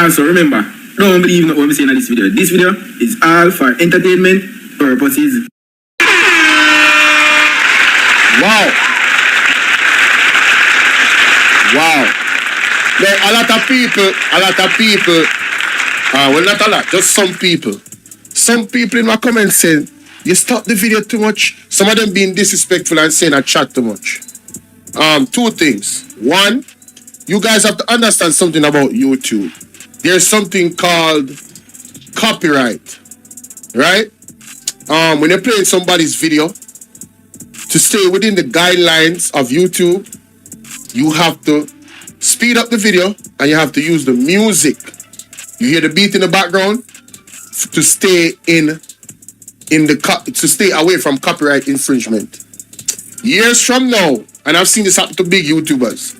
Also, remember, don't believe in what we say in this video. This video is all for entertainment purposes. Wow. Wow. Now, a lot of people, well, not a lot, just some people in my comments saying, you stop the video too much. Some of them being disrespectful and saying I chat too much. Two things. One, you guys have to understand something about YouTube. There's something called copyright, right? When you're playing somebody's video, to stay within the guidelines of YouTube, you have to speed up the video and you have to use the music. You hear the beat in the background to stay to stay away from copyright infringement. Years from now, and I've seen this happen to big YouTubers.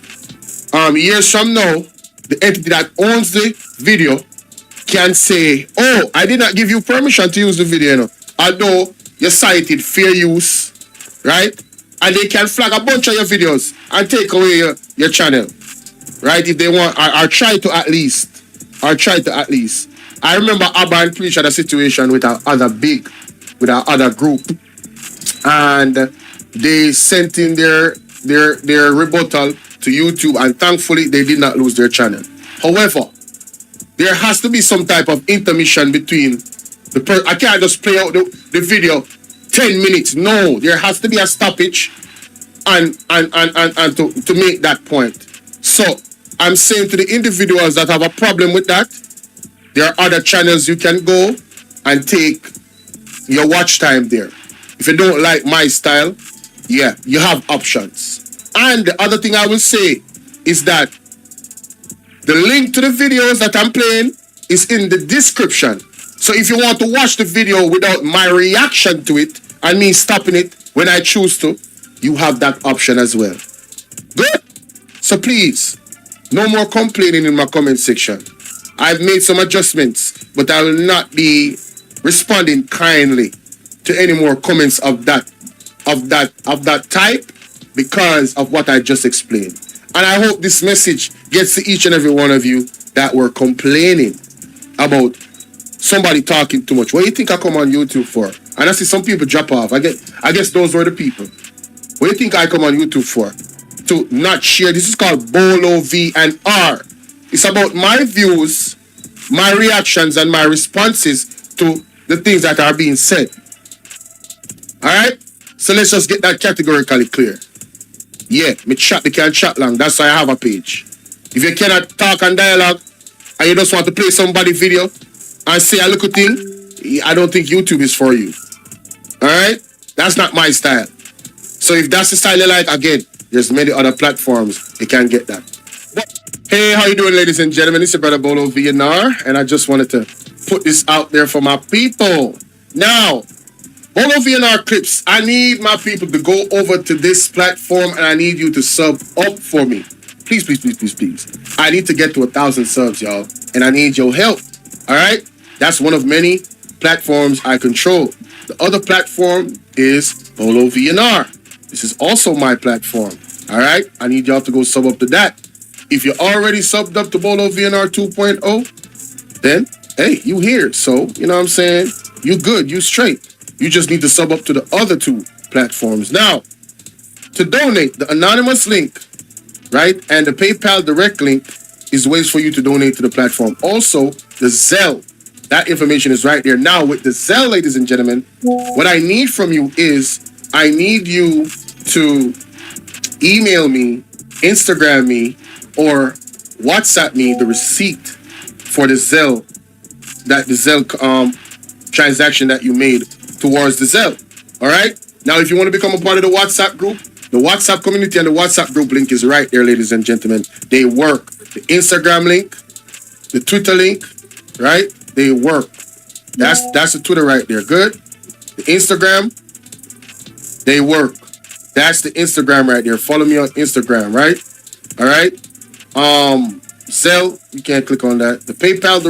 Years from now, the entity that owns the video can say, "Oh, I did not give you permission to use the video, you know, although you cited fair use," right? And they can flag a bunch of your videos and take away your channel, right? If they want, or try to at least. I remember Abba and Preach had a situation with our other group, and they sent in their rebuttal to YouTube, and thankfully they did not lose their channel. However, there has to be some type of intermission between I can't just play out the video 10 minutes. No, there has to be a stoppage and to make that point. So I'm saying to the individuals that have a problem with that, there are other channels you can go and take your watch time there. If you don't like my style, yeah, you have options. And the other thing I will say is that the link to the videos that I'm playing is in the description. So if you want to watch the video without my reaction to it and me stopping it when I choose to, you have that option as well. Good? So please, no more complaining in my comment section. I've made some adjustments, but I will not be responding kindly to any more comments of that type because of what I just explained. And I hope this message gets to each and every one of you that were complaining about somebody talking too much. What do you think I come on YouTube for? And I see some people drop off. I guess those were the people. What do you think I come on YouTube for? To not share. This is called Bolo V&R. It's about my views, my reactions, and my responses to the things that are being said. Alright? So let's just get that categorically clear. Yeah, me chat, they can't chat long. That's why I have a page. If you cannot talk and dialogue, and you just want to play somebody's video and say a little thing, I don't think YouTube is for you. Alright? That's not my style. So if that's the style you like, again, there's many other platforms you can get that. Hey, how you doing, ladies and gentlemen? It's your brother Bolo V&R, and I just wanted to put this out there for my people. Now, Bolo V&R clips, I need my people to go over to this platform, and I need you to sub up for me. Please, please, please, please, please. I need to get to 1,000 subs, y'all, and I need your help. All right? That's one of many platforms I control. The other platform is Bolo V&R. This is also my platform. All right? I need y'all to go sub up to that. If you're already subbed up to Bolo V&R 2.0, then, hey, you here. So, you know what I'm saying? You good. You straight. You just need to sub up to the other two platforms. Now, to donate, the anonymous link, right, and the PayPal direct link is ways for you to donate to the platform. Also, the Zelle. That information is right there. Now, with the Zelle, ladies and gentlemen, what I need from you is I need you to email me, Instagram me, or WhatsApp me the receipt for the Zelle, transaction that you made towards the Zelle. All right? Now, if you want to become a part of the WhatsApp group, the WhatsApp community and the WhatsApp group link is right there, ladies and gentlemen. They work. The Instagram link, the Twitter link, right? They work. That's the Twitter right there. Good? The Instagram, they work. That's the Instagram right there. Follow me on Instagram, right? All right? Zelle, you can't click on that. The PayPal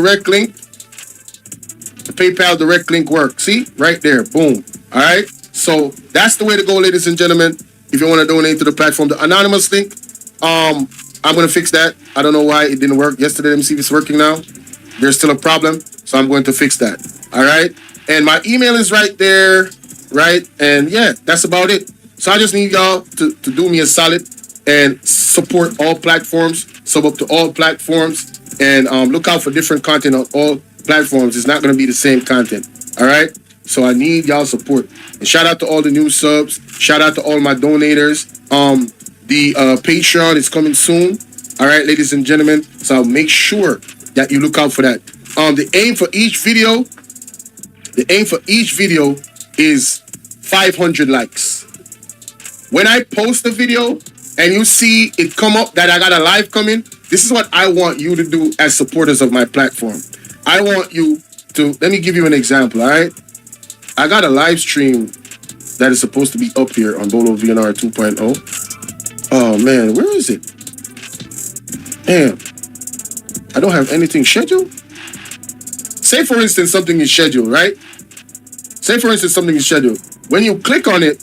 direct link works. See? Right there. Boom. All right? So that's the way to go, ladies and gentlemen. If you want to donate to the platform, the anonymous link, I'm going to fix that. I don't know why it didn't work yesterday. Let me see if it's working now. there's still a problem, so I'm going to fix that. All right, and my email is right there, right? And yeah, that's about it. So I just need y'all to do me a solid and support all platforms, sub up to all platforms, and look out for different content on all platforms. It's not going to be the same content. All right. So I need y'all support. And shout out to all the new subs. Shout out to all my donators. The Patreon is coming soon. All right, ladies and gentlemen. So make sure that you look out for that. The aim for each video is 500 likes. When I post a video and you see it come up that I got a live coming, this is what I want you to do as supporters of my platform. I want you to, let me give you an example, all right? I got a live stream that is supposed to be up here on Bolo V&R 2.0. Oh man, where is it? Damn, I don't have anything scheduled. Say for instance, something is scheduled, right? Say for instance, something is scheduled. When you click on it,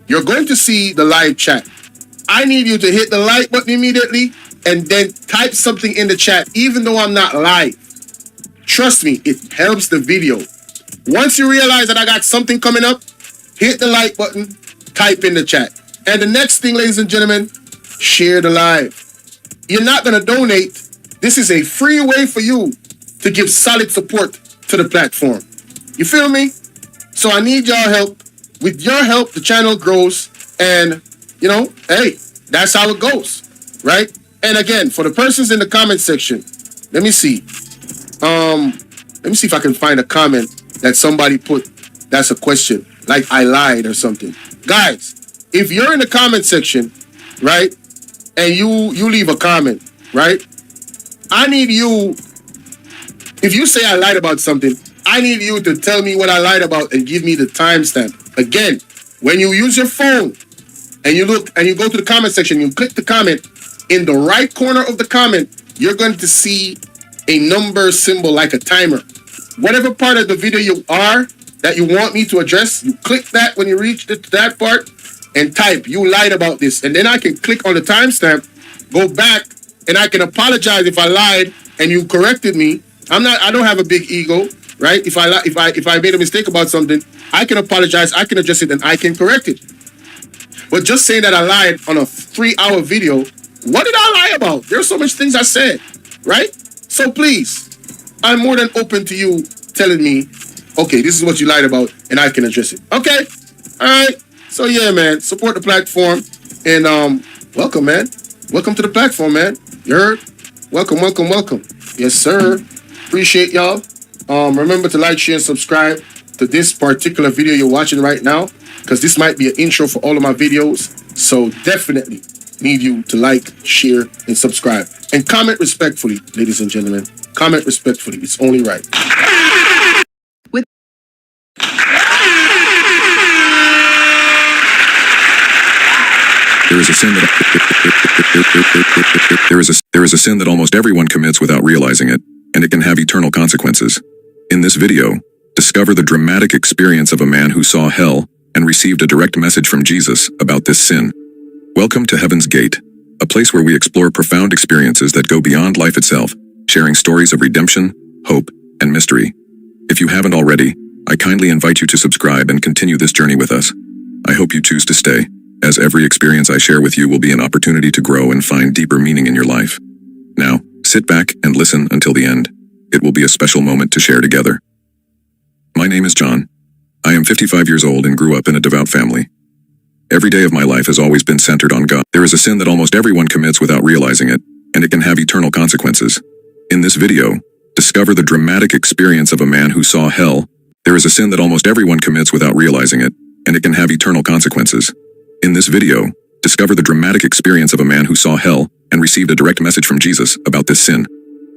you're going to see the live chat. I need you to hit the like button immediately and then type something in the chat, even though I'm not live. Trust me, it helps the video. Once you realize that I got something coming up, hit the like button, type in the chat. And the next thing, ladies and gentlemen, share the live. You're not going to donate. This is a free way for you to give solid support to the platform. You feel me? So I need y'all help. With your help, the channel grows. And, you know, hey, that's how it goes, right? And again, for the persons in the comment section, let me see. Let me see if I can find a comment that somebody put that's a question, like I lied or something. Guys, if you're in the comment section, right, and you leave a comment, right, I need you, if you say I lied about something, I need you to tell me what I lied about and give me the timestamp. Again, when you use your phone and you look and you go to the comment section, you click the comment, in the right corner of the comment, you're going to see a number symbol like a timer. Whatever part of the video you are that you want me to address, you click that when you reach that part and type, you lied about this. And then I can click on the timestamp, go back, and I can apologize if I lied and you corrected me. I don't have a big ego, right? If I made a mistake about something, I can apologize, I can address it, and I can correct it. But just saying that I lied on a 3-hour video, what did I lie about? There's so much things I said, right? So please, I'm more than open to you telling me, okay, this is what you lied about, and I can address it. Okay, all right. So yeah, man, support the platform, and welcome, man. Welcome to the platform, man. You heard? Welcome, welcome, welcome. Yes, sir. Appreciate y'all. Remember to like, share, and subscribe to this particular video you're watching right now, because this might be an intro for all of my videos. So definitely need you to like, share, and subscribe. And comment respectfully, ladies and gentlemen. Comment respectfully. It's only right. There is a sin that almost everyone commits without realizing it, and it can have eternal consequences. In this video, discover the dramatic experience of a man who saw hell and received a direct message from Jesus about this sin. Welcome to Heaven's Gate, a place where we explore profound experiences that go beyond life itself, sharing stories of redemption, hope, and mystery. If you haven't already, I kindly invite you to subscribe and continue this journey with us. I hope you choose to stay, as every experience I share with you will be an opportunity to grow and find deeper meaning in your life. Now, sit back and listen until the end. It will be a special moment to share together. My name is John. I am 55 years old and grew up in a devout family. Every day of my life has always been centered on God. There is a sin that almost everyone commits without realizing it, and it can have eternal consequences. In this video, discover the dramatic experience of a man who saw hell. There is a sin that almost everyone commits without realizing it, and it can have eternal consequences. In this video, discover the dramatic experience of a man who saw hell and received a direct message from Jesus about this sin.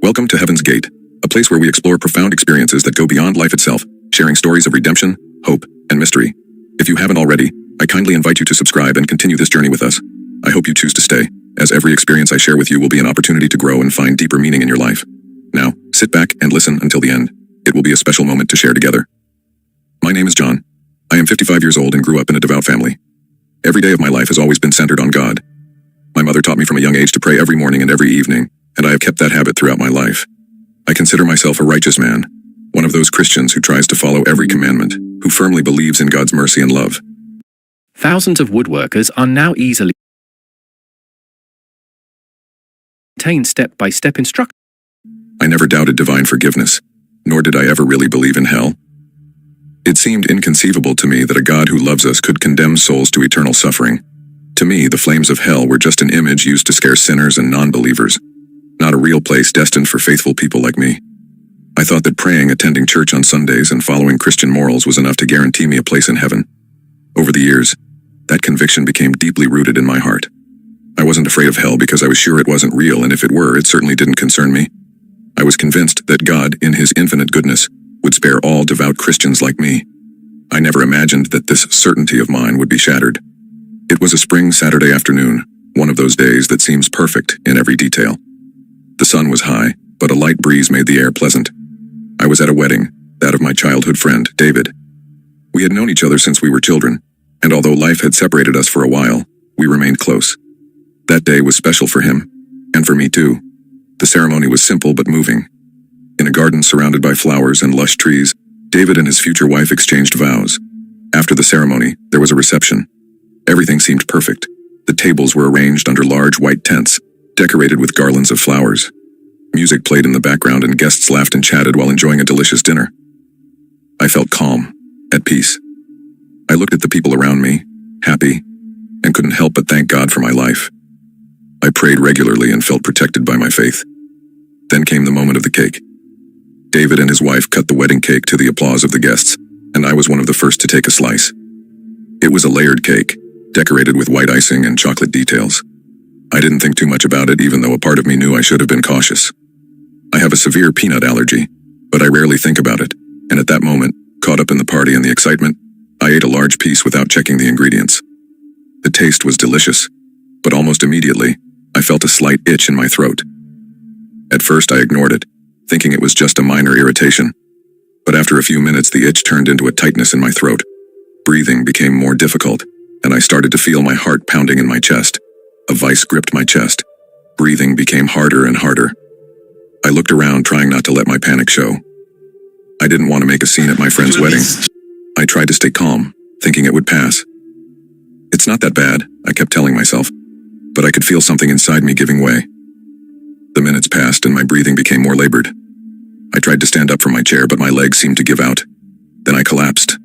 Welcome to Heaven's Gate, a place where we explore profound experiences that go beyond life itself, sharing stories of redemption, hope, and mystery. If you haven't already, I kindly invite you to subscribe and continue this journey with us. I hope you choose to stay, as every experience I share with you will be an opportunity to grow and find deeper meaning in your life. Now, sit back and listen until the end. It will be a special moment to share together. My name is John. I am 55 years old and grew up in a devout family. Every day of my life has always been centered on God. My mother taught me from a young age to pray every morning and every evening, and I have kept that habit throughout my life. I consider myself a righteous man, one of those Christians who tries to follow every commandment, who firmly believes in God's mercy and love. Thousands of woodworkers are now easily obtained step-by-step instructions. I never doubted divine forgiveness, nor did I ever really believe in hell. It seemed inconceivable to me that a God who loves us could condemn souls to eternal suffering. To me, the flames of hell were just an image used to scare sinners and non-believers, not a real place destined for faithful people like me. I thought that praying, attending church on Sundays, and following Christian morals was enough to guarantee me a place in heaven. Over the years, that conviction became deeply rooted in my heart. I wasn't afraid of hell because I was sure it wasn't real, and if it were, it certainly didn't concern me. I was convinced that God, in his infinite goodness, would spare all devout Christians like me. I never imagined that this certainty of mine would be shattered. It was a spring Saturday afternoon, one of those days that seems perfect in every detail. The sun was high, but a light breeze made the air pleasant. I was at a wedding, that of my childhood friend, David. We had known each other since we were children, and although life had separated us for a while, we remained close. That day was special for him, and for me too. The ceremony was simple but moving. In a garden surrounded by flowers and lush trees, David and his future wife exchanged vows. After the ceremony, there was a reception. Everything seemed perfect. The tables were arranged under large white tents, decorated with garlands of flowers. Music played in the background and guests laughed and chatted while enjoying a delicious dinner. I felt calm, at peace. I looked at the people around me, happy, and couldn't help but thank God for my life. I prayed regularly and felt protected by my faith. Then came the moment of the cake. David and his wife cut the wedding cake to the applause of the guests, and I was one of the first to take a slice. It was a layered cake, decorated with white icing and chocolate details. I didn't think too much about it, even though a part of me knew I should have been cautious. I have a severe peanut allergy, but I rarely think about it, and at that moment, caught up in the party and the excitement, I ate a large piece without checking the ingredients. The taste was delicious, but almost immediately, I felt a slight itch in my throat. At first I ignored it, thinking it was just a minor irritation, but after a few minutes the itch turned into a tightness in my throat. Breathing became more difficult, and I started to feel my heart pounding in my chest. A vice gripped my chest. Breathing became harder and harder. I looked around, trying not to let my panic show. I didn't want to make a scene at my friend's wedding. I tried to stay calm, thinking it would pass. It's not that bad, I kept telling myself, but I could feel something inside me giving way. The minutes passed and my breathing became more labored. I tried to stand up from my chair, but my legs seemed to give out. Then I collapsed.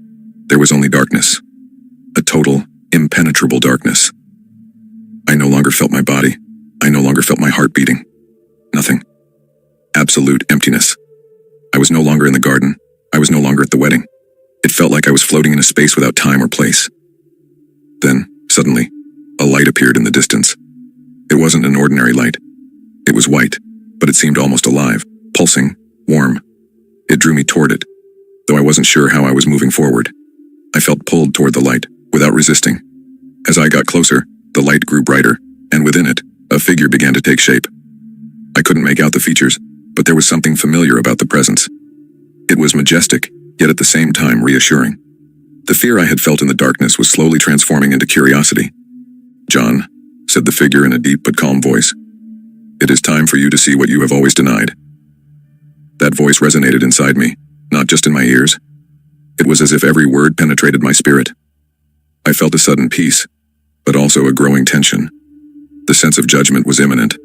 There was only darkness. A total, impenetrable darkness. I no longer felt my body. I no longer felt my heart beating. Nothing. Absolute emptiness. I was no longer in the garden. I was no longer at the wedding. It felt like I was floating in a space without time or place. Then, suddenly, a light appeared in the distance. It wasn't an ordinary light. It was white, but it seemed almost alive, pulsing, warm. It drew me toward it, though I wasn't sure how I was moving forward. I felt pulled toward the light, without resisting. As I got closer, the light grew brighter, and within it, a figure began to take shape. I couldn't make out the features, but there was something familiar about the presence. It was majestic, yet at the same time reassuring. The fear I had felt in the darkness was slowly transforming into curiosity. "John," said the figure in a deep but calm voice, "it is time for you to see what you have always denied." That voice resonated inside me, not just in my ears. It was as if every word penetrated my spirit. I felt a sudden peace, but also a growing tension. The sense of judgment was imminent,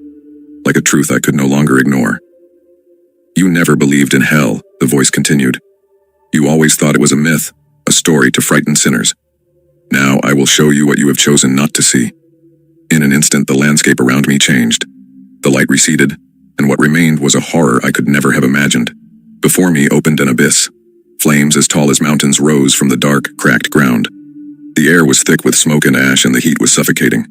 like a truth I could no longer ignore. "You never believed in hell," the voice continued. "You always thought it was a myth, a story to frighten sinners. Now I will show you what you have chosen not to see." In an instant, the landscape around me changed. The light receded, and what remained was a horror I could never have imagined. Before me opened an abyss. Flames as tall as mountains rose from the dark, cracked ground. The air was thick with smoke and ash, and the heat was suffocating.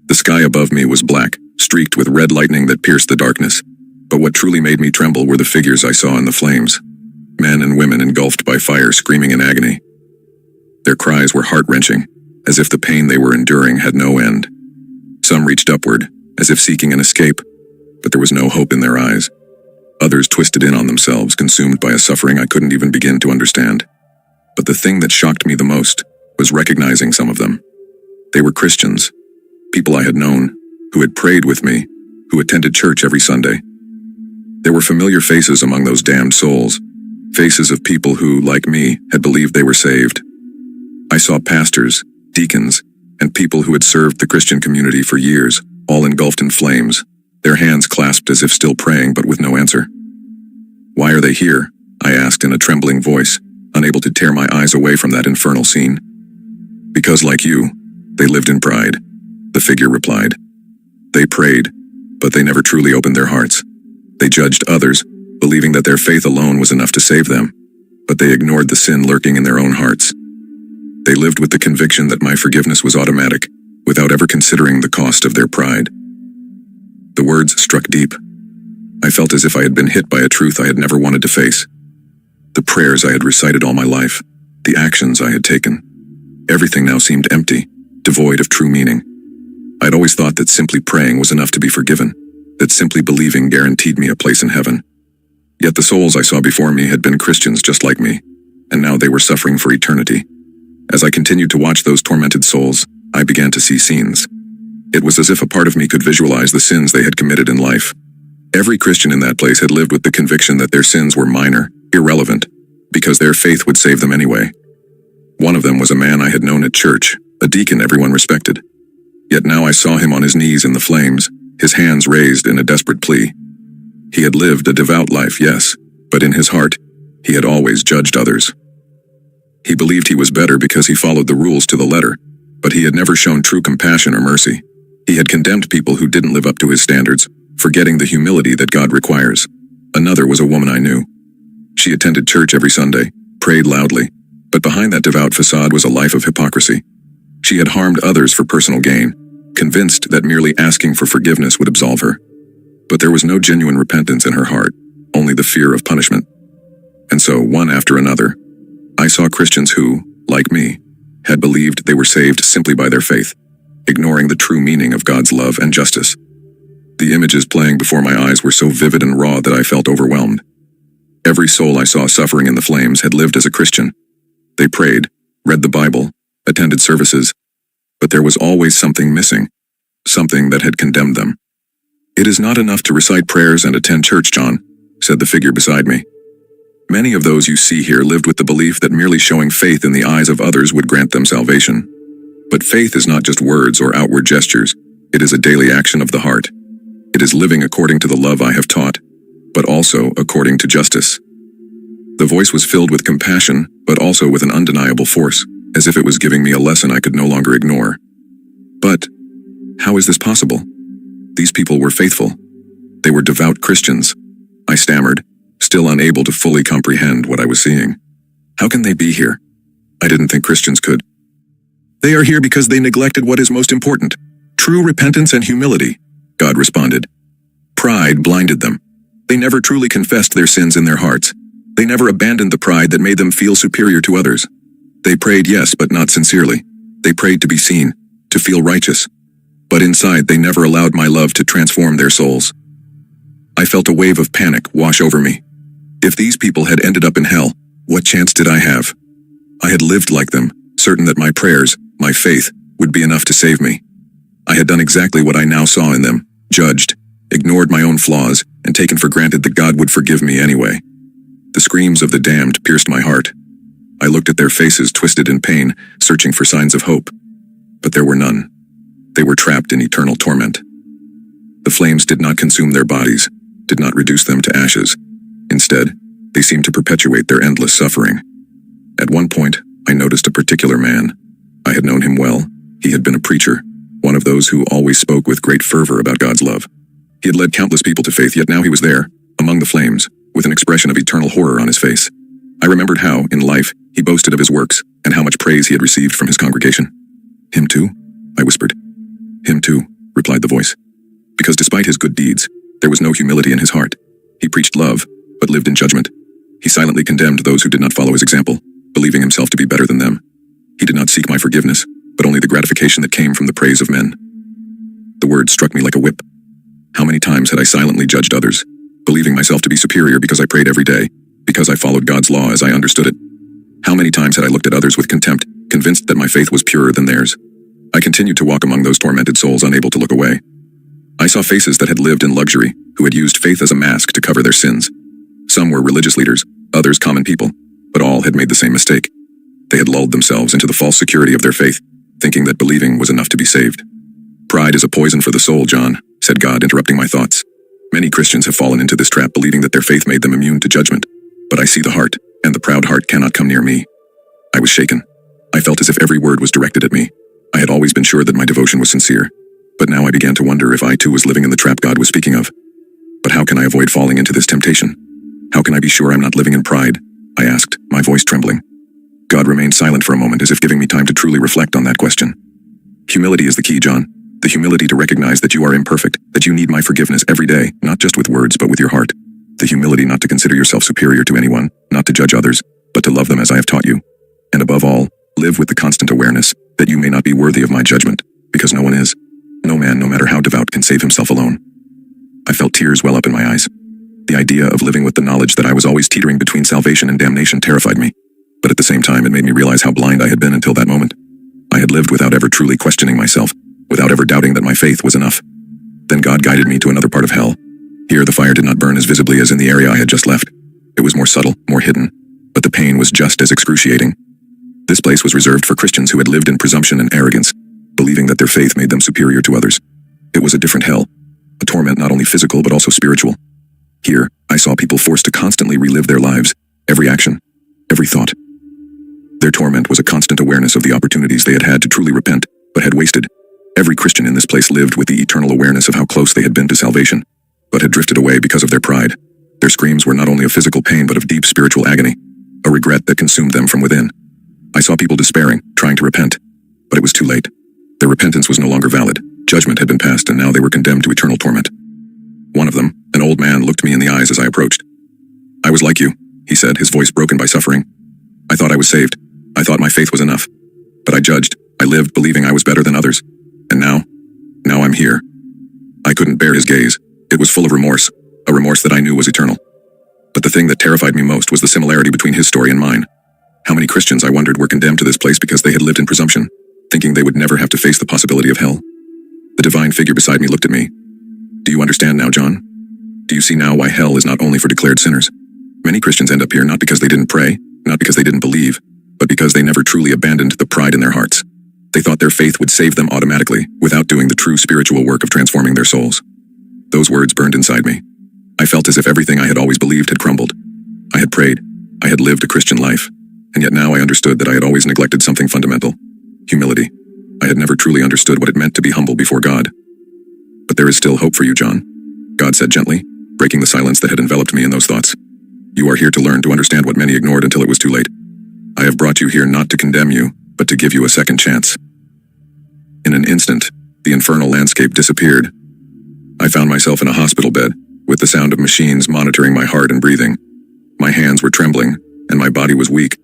The sky above me was black, streaked with red lightning that pierced the darkness. But what truly made me tremble were the figures I saw in the flames. Men and women engulfed by fire, screaming in agony. Their cries were heart-wrenching, as if the pain they were enduring had no end. Some reached upward, as if seeking an escape, but there was no hope in their eyes. Others twisted in on themselves, consumed by a suffering I couldn't even begin to understand. But the thing that shocked me the most was recognizing some of them. They were Christians, people I had known, who had prayed with me, who attended church every Sunday. There were familiar faces among those damned souls, faces of people who, like me, had believed they were saved. I saw pastors, deacons, and people who had served the Christian community for years, all engulfed in flames, their hands clasped as if still praying but with no answer. "Why are they here?" I asked in a trembling voice, unable to tear my eyes away from that infernal scene. "Because, like you, they lived in pride," the figure replied. "They prayed, but they never truly opened their hearts. They judged others, believing that their faith alone was enough to save them, but they ignored the sin lurking in their own hearts. They lived with the conviction that my forgiveness was automatic, without ever considering the cost of their pride." The words struck deep. I felt as if I had been hit by a truth I had never wanted to face. The prayers I had recited all my life, the actions I had taken, everything now seemed empty, devoid of true meaning. I'd always thought that simply praying was enough to be forgiven, that simply believing guaranteed me a place in heaven. Yet the souls I saw before me had been Christians just like me, and now they were suffering for eternity. As I continued to watch those tormented souls, I began to see scenes. It was as if a part of me could visualize the sins they had committed in life. Every Christian in that place had lived with the conviction that their sins were minor, irrelevant, because their faith would save them anyway. One of them was a man I had known at church, a deacon everyone respected. Yet now I saw him on his knees in the flames, his hands raised in a desperate plea. He had lived a devout life, yes, but in his heart, he had always judged others. He believed he was better because he followed the rules to the letter, but he had never shown true compassion or mercy. He had condemned people who didn't live up to his standards, forgetting the humility that God requires. Another was a woman I knew. She attended church every Sunday, prayed loudly, but behind that devout facade was a life of hypocrisy. She had harmed others for personal gain, convinced that merely asking for forgiveness would absolve her. But there was no genuine repentance in her heart, only the fear of punishment. And so, one after another, I saw Christians who, like me, had believed they were saved simply by their faith, ignoring the true meaning of God's love and justice. The images playing before my eyes were so vivid and raw that I felt overwhelmed. Every soul I saw suffering in the flames had lived as a Christian. They prayed, read the Bible, attended services, but there was always something missing, something that had condemned them. "It is not enough to recite prayers and attend church, John," said the figure beside me. "Many of those you see here lived with the belief that merely showing faith in the eyes of others would grant them salvation. But faith is not just words or outward gestures, it is a daily action of the heart. It is living according to the love I have taught, but also according to justice." The voice was filled with compassion, but also with an undeniable force, as if it was giving me a lesson I could no longer ignore. "But how is this possible? These people were faithful. They were devout Christians," I stammered, still unable to fully comprehend what I was seeing. "How can they be here? I didn't think Christians could." "They are here because they neglected what is most important, true repentance and humility," God responded. "Pride blinded them. They never truly confessed their sins in their hearts. They never abandoned the pride that made them feel superior to others. They prayed, yes, but not sincerely. They prayed to be seen, to feel righteous. But inside, they never allowed my love to transform their souls." I felt a wave of panic wash over me. If these people had ended up in hell, what chance did I have? I had lived like them, certain that my prayers, my faith, would be enough to save me. I had done exactly what I now saw in them, judged, ignored my own flaws, and taken for granted that God would forgive me anyway. The screams of the damned pierced my heart. I looked at their faces twisted in pain, searching for signs of hope. But there were none. They were trapped in eternal torment. The flames did not consume their bodies, did not reduce them to ashes. Instead, they seemed to perpetuate their endless suffering. At one point, I noticed a particular man. I had known him well. He had been a preacher, one of those who always spoke with great fervor about God's love. He had led countless people to faith, yet now he was there, among the flames, with an expression of eternal horror on his face. I remembered how, in life, he boasted of his works, and how much praise he had received from his congregation. "Him too?" I whispered. "Him too," replied the voice. Because despite his good deeds, there was no humility in his heart. He preached love, but lived in judgment. He silently condemned those who did not follow his example, believing himself to be better than them. He did not seek my forgiveness, but only the gratification that came from the praise of men. The word struck me like a whip. How many times had I silently judged others, believing myself to be superior because I prayed every day, because I followed God's law as I understood it? How many times had I looked at others with contempt, convinced that my faith was purer than theirs? I continued to walk among those tormented souls, unable to look away. I saw faces that had lived in luxury, who had used faith as a mask to cover their sins. Some were religious leaders, others common people, but all had made the same mistake. They had lulled themselves into the false security of their faith, thinking that believing was enough to be saved. Pride is a poison for the soul, John, said God, interrupting my thoughts. Many Christians have fallen into this trap, believing that their faith made them immune to judgment. But I see the heart, and the proud heart cannot come near me. I was shaken. I felt as if every word was directed at me. I had always been sure that my devotion was sincere, but now I began to wonder if I too was living in the trap God was speaking of. But how can I avoid falling into this temptation? How can I be sure I'm not living in pride? I asked, my voice trembling. God remained silent for a moment, as if giving me time to truly reflect on that question. Humility is the key, John. The humility to recognize that you are imperfect, that you need my forgiveness every day, not just with words but with your heart. The humility not to consider yourself superior to anyone, not to judge others, but to love them as I have taught you. And above all, live with the constant awareness that you may not be worthy of my judgment, because no one is. No man, no matter how devout, can save himself alone. I felt tears well up in my eyes. The idea of living with the knowledge that I was always teetering between salvation and damnation terrified me, but at the same time it made me realize how blind I had been until that moment. I had lived without ever truly questioning myself, without ever doubting that my faith was enough. Then God guided me to another part of hell. Here the fire did not burn as visibly as in the area I had just left. It was more subtle, more hidden, but the pain was just as excruciating. This place was reserved for Christians who had lived in presumption and arrogance, believing that their faith made them superior to others. It was a different hell, a torment not only physical but also spiritual. Here, I saw people forced to constantly relive their lives, every action, every thought. Their torment was a constant awareness of the opportunities they had had to truly repent, but had wasted. Every Christian in this place lived with the eternal awareness of how close they had been to salvation, but had drifted away because of their pride. Their screams were not only of physical pain but of deep spiritual agony, a regret that consumed them from within. I saw people despairing, trying to repent, but it was too late. Their repentance was no longer valid. Judgment had been passed, and now they were condemned to eternal torment. One of them, an old man, looked me in the eyes as I approached. I was like you, he said, his voice broken by suffering. I thought I was saved. I thought my faith was enough. But I judged. I lived believing I was better than others. And now I'm here. I couldn't bear his gaze. It was full of remorse, a remorse that I knew was eternal. But the thing that terrified me most was the similarity between his story and mine. How many Christians, I wondered, were condemned to this place because they had lived in presumption, thinking they would never have to face the possibility of hell. The divine figure beside me looked at me. Do you understand now, John? Do you see now why hell is not only for declared sinners? Many Christians end up here not because they didn't pray, not because they didn't believe, but because they never truly abandoned the pride in their hearts. They thought their faith would save them automatically, without doing the true spiritual work of transforming their souls. Those words burned inside me. I felt as if everything I had always believed had crumbled. I had prayed. I had lived a Christian life. And yet now I understood that I had always neglected something fundamental. Humility. I had never truly understood what it meant to be humble before God. But there is still hope for you, John, God said gently, breaking the silence that had enveloped me in those thoughts. You are here to learn to understand what many ignored until it was too late. I have brought you here not to condemn you, but to give you a second chance. In an instant, the infernal landscape disappeared. I found myself in a hospital bed, with the sound of machines monitoring my heart and breathing. My hands were trembling, and my body was weak.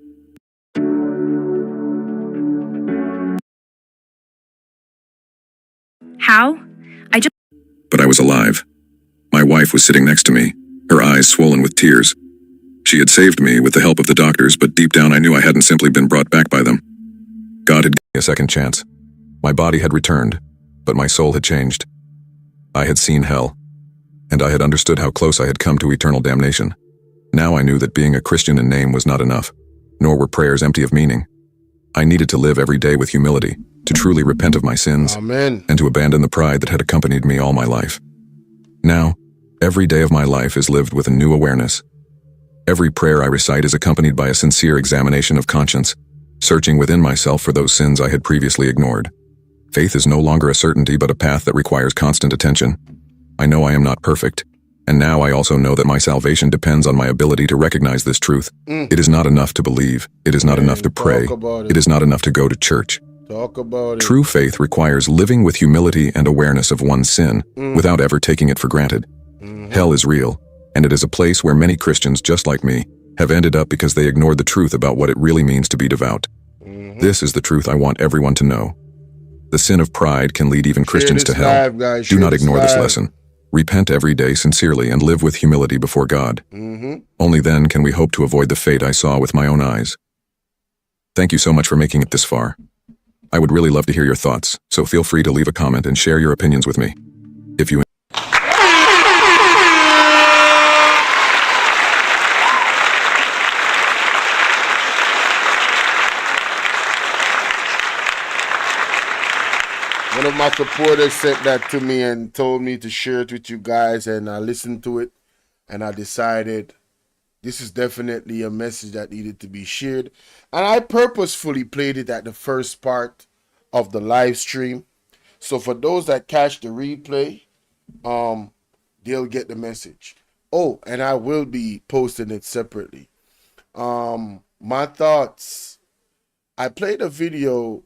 How? But I was alive. My wife was sitting next to me, her eyes swollen with tears. She had saved me with the help of the doctors, but deep down I knew I hadn't simply been brought back by them. God had given me a second chance. My body had returned, but my soul had changed. I had seen hell, and I had understood how close I had come to eternal damnation. Now I knew that being a Christian in name was not enough, nor were prayers empty of meaning. I needed to live every day with humility, to truly repent of my sins, Amen. and to abandon the pride that had accompanied me all my life. Now, every day of my life is lived with a new awareness. Every prayer I recite is accompanied by a sincere examination of conscience, searching within myself for those sins I had previously ignored. Faith is no longer a certainty but a path that requires constant attention. I know I am not perfect, and now I also know that my salvation depends on my ability to recognize this truth. It is not enough to believe. It is not enough to pray. It is not enough to go to church. Talk about it. True faith requires living with humility and awareness of one's sin without ever taking it for granted. Hell is real, and it is a place where many Christians just like me have ended up because they ignored the truth about what it really means to be devout. This is the truth I want everyone to know. The sin of pride can lead even Christians to hell. Live, guys. Do Share not this ignore this live. lesson. Repent every day sincerely and live with humility before God. Only then can we hope to avoid the fate I saw with my own eyes. Thank you so much for making it this far. I would really love to hear your thoughts, so feel free to leave a comment and share your opinions with me. If you One of my supporters sent that to me and told me to share it with you guys, and I listened to it and I decided this is definitely a message that needed to be shared. And I purposefully played it at the first part of the live stream. So for those that catch the replay, they'll get the message. Oh, and I will be posting it separately. My thoughts. I played a video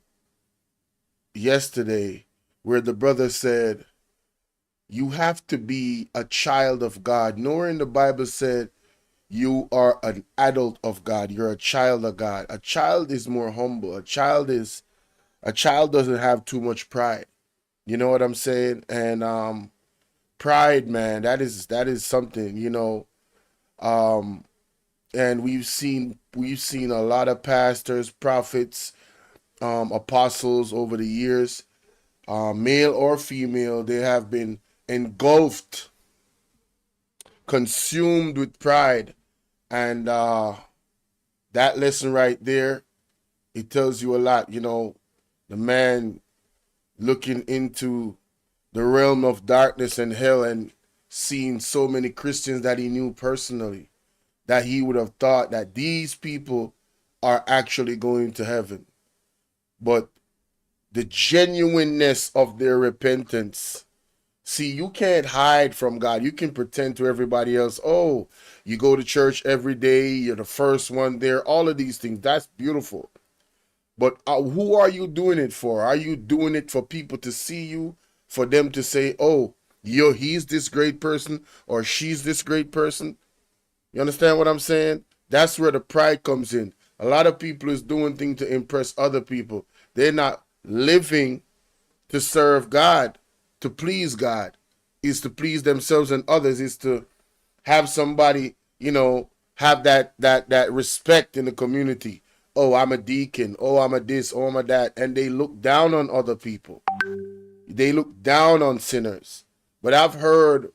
yesterday where the brother said, you have to be a child of God. Nowhere in the Bible said you are an adult of God. You're a child of God. A child is more humble. A child doesn't have too much pride. You know what I'm saying? And pride, man, that is something, you know. And we've seen a lot of pastors, prophets, apostles over the years, male or female, they have been engulfed, consumed with pride. And that lesson right there, it tells you a lot. You know, the man looking into the realm of darkness and hell and seeing so many Christians that he knew personally, that he would have thought that these people are actually going to heaven. But the genuineness of their repentance. See, you can't hide from God. You can pretend to everybody else, oh, you go to church every day, you're the first one there, all of these things. That's beautiful. But who are you doing it for? Are you doing it for people to see you, for them to say, oh, he's this great person or she's this great person? You understand what I'm saying? That's where the pride comes in. A lot of people is doing things to impress other people. They're not living to serve God, to please God. Is to please themselves and others, is to have somebody, you know, have that respect in the community. Oh, I'm a deacon. Oh, I'm a this. Oh, I'm a that. And they look down on other people. They look down on sinners. But I've heard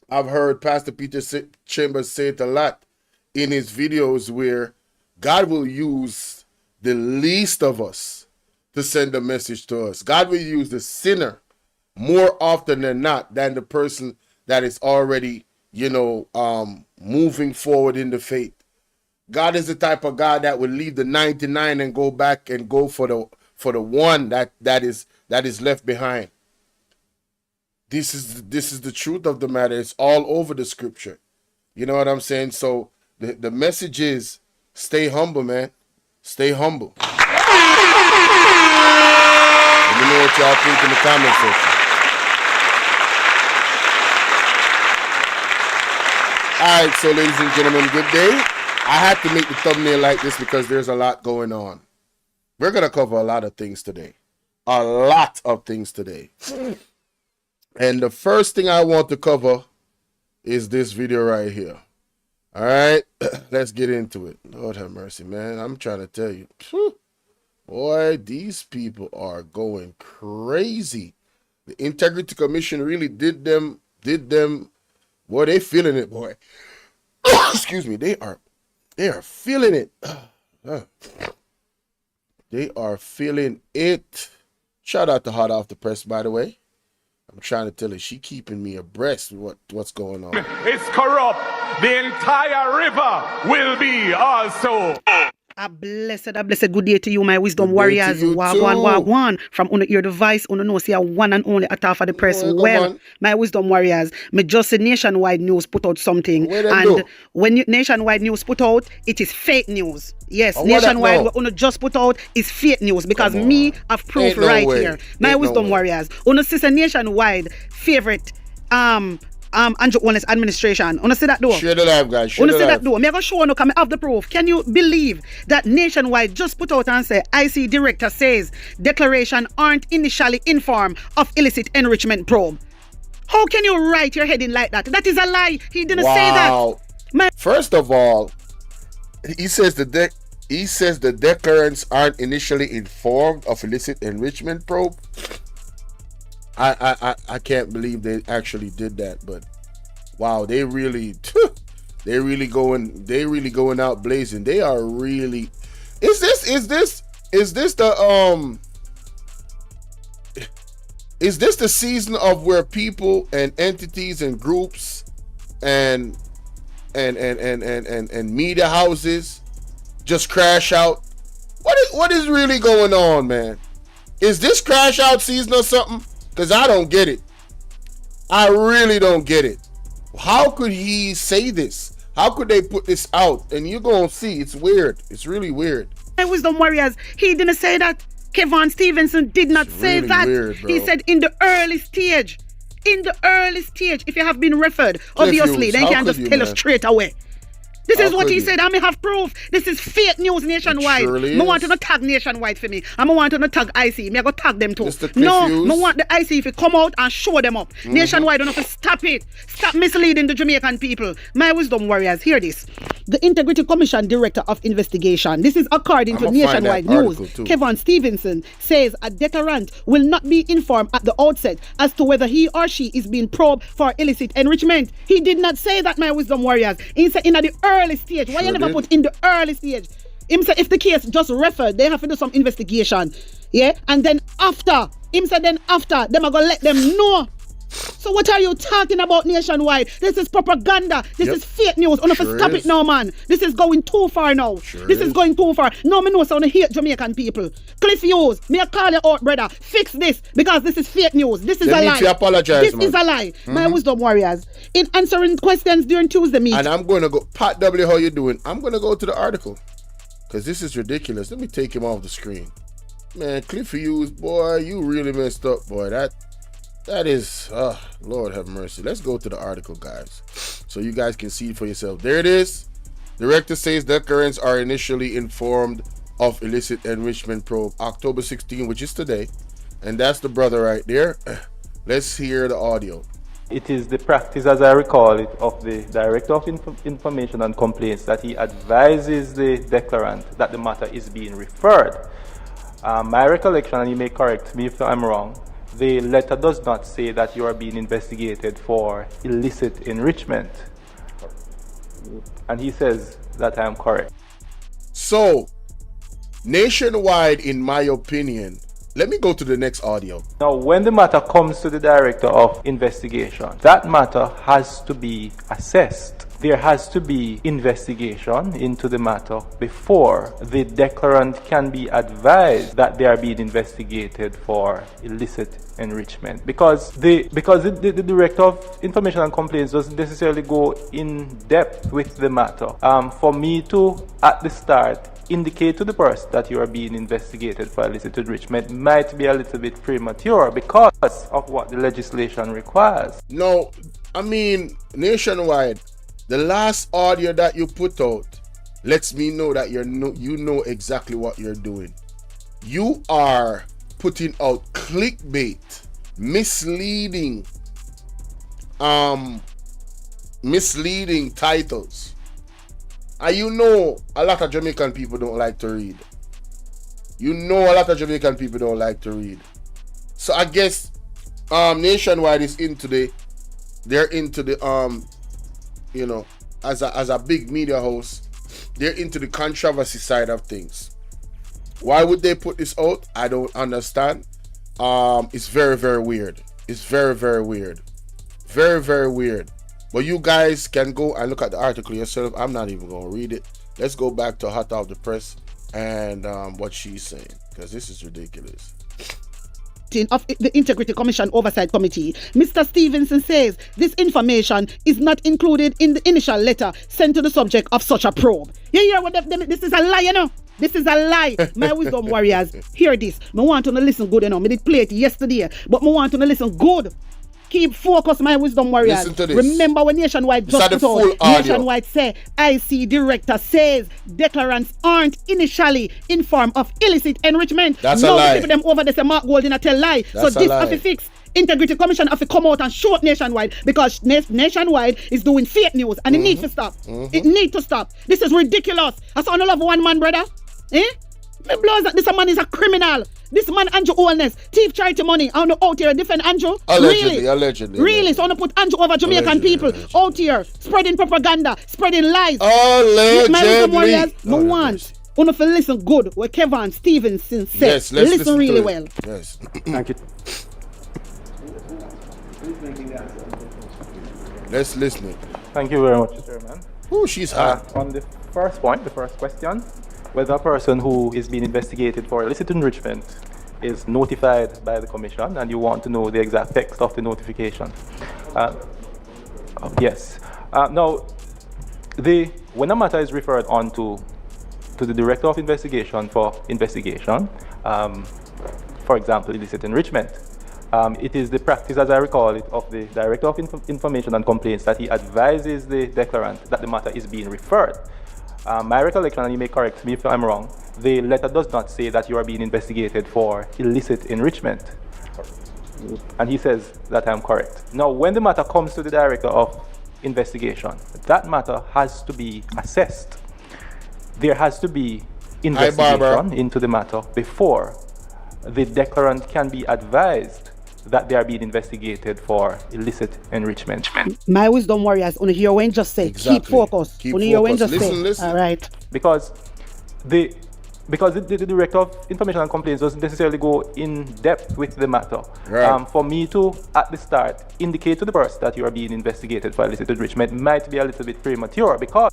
Pastor Peter Chambers say it a lot in his videos where God will use the least of us to send a message to us. God will use the sinner more often than not than the person that is already, you know, moving forward in the faith. God is the type of God that will leave the 99 and go back and go for the one that is left behind. This is the truth of the matter. It's all over the scripture. You know what I'm saying? So the message is stay humble, man. Stay humble. Let me know what y'all think in the comment section. All right, so ladies and gentlemen, good day. I had to make the thumbnail like this because there's a lot going on. We're going to cover a lot of things today. A lot of things today. And the first thing I want to cover is this video right here. All right, let's get into it. Lord have mercy, man. I'm trying to tell you. Boy, these people are going crazy. The Integrity Commission really did them. Boy, they feeling it, boy. Excuse me. They are feeling it. They are feeling it. Shout out to Hot Off the Press, by the way. I'm trying to tell her she keeping me abreast with what's going on. It's corrupt. The entire river will be also. A blessed good day to you, my wisdom Good day warriors. to you Wagwan. From under your device, under no see a one and only at half of the press. Well, well, my wisdom warriors, me just say Nationwide News put out something. And when Nationwide News put out, it is fake news. Yes, Nationwide what Uno just put out is fake news because me have proof right here. My wisdom warriors. Uno see Nationwide favorite Andrew Wallace administration. Wanna see that door? Share the live, guys. Wanna see that door? Me I gonna show you come have the proof. Can you believe that Nationwide just put out and say IC director says declaration aren't initially informed of illicit enrichment probe? How can you write your heading like that? That is a lie. He didn't say that. First of all, he says the declarants aren't initially informed of illicit enrichment probe. I can't believe they actually did that, but wow, they really going out blazing. They are really. Is this the season of where people and entities and groups and media houses just crash out? What is really going on, man? Is this crash out season or something? Because I don't get it. I really don't get it. How could he say this? How could they put this out? And you're going to see, it's weird. It's really weird. Wisdom Warriors, he didn't say that. Kevin Stevenson did not say really that. Weird, bro. He said in the early stage. In the early stage, if you have been referred, obviously, then you can just tell us straight away. This is what he said. I may have proof. This is fake news nationwide. I want to not tag nationwide for me. I want to not tag IC. Me I go tag them too. No, I want the IC if you come out and show them up. Nationwide don't have to stop it. Stop misleading the Jamaican people. My wisdom warriors, hear this. The Integrity Commission Director of Investigation. This is according to Nationwide News. Kevin Stevenson says a declarant will not be informed at the outset as to whether he or she is being probed for illicit enrichment. He did not say that, my wisdom warriors. He said in the early stage. Why you never put in the early stage? Him say if the case just referred, they have to do some investigation. Yeah? And then after, him said then after, them are going to let them know. So what are you talking about nationwide? This is propaganda. This is fake news. Stop it now, man. This is going too far now. This is going too far. No, me know so I hate Jamaican people. Cliff Hughes, me I call you out, brother. Fix this because this is fake news. This is a lie. Apologize, this is a lie. My wisdom warriors. In answering questions during Tuesday meet. And I'm going to go, Pat W, how you doing? I'm going to go to the article because this is ridiculous. Let me take him off the screen. Man, Cliff Hughes, boy, you really messed up, boy. That is, Lord have mercy. Let's go to the article, guys, so you guys can see it for yourself. There it is. Director says declarants are initially informed of illicit enrichment probe, October 16, which is today. And that's the brother right there. Let's hear the audio. It is the practice, as I recall it, of the Director of Information and Complaints that he advises the declarant that the matter is being referred. My recollection, and you may correct me if I'm wrong, the letter does not say that you are being investigated for illicit enrichment. And he says that I am correct. So, nationwide, in my opinion, let me go to the next audio. Now, when the matter comes to the Director of Investigation, that matter has to be assessed. There has to be investigation into the matter before the declarant can be advised that they are being investigated for illicit enrichment. Because the Director of Information and Complaints doesn't necessarily go in depth with the matter. For me to, at the start, indicate to the person that you are being investigated for illicit enrichment might be a little bit premature because of what the legislation requires. No, I mean, nationwide, the last audio that you put out lets me know that you know exactly what you're doing. You are putting out clickbait, misleading titles. And you know a lot of Jamaican people don't like to read. So I guess Nationwide is they're into the as a big media house, they're into the controversy side of things. Why would they put this out? I don't understand. It's very, very weird. It's very, very weird. Very, very weird. But you guys can go and look at the article yourself. I'm not even going to read it. Let's go back to Hot Off the Press and what she's saying, because this is ridiculous. Of the Integrity Commission Oversight Committee, Mr. Stevenson says this information is not included in the initial letter sent to the subject of such a probe. You hear what this is a lie, you know? This is a lie. My wisdom warriors, hear this. I want to listen good, you know. I did play it yesterday, but I want to listen good. Keep focused, my wisdom warriors. Listen to this. Remember when Nationwide just put out, Nationwide say, IC Director says declarants aren't initially informed of illicit enrichment. That's a lie. People them over there say Mark Golding a tell lie. That's so this have to fix. Integrity Commission have to come out and show Nationwide because Nationwide is doing fake news and it needs to stop. It needs to stop. This is ridiculous. I saw no love one man, brother. Me blows that this man is a criminal. This man Andrew Owens, thief charity money. I don't know out here defend Andrew. Allegedly. Really? So I want to put Andrew over Jamaican people out here spreading propaganda, spreading lies. Allegedly. My wisdom warriors, no want. Wanna feel listen good what Kevin Stevenson said. Yes, let's listen really well. Yes. Thank you. Let's listen. Thank you very much, Chairman. Oh, she's hot. On the first point, the first question, whether a person who is being investigated for illicit enrichment is notified by the Commission, and you want to know the exact text of the notification. Yes. Now, when a matter is referred on to the Director of Investigation for investigation, for example, illicit enrichment, it is the practice, as I recall it, of the Director of Information and Complaints that he advises the declarant that the matter is being referred. My recollection, and you may correct me if I'm wrong, the letter does not say that you are being investigated for illicit enrichment. And he says that I'm correct. Now, when the matter comes to the Director of Investigation, that matter has to be assessed. There has to be investigation into the matter before the declarant can be advised that they are being investigated for illicit enrichment. My wisdom warriors, on hear when just say keep focus. Keep on hear when just listen. say. All right. Because the Director of Information and Complaints doesn't necessarily go in depth with the matter. Right. For me to, at the start, indicate to the person that you are being investigated for illicit enrichment might be a little bit premature because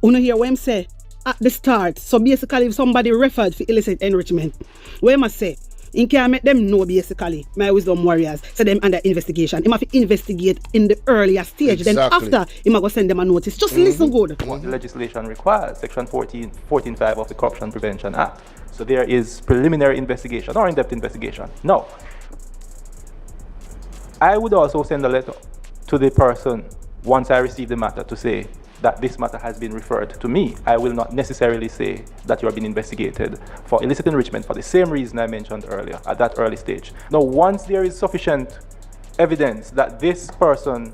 On hear when say at the start. So basically, if somebody referred for illicit enrichment, what must say? In can make them know basically, my wisdom warriors, so them under investigation. He must investigate in the earlier stage. Exactly. Then after, he must go send them a notice. Just listen good. what the legislation requires, Section 14.5 of the Corruption Prevention Act. So there is preliminary investigation or in-depth investigation. Now, I would also send a letter to the person once I receive the matter to say that this matter has been referred to me. I will not necessarily say that you are being investigated for illicit enrichment for the same reason I mentioned earlier, at that early stage. Now, once there is sufficient evidence that this person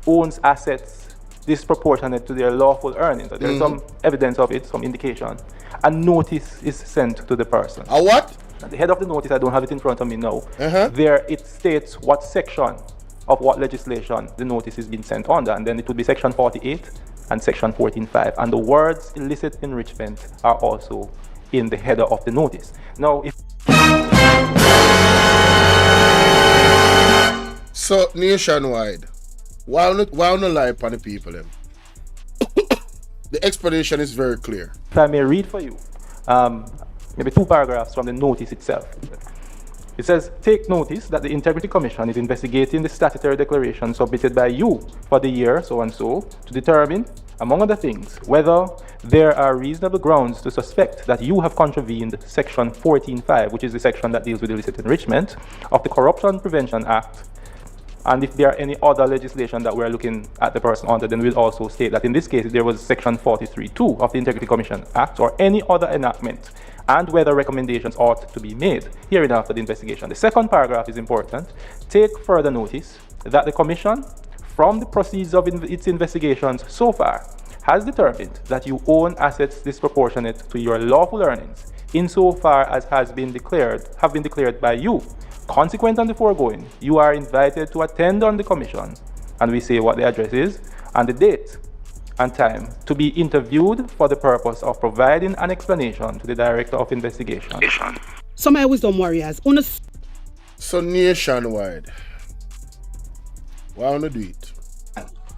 owns assets disproportionate to their lawful earnings, there is some evidence of it, some indication, a notice is sent to the person. A what? At the head of the notice, I don't have it in front of me now. There it states what section of what legislation the notice is being sent under, and then it would be Section 48 and Section 14.5. And the words illicit enrichment are also in the header of the notice. Now, if So nationwide, why not lie upon the people them? The explanation is very clear. if I may read for you, maybe 2 paragraphs from the notice itself. It says, take notice that the Integrity Commission is investigating the statutory declaration submitted by you for the year so-and-so to determine, among other things, whether there are reasonable grounds to suspect that you have contravened Section 14.5, which is the section that deals with illicit enrichment, of the Corruption Prevention Act. And if there are any other legislation that we're looking at the person under, then we'll also state that in this case, there was Section 43.2 of the Integrity Commission Act or any other enactment, and whether recommendations ought to be made hereinafter the investigation. The second paragraph is important. Take further notice that the Commission, from the proceeds of its investigations so far, has determined that you own assets disproportionate to your lawful earnings, insofar as have been declared by you. Consequent on the foregoing, you are invited to attend on the Commission, and we say what the address is, and the date and time, to be interviewed for the purpose of providing an explanation to the Director of Investigation. So my wisdom warriors, So nationwide, why wanna do it?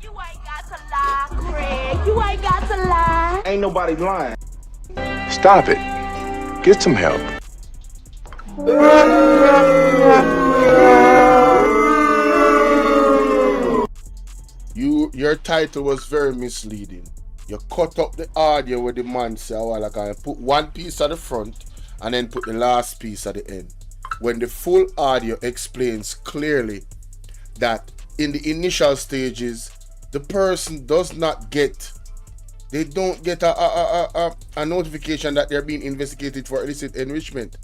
You ain't got to lie, Craig. You ain't got to lie. Ain't nobody lying. Stop it. Get some help. Your title was very misleading. You cut up the audio with the man say a while ago and put one piece at the front and then put the last piece at the end. When the full audio explains clearly that in the initial stages, the person does not get, they don't get a notification that they're being investigated for illicit enrichment.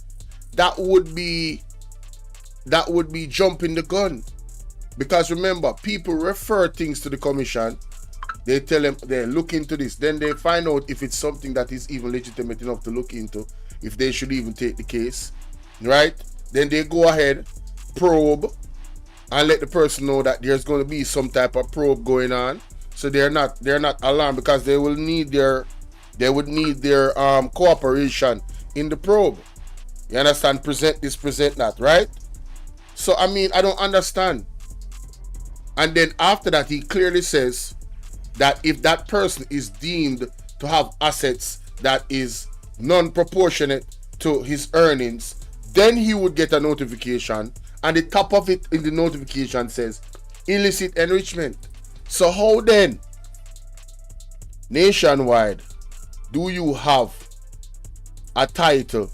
That would be jumping the gun. Because remember, people refer things to the commission. They tell them they look into this. Then they find out if it's something that is even legitimate enough to look into. if they should even take the case, right? Then they go ahead, probe, and let the person know that there's going to be some type of probe going on. So they're not alarmed, because they would need their cooperation in the probe. You understand? Present this, present that, right? So I mean, I don't understand. And then after that, he clearly says that if that person is deemed to have assets that is non-proportionate to his earnings, then he would get a notification, and the top of it in the notification says illicit enrichment. So how then, nationwide, do you have a title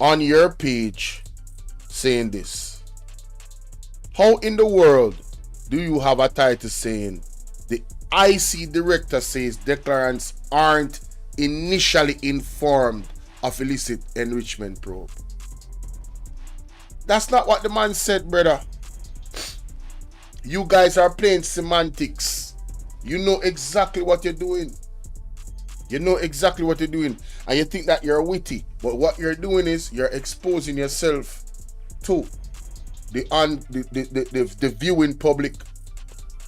on your page saying this? How in the world do you have a title saying the IC director says declarants aren't initially informed of illicit enrichment probe? That's not what the man said, brother. You guys are playing semantics. You know exactly what you're doing. You know exactly what you're doing. And you think that you're witty. But what you're doing is you're exposing yourself to the viewing public.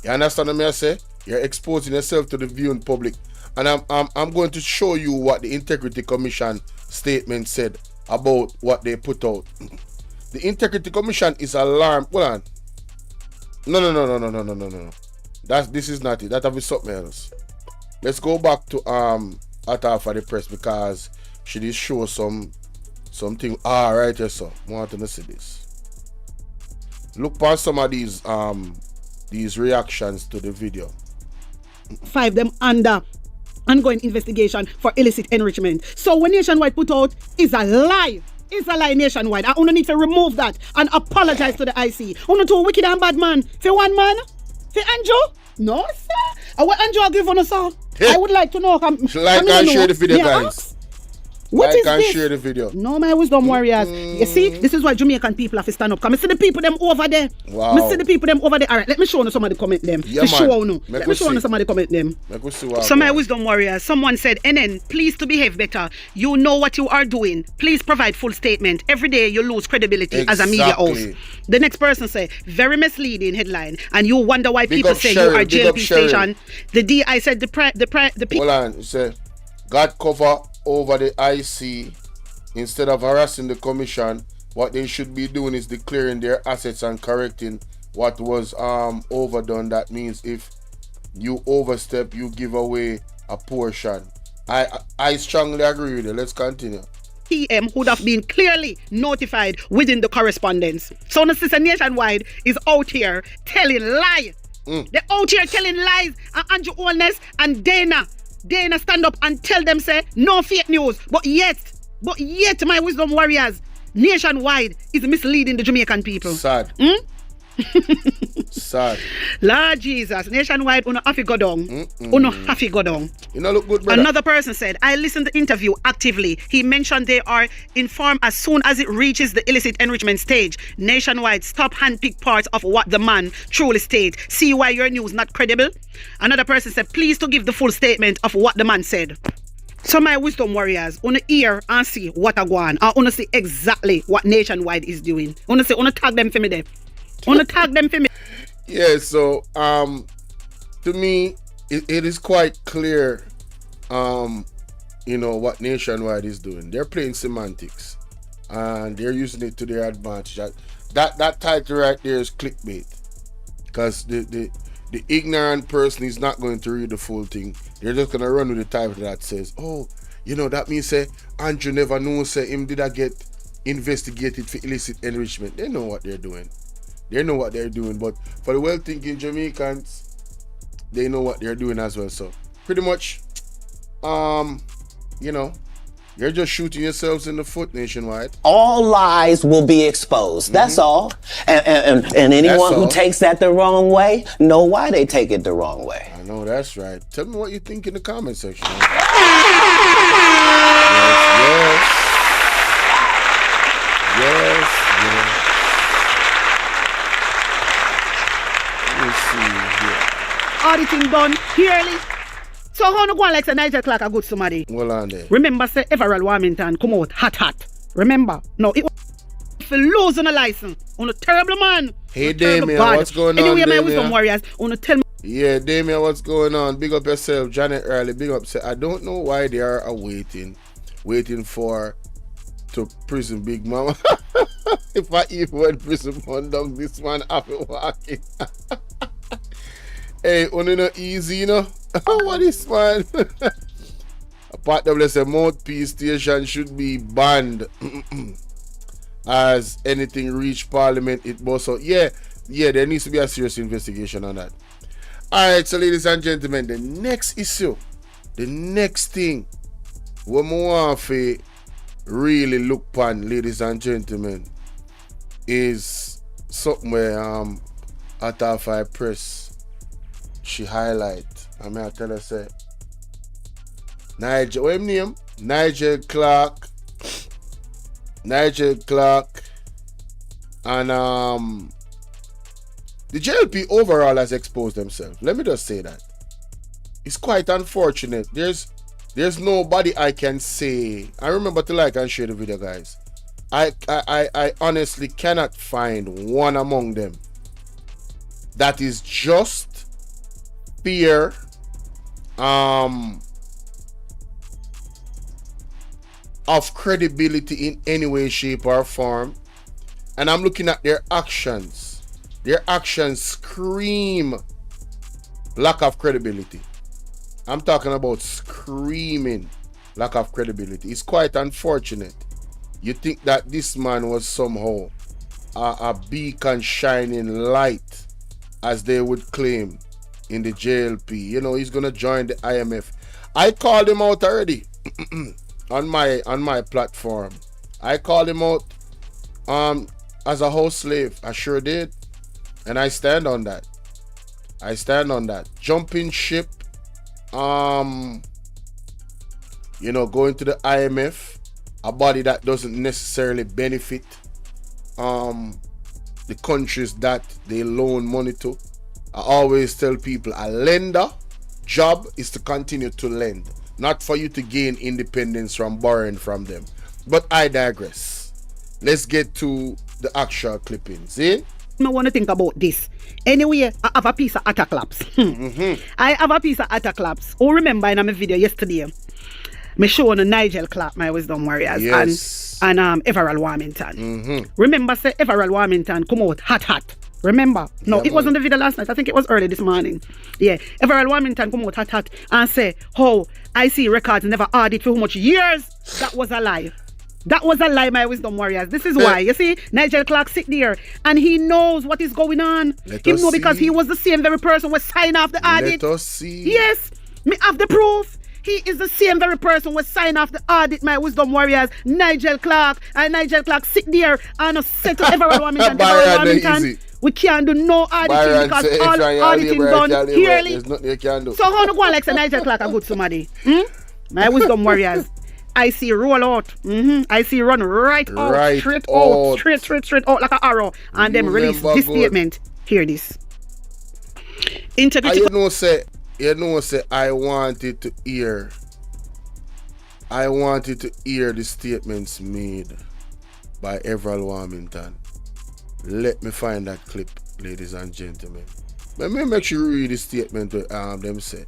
You understand what I say? You're exposing yourself to the viewing public. And I'm going to show you what the Integrity Commission statement said about what they put out. The Integrity Commission is alarmed. Hold on. No. This is not it. That will be something else. Let's go back to Atta for the press, because she did show something. Right here, so I want to see this. Look for some of these reactions to the video. 5 them under ongoing investigation for illicit enrichment. So when Nationwide put out is a lie. It's a lie, Nationwide. I only need to remove that and apologize to the IC. Only to a wicked and bad man. For one man? For Andrew? No, sir. What Andrew give on us, sir? I would like to know. Like and share the video, guys. What is this? Share the video. No, my wisdom warriors. You see, this is why Jamaican people have to stand up. Come, I see the people them over there. Wow. I see the people them over there. All right, let me show you some of the comment them. Yeah, show you. Let me show you some of the comment them. So my wisdom warriors, someone said, NN, please to behave better. You know what you are doing. Please provide full statement. Every day you lose credibility as a media host. The next person say, very misleading headline. And you wonder why people say you are JLP station. The DI said the people. Hold on, you say, got cover over the IC. Instead of harassing the commission, what they should be doing is declaring their assets and correcting what was overdone. That means if you overstep, you give away a portion. I strongly agree with you. Let's continue. PM would have been clearly notified within the correspondence. So the sister Nationwide is out here telling lies. They're out here telling lies. And Andrew Holness and Dana stand up and tell them, say, no fake news. But yet, my wisdom warriors, Nationwide is misleading the Jamaican people. Sad. Sad. Lord Jesus, Nationwide, uno happy go down. Uno happy go down. You know, look good, brother. Another person said, I listened to the interview actively. He mentioned they are informed as soon as it reaches the illicit enrichment stage. Nationwide, stop handpick parts of what the man truly states. See why your news not credible? Another person said, please to give the full statement of what the man said. So my wisdom warriors, wanna hear and see what I go on. I wanna see exactly what Nationwide is doing. Wanna tag them for me there. Wanna tag them for me. Yeah, so to me it is quite clear you know what Nationwide is doing. They're playing semantics and they're using it to their advantage. That title right there is clickbait, because the ignorant person is not going to read the full thing. They're just gonna run with the title that says, oh, you know, that means say Andrew never know say him did I get investigated for illicit enrichment. They know what they're doing. They know what they're doing, but for the well-thinking Jamaicans, they know what they're doing as well. So pretty much, you know, you're just shooting yourselves in the foot, Nationwide. All lies will be exposed. That's all. And anyone who takes that the wrong way, know why they take it the wrong way. I know that's right. Tell me what you think in the comment section. Yes. Let me see here. Auditing done clearly. So how no go on like say Nigel Clark a good somebody? Hold on there. Remember say Everald Warmington come out hot. Remember? No, it was for losing a license. On a terrible man. Hey Damien, what's going on? Anyway, my Damien? wisdom warriors, on tell me. Yeah, Damien, what's going on? Big up yourself, Janet Early. Big up. Say, I don't know why they are waiting for to prison Big Mama. If I even went prison fund dog, this man after walking. Hey, only not easy, you know. What is man? Apart of let's say mouthpiece station should be banned. As anything reach Parliament, it must. So yeah, there needs to be a serious investigation on that. Alright, so ladies and gentlemen, the next issue, the next thing we want to really look upon, ladies and gentlemen, is something where At 5 Press she highlight. I mean I tell her say Nigel, what his name? Nigel Clark and the JLP overall has exposed themselves. Let me just say that. It's quite unfortunate. There's nobody I can say. I remember to like and share the video, guys. I honestly cannot find one among them that is just fear of credibility in any way, shape, or form. And I'm looking at their actions. Their actions scream lack of credibility. I'm talking about screaming lack of credibility. It's quite unfortunate. You think that this man was somehow a beacon shining light, as they would claim in the JLP. You know, he's gonna join the IMF. I called him out already on my platform. I called him out as a house slave. I sure did. And I stand on that. Jumping ship, going to the IMF, a body that doesn't necessarily benefit the countries that they loan money to. I always tell people a lender job is to continue to lend, not for you to gain independence from borrowing from them. But I digress. Let's get to the actual clippings. I want to think about this. Anyway, I have a piece of attack laps. I have a piece of attack laps. Oh, remember in my video yesterday, me showing Nigel Clark, my wisdom warriors, and Everald Warmington. Remember, say Everald Warmington come out hot. Remember? No, it wasn't the video last night. I think it was early this morning. Yeah, Everald Warmington come out hot and say, "Oh, I see records never audit for how much years." That was a lie. That was a lie, my wisdom warriors. This is why. You see, Nigel Clark sit there and he knows what is going on. He know because he was the same very person who signed off the audit. Let us see. Yes, me have the proof. He is the same very person who signed off the audit, my wisdom warriors. Nigel Clark. And Nigel Clark sit there and say to Everald Warmington, we can't do no auditing because all auditing done clearly. There's nothing you can do. So how no go on like say Nigel Clark a good somebody? My wisdom warriors. I see roll out. I see run right out, straight out like an arrow, and then release this statement. Hear this. Integrity. You know, say I wanted to hear the statements made by Everald Warmington. Let me find that clip, ladies and gentlemen. Let me make sure you read the statement them say.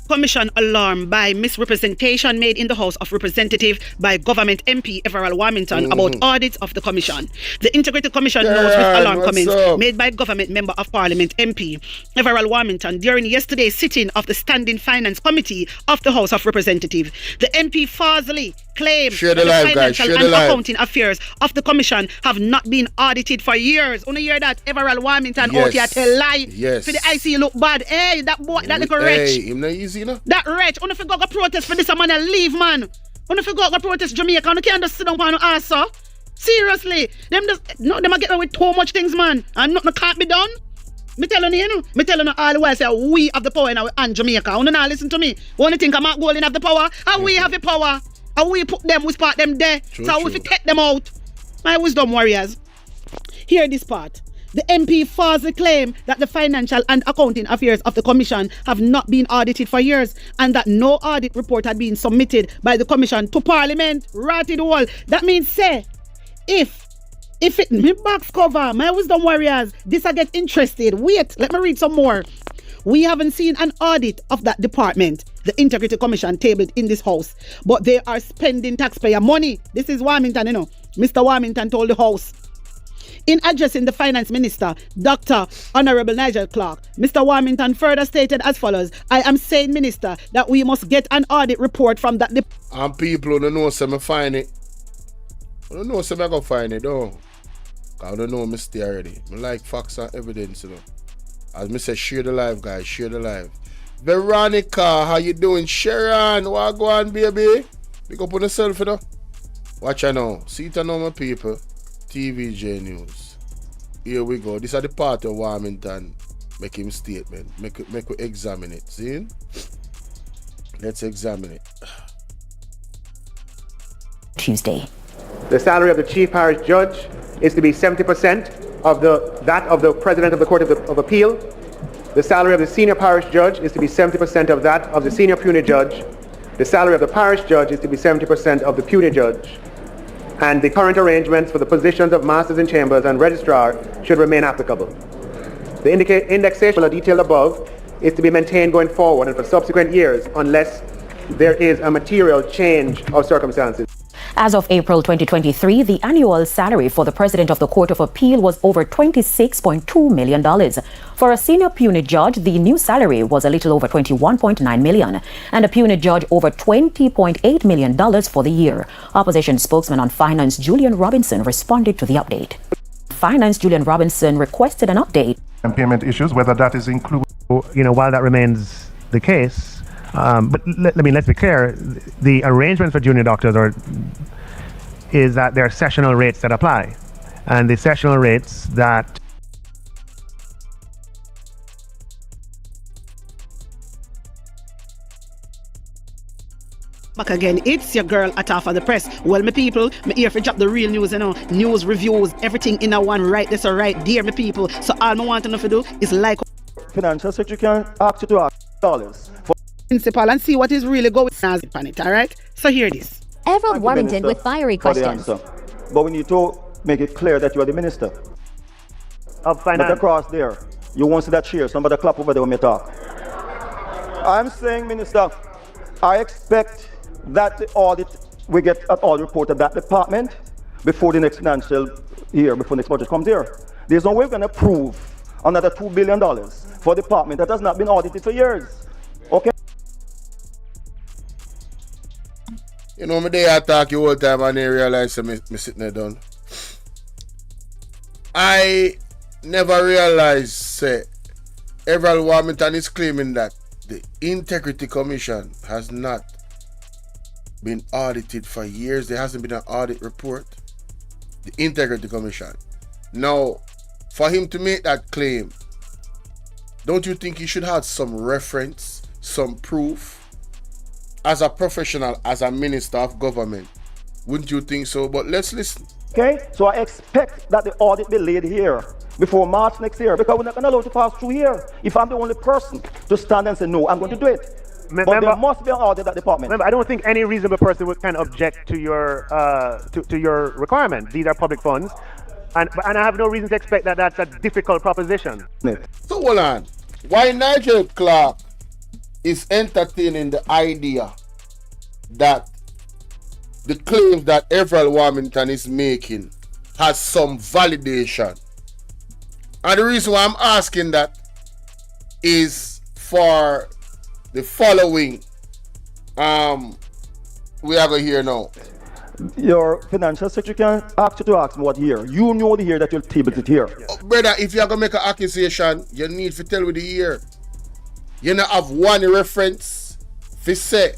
Commission alarmed by misrepresentation made in the House of Representatives by government MP Everald Warmington about audits of the Commission. The Integrated Commission knows with alarm comments made by government member of Parliament MP Everald Warmington during yesterday's sitting of the Standing Finance Committee of the House of Representatives. The MP falsely claimed that the financial and accounting affairs of the Commission have not been audited for years. Wanna hear that? Everald Warmington out here tell lie. Yes. For the IC look bad. Hey, that boy, that little wretch. Him not easy, you know? That wretch, wanna go protest for this man and leave, man. Wanna go protest Jamaica, and can't just sit down on the ass, sir. Seriously, them a get away with too much things, man, and nothing can't be done. Me telling you, all the while say we have the power in our hand, Jamaica. Wanna not listen to me? Wanna think I'm not going have the power? And we have the power. And we put them, we spot them there. So if we take them out, my wisdom warriors, hear this part. The MP falsely claimed that the financial and accounting affairs of the Commission have not been audited for years and that no audit report had been submitted by the Commission to Parliament. Ratted wall. That means, say, if it, me box cover, my wisdom warriors, this I get interested. Wait, let me read some more. We haven't seen an audit of that department, the Integrity Commission tabled in this house, but they are spending taxpayer money. This is Warmington, you know. Mr. Warmington told the house. In addressing the Finance Minister, Dr. Honorable Nigel Clark, Mr. Warmington further stated as follows: I am saying, Minister, that we must get an audit report from that department. And people don't know some find it. I don't know some I go find it though. I don't know me stay already. I like facts and evidence, you know. As me say, share the live, guys, share the live. Veronica, how you doing? Sharon, what go on, baby? Pick up on yourself, you know. Watch out now. See it now, my people. TVJ News. Here we go. This is the part of Warmington. Make him statement. Make we examine it. See? Let's examine it. Tuesday. The salary of the Chief Parish Judge is to be 70% of that of the President of the Court of Appeal. The salary of the Senior Parish Judge is to be 70% of that of the Senior Puisne Judge. The salary of the Parish Judge is to be 70% of the Puisne Judge. And the current arrangements for the positions of Masters in Chambers and Registrar should remain applicable. The indexation detailed above is to be maintained going forward and for subsequent years unless there is a material change of circumstances. As of April 2023, the annual salary for the President of the Court of Appeal was over $26.2 million. For a senior puisne judge, the new salary was a little over $21.9 million, and a puisne judge over $20.8 million for the year. Opposition spokesman on Finance Julian Robinson responded to the update. Finance Julian Robinson requested an update. And payment issues, whether that is included, while that remains the case. But let's be clear, the arrangement for junior doctors is that there are sessional rates that apply. And the sessional rates that back again, it's your girl at Half of the Press. Well, my people, me here for drop the real news, news, reviews, everything in a one right this or right there, my people. So all I want to know to do is like Financial Secretary can ask you to ask dollars for principal and see what is really going on it, all right? So here it is. Everald Warmington with fiery questions. But we need to make it clear that you are the Minister of Finance. But across there, you won't see that chair. Somebody clap over there when we talk. I'm saying, Minister, I expect that the audit, we get an audit report of that department before the next financial year, before the next budget comes here. There's no way we're going to approve another $2 billion for a department that has not been audited for years. Okay? You know, me there talk you all the time and I realize me sitting there done. I never realized, say, Everald Warmington is claiming that the Integrity Commission has not been audited for years. There hasn't been an audit report. The Integrity Commission. Now, for him to make that claim, don't you think he should have some reference, some proof? As a professional, as a minister of government, wouldn't you think so? But let's listen. Okay, so I expect that the audit be laid here before March next year, because we're not going to allow it to pass through here. If I'm the only person to stand and say, no, I'm going to do it. But there must be an audit at that department. Remember, I don't think any reasonable person can object to your to your requirement. These are public funds. And I have no reason to expect that that's a difficult proposition. So hold on. Why Nigel Clark is entertaining the idea that the claims that Everald Warmington is making has some validation. And the reason why I'm asking that is for the following we are going to hear now. Your financial secretary can ask you to ask me what year. You know the year that you'll table it here. Brother, if you're going to make an accusation, you need to tell me the year. You not have one reference to say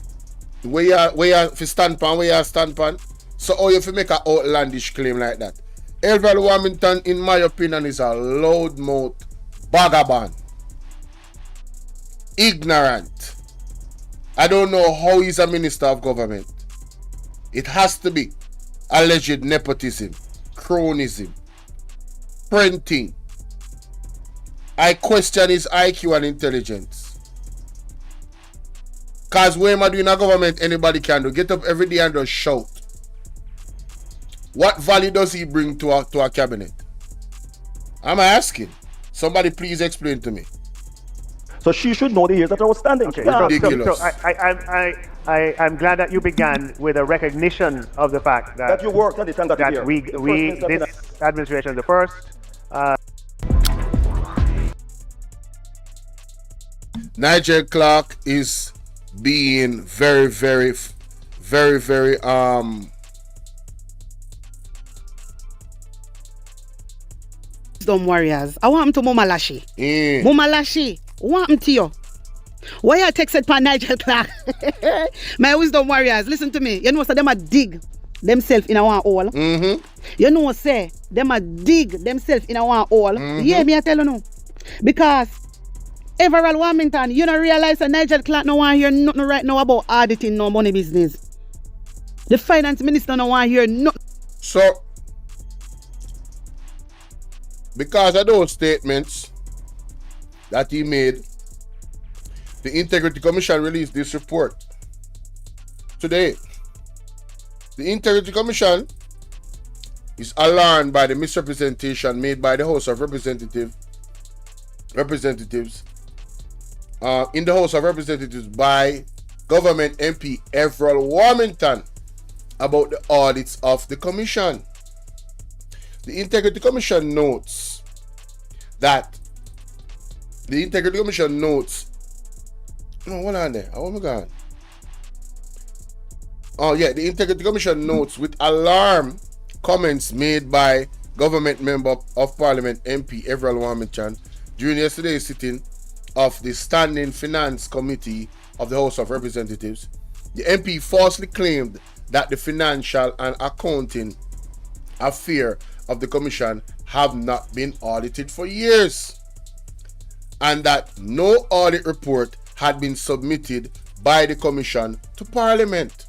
where you stand pan, where you stand pan. So how you fi make an outlandish claim like that? Everald Warmington, in my opinion, is a loudmouth vagabond. Ignorant. I don't know how he's a minister of government. It has to be alleged nepotism, cronyism, printing, I question his IQ and intelligence. Because when am I doing a government, anybody can do. Get up every day and just shout. What value does he bring to a cabinet? I'm asking. Somebody please explain to me. So she should know the years that I was standing. Okay, ridiculous. So I'm glad that you began with a recognition of the fact that you worked at the time that this administration, the first. Nigel Clark is being very Wisdom warriors. I want him to Mama Lashi. Mama Lashi, want him to you. Why you texted for Nigel Clark? My wisdom warriors, listen to me. You know, so them a dig themselves in a one hole. You know, say them a dig themselves in a one hole. Yeah, me I tell you no. Because Everall Warmington, you don't realize that Nigel Clark no want hear nothing right now about auditing no money business. The finance minister no want hear nothing. So, because of those statements that he made, the Integrity Commission released this report today. The Integrity Commission is alarmed by the misrepresentation made by the House of Representatives in the House of Representatives by government MP Everall Warmington about the audits of the Commission. The Integrity Commission notes that the Integrity Commission notes. No, hold on there. Oh my God. Oh yeah, the Integrity Commission notes with alarm comments made by government member of Parliament MP Everall Warmington during yesterday's sitting of the Standing Finance Committee of the House of Representatives. The MP falsely claimed that the financial and accounting affair of the Commission have not been audited for years, and that no audit report had been submitted by the Commission to Parliament.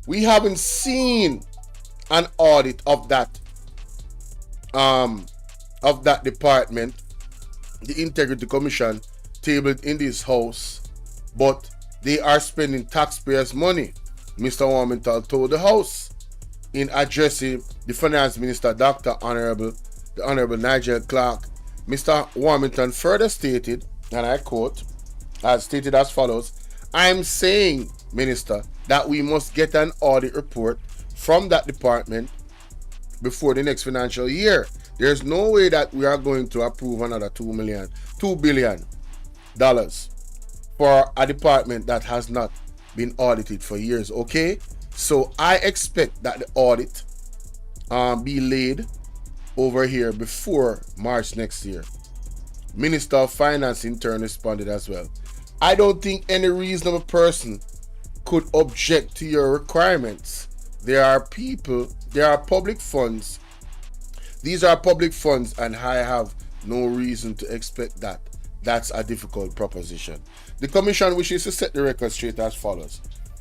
We haven't seen an audit of that department, the Integrity Commission, tabled in this House, but they are spending taxpayers' money, Mr. Warmington told the House in addressing the Finance Minister, the Honorable Nigel Clark. Mr. Warmington further stated, and I quote, as stated as follows: "I'm saying, Minister, that we must get an audit report from that department before the next financial year. There's no way that we are going to approve another $2 billion for a department that has not been audited for years." Okay, so I expect that the audit be laid over here before March next year. Minister of Finance in turn responded as well: "I don't think any reasonable person could object to your requirements. There are public funds. These are public funds, and I have no reason to expect that. That's a difficult proposition." The Commission wishes to set the record straight as follows.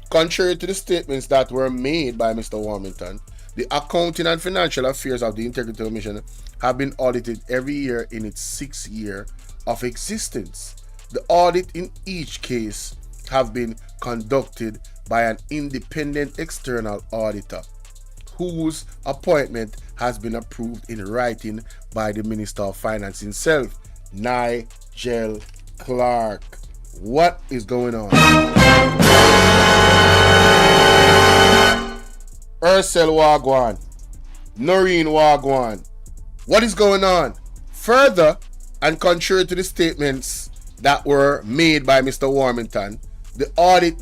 Contrary to the statements that were made by Mr. Warmington, the accounting and financial affairs of the Integrity Commission have been audited every year in its 6th year of existence. The audit in each case have been conducted by an independent external auditor, whose appointment has been approved in writing by the Minister of Finance himself, Nigel Clark. What is going on? Ursel Wagwan, Noreen Wagwan. What is going on? Further, and contrary to the statements that were made by Mr. Warmington, the audited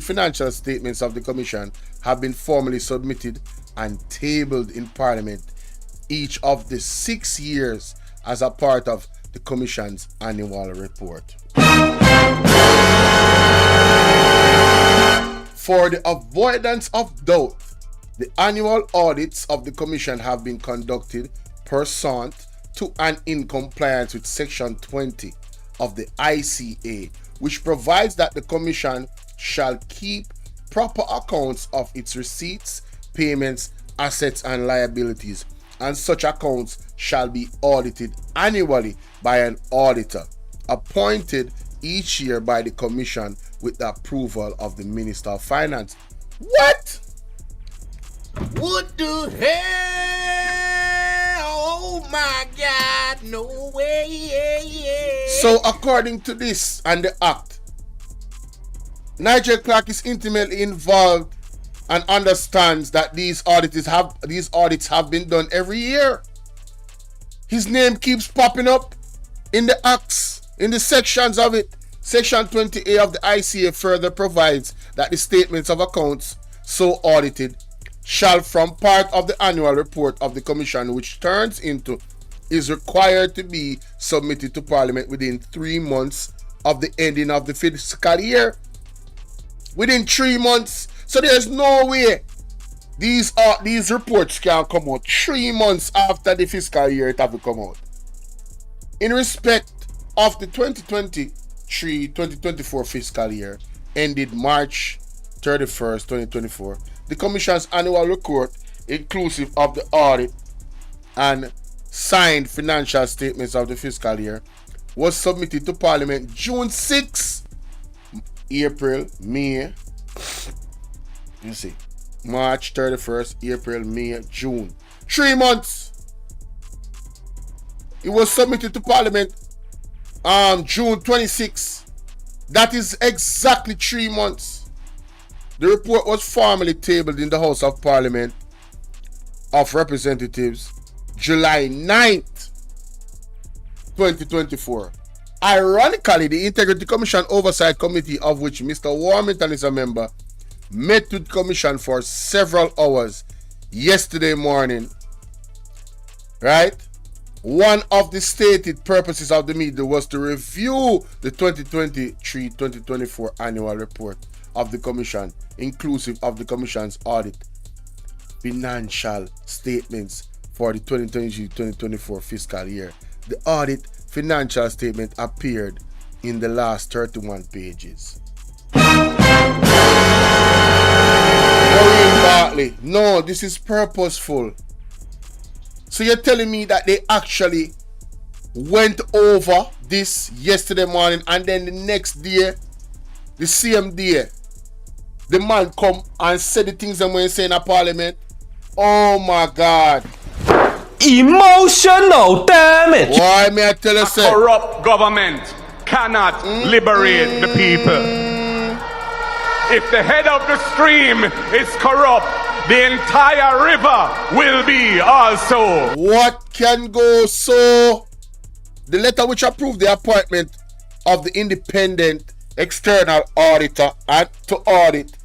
financial statements of the Commission have been formally submitted and tabled in Parliament each of the 6 years as a part of the Commission's annual report. For the avoidance of doubt, the annual audits of the Commission have been conducted pursuant to and in compliance with Section 20 of the ICA, which provides that the Commission shall keep proper accounts of its receipts, payments, assets, and liabilities, and such accounts shall be audited annually by an auditor appointed each year by the Commission with the approval of the Minister of Finance. What? What the hell? Oh my God, no way. So according to this and the Act, Nigel Clark is intimately involved and understands that these audits have been done every year. His name keeps popping up in the acts, in the sections of it. Section 20A of the ICA further provides that the statements of accounts so audited shall form part of the annual report of the Commission, which turns into is required to be submitted to Parliament within 3 months of the ending of the fiscal year. Within 3 months. So there's no way these reports can come out 3 months after the fiscal year it have to come out. In respect of the 2023-2024 fiscal year ended March 31st, 2024, the Commission's annual report, inclusive of the audit and signed financial statements of the fiscal year, was submitted to Parliament June 6, April, May, you see, March 31st, April, May, June. 3 months. It was submitted to Parliament June 26. That is exactly 3 months. The report was formally tabled in the House of Parliament of Representatives July 9th, 2024. Ironically, the Integrity Commission Oversight Committee, of which Mr. Warmington is a member, met with the Commission for several hours yesterday morning. Right? One of the stated purposes of the meeting was to review the 2023-2024 annual report of the Commission, inclusive of the Commission's audit financial statements for the 2023-2024 fiscal year. The audit financial statement appeared in the last 31 pages. Bartley, no, this is purposeful. So you're telling me that they actually went over this yesterday morning, and then the next day, the same day, the man come and said the things that we're saying at Parliament? Oh my God. Emotional damage. Why may I tell you, sir? A corrupt government cannot liberate the people. If the head of the stream is corrupt, the entire river will be also. What can go so? The letter which approved the appointment of the independent external auditor and to audit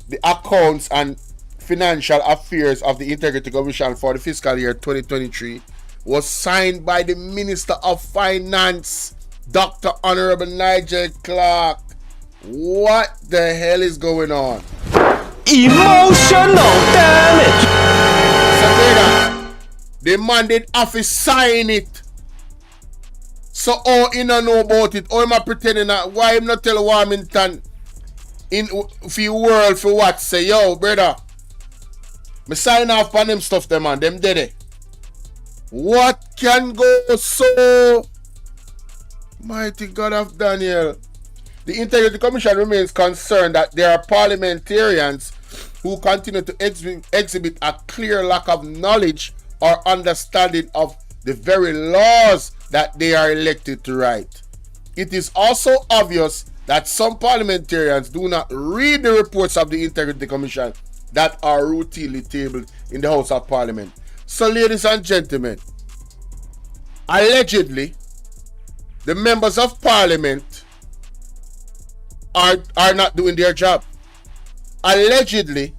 the accounts and financial affairs of the Integrity Commission for the fiscal year 2023 was signed by the Minister of Finance, Dr. Honorable Nigel Clark. What the hell is going on? Emotional damage. The man did have to sign it. So how he not know about it? How am I pretending that? Why him not tell Warmington in for world for what? Say, yo, brother, me sign off on them stuff, them man, them dead it. What can go so? Mighty God of Daniel. The Integrity Commission remains concerned that there are parliamentarians who continue to exhibit a clear lack of knowledge or understanding of the very laws that they are elected to write. It is also obvious that some parliamentarians do not read the reports of the Integrity Commission that are routinely tabled in the House of Parliament. So, ladies and gentlemen, allegedly, the members of Parliament are not doing their job. Allegedly,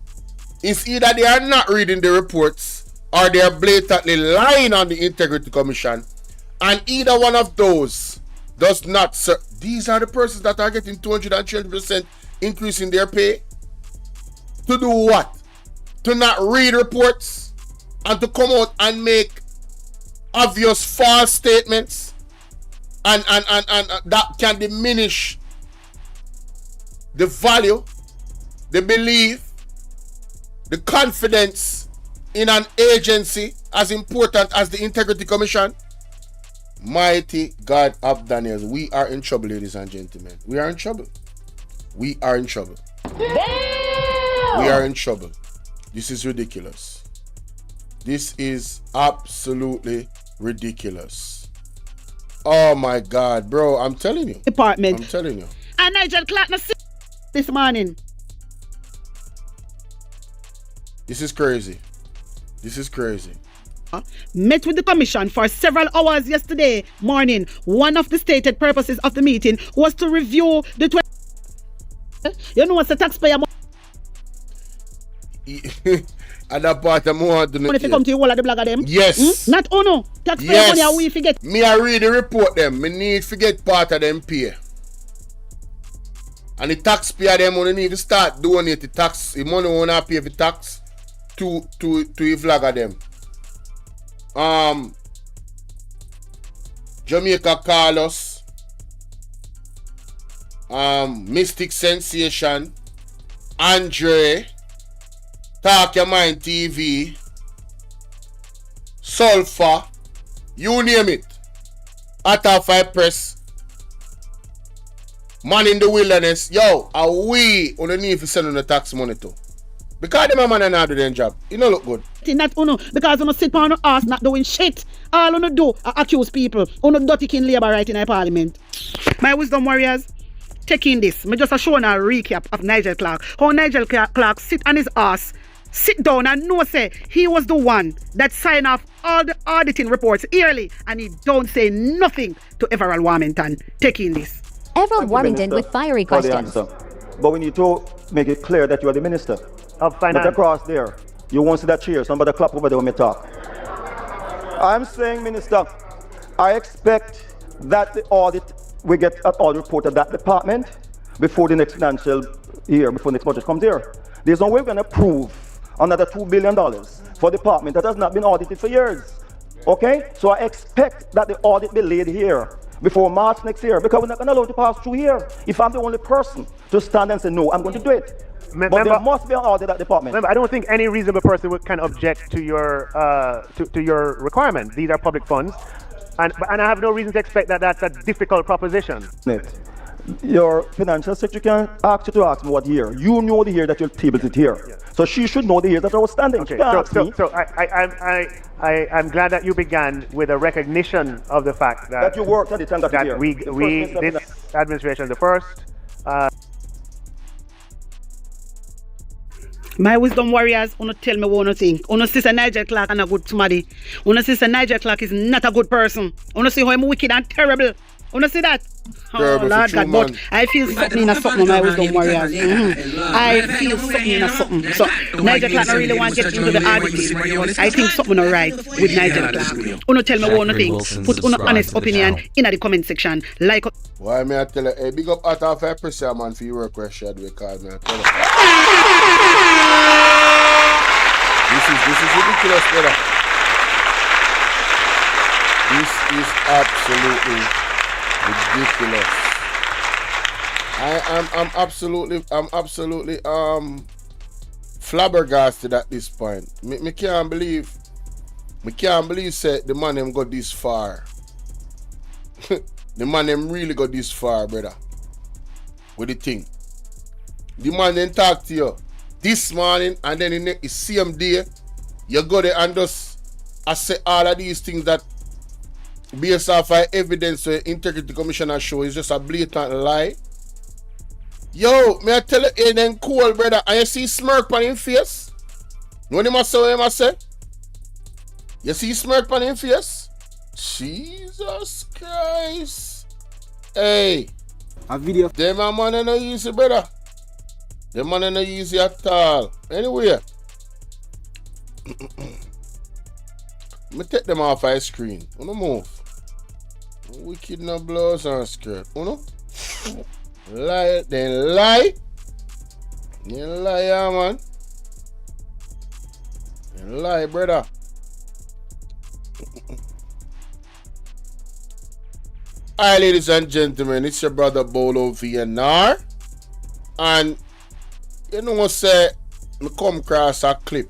it's either they are not reading the reports or they are blatantly lying on the Integrity Commission, and either one of those does not serve. These are the persons that are getting 220% increase in their pay. To do what? To not read reports and to come out and make obvious false statements and that can diminish the value, the belief, the confidence in an agency as important as the Integrity Commission. Mighty God of Daniel, we are in trouble, ladies and gentlemen. We are in trouble. We are in trouble. Damn! We are in trouble. This is ridiculous. This is absolutely ridiculous. Oh my God, bro, I'm telling you. Department. I'm telling you. And Nigel Clark this morning. This is crazy. This is crazy. Met with the commission for several hours yesterday morning. One of the stated purposes of the meeting was to review the you know what's the taxpayer and that part of more do if you come to you all of the blogger them? Yes. Not no. Taxpayer yes. money we forget. Me I read the report them. Me need to get part of them pay. And the taxpayer them only need to start donate the tax. The money wanna pay for tax to the vlogger them. Jamaica Carlos, Mystic Sensation, Andre, Talk Your Mind TV, Sulpha, you name it. Atafai Press, Man in the Wilderness. Yo, are we on the need to send on the tax money too? Because them man and not do their job. You know look good. Not uno because uno sit on the ass not doing shit. All uno do accuse people. Uno dirty king labor right in the parliament. My wisdom warriors, taking this. Me just showing a recap of Nigel Clark. How Nigel Clark sit on his ass, sit down and know say he was the one that signed off all the auditing reports yearly and he don't say nothing to Everald Warmington. Taking this. Everald Warmington with fiery questions. But we need to make it clear that you are the minister of finance. But across there, you won't see that chair. Somebody clap over there when me talk. I'm saying, Minister, I expect that the audit we get an audit report of that department before the next financial year, before the next budget comes here. There's no way we're going to approve another $2 billion for a department that has not been audited for years. Okay? So I expect that the audit be laid here before March next year, because we're not going to allow it to pass through here. If I'm the only person to stand and say, no, I'm going to do it. But there must be an audit at that department. Remember, I don't think any reasonable person can object to your to your requirement. These are public funds, and I have no reason to expect that that's a difficult proposition. Your financial secretary can ask you to ask me what year. You know the year that you tabled it here. Yeah. So she should know the year that I was standing. Okay, so I'm glad that you began with a recognition of the fact that you worked at it and got that here. This administration, the first. My wisdom warriors, wanna tell me one thing. Wanna sister Nigel Clark and a good somebody. Wanna sister Nigel Clark is not a good person. Wanna see how I'm wicked and terrible. Wanna see that? Terrible, oh Lord God, but I feel something in a something, my wisdom warriors. I feel something in a something. So Nigel Clark don't really want to get into the argument. I think something alright with Nigel Clark. Wanna tell me one thing. Put an honest opinion in the comment section. Like. Why may I tell you? Hey, big up at half a percent man for your work where she had we call me. This is ridiculous, brother. This is absolutely ridiculous. I'm absolutely flabbergasted at this point. Me can't believe say the man them got this far. The man them really got this far, brother. With the thing. The man then talk to you this morning and then in the same day you go there and just say all of these things that based off of evidence the Integrity Commissioner show is just a blatant lie. Yo, may I tell you, then cool, brother, and you see smirk on him face? When he must say what he must say? You see smirk on him face? Jesus Christ. Hey. A video. Them man ain't no easy, brother. Them man ain't no easy at all. Anyway. Me take them off my screen. Wanna move? Wicked no blows and skirt. Wanna? Lie, then lie. You lie, yeah, man. You lie, brother. Alright, ladies and gentlemen, it's your brother Bolo V&R. And you know what say, me come across a clip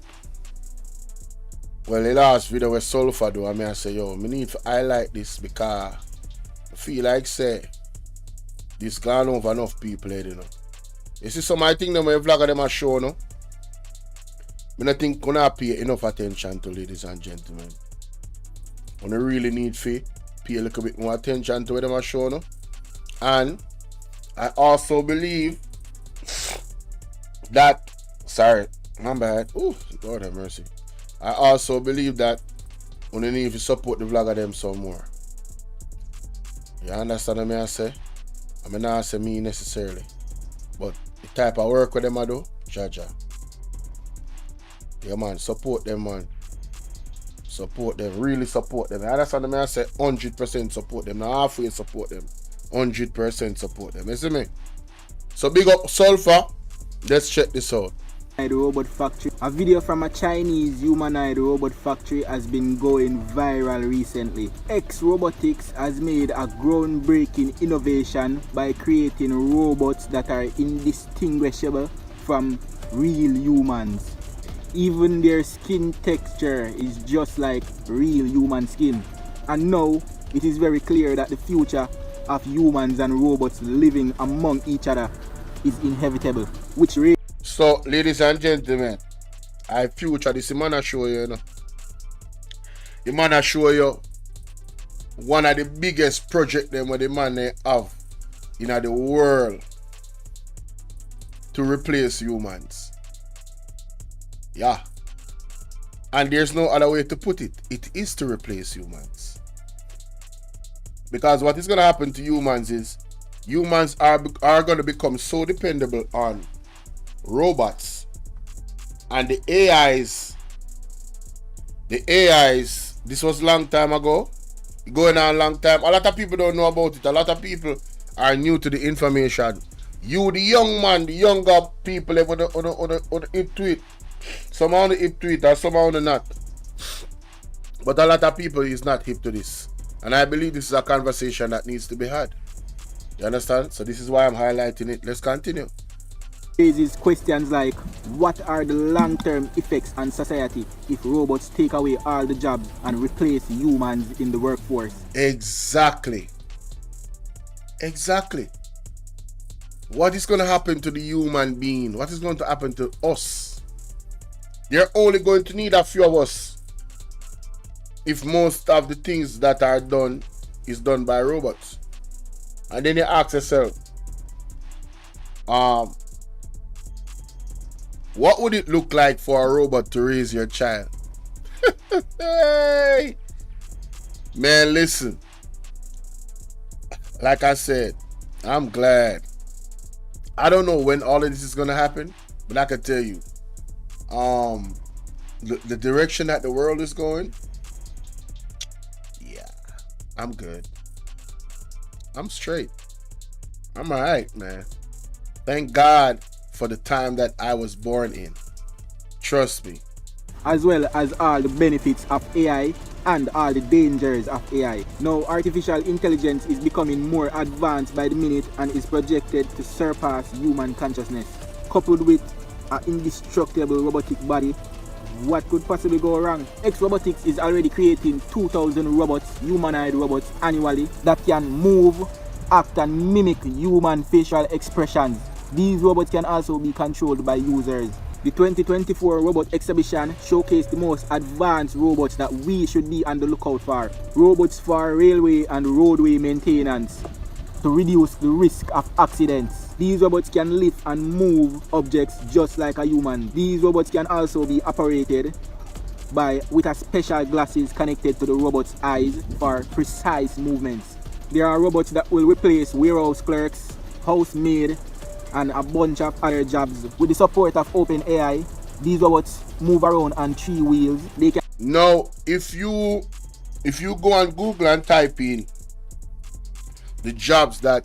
Well, the last video with Sulpha do, I say, yo, me need to highlight this because I feel like say this gone over enough people here, you know. You see some I think them when vlogger them a show, no? I don't think gonna pay enough attention to, ladies and gentlemen. When you really need to pay a little bit more attention to what them a show, no? And I also believe that, sorry, my bad. Ooh, Lord have mercy. I also believe that when you need to support the vlogger them some more. You understand what I say? I mean, not say me necessarily, but the type of work with them I do, Jaja. Yeah, man, support them, man. Support them, really support them. You understand what I say? 100% support them, not halfway support them. 100% support them. You see me? So big up Sulpha. Let's check this out. Robot factory. A video from a Chinese humanoid robot factory has been going viral recently. X Robotics has made a groundbreaking innovation by creating robots that are indistinguishable from real humans. Even their skin texture is just like real human skin. And now it is very clear that the future of humans and robots living among each other is inevitable, which so, ladies and gentlemen, I future this man I show you, you know. The man I show you one of the biggest projects them where the man they have in the world to replace humans. Yeah. And there's no other way to put it. It is to replace humans. Because what is going to happen to humans is humans are going to become so dependable on robots and the AIs, this was long time ago, going on long time. A lot of people don't know about it. A lot of people are new to the information. You, the young man, the younger people on the hip to it. Some on the hip to it and some on the not. But a lot of people is not hip to this. And I believe this is a conversation that needs to be had. You understand? So this is why I'm highlighting it. Let's continue. Raises questions like, what are the long-term effects on society if robots take away all the jobs and replace humans in the workforce? Exactly. What is going to happen to the human being? What is going to happen to us? They're only going to need a few of us if most of the things that are done is done by robots. And then you ask yourself, what would it look like for a robot to raise your child? Hey! Man, listen. Like I said, I'm glad. I don't know when all of this is going to happen, but I can tell you, the direction that the world is going, yeah, I'm good. I'm straight. I'm all right, man. Thank God for the time that I was born in. Trust me. As well as all the benefits of AI and all the dangers of AI. Now, artificial intelligence is becoming more advanced by the minute and is projected to surpass human consciousness. Coupled with an indestructible robotic body, what could possibly go wrong? X Robotics is already creating 2,000 robots, humanoid robots annually that can move, act and mimic human facial expressions. These robots can also be controlled by users. The 2024 robot exhibition showcased the most advanced robots that we should be on the lookout for. Robots for railway and roadway maintenance to reduce the risk of accidents. These robots can lift and move objects just like a human. These robots can also be operated with a special glasses connected to the robot's eyes for precise movements. There are robots that will replace warehouse clerks, housemaid, and a bunch of other jobs. With the support of OpenAI, these robots move around on 3 wheels. They can. Now, if you go on Google and type in the jobs that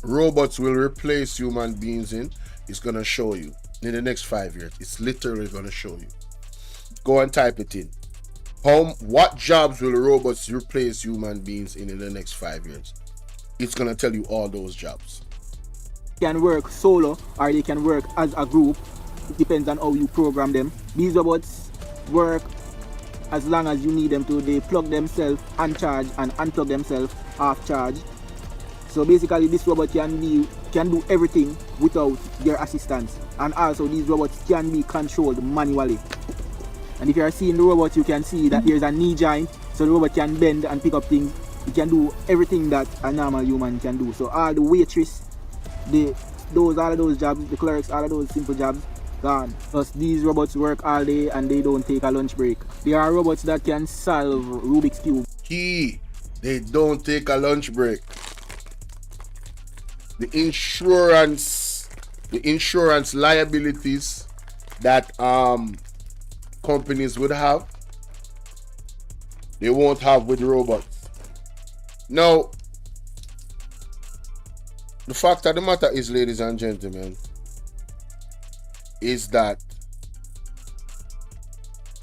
robots will replace human beings in, it's gonna show you in the next 5 years. It's literally gonna show you. Go and type it in. What jobs will robots replace human beings in the next 5 years? It's gonna tell you all those jobs. Can work solo or they can work as a group. It depends on how you program them. These robots work as long as you need them to. They plug themselves on charge and unplug themselves off charge. So basically this robot can do everything without your assistance. And also these robots can be controlled manually. And if you are seeing the robot, you can see that there's a knee joint, so the robot can bend and pick up things. It can do everything that a normal human can do. So all the waitress, all of those jobs, the clerks, all of those simple jobs, gone. Plus these robots work all day and they don't take a lunch break. There are robots that can solve Rubik's Cube. Key, they don't take a lunch break. The insurance liabilities that companies would have, they won't have with robots. Now, the fact of the matter is, ladies and gentlemen, is that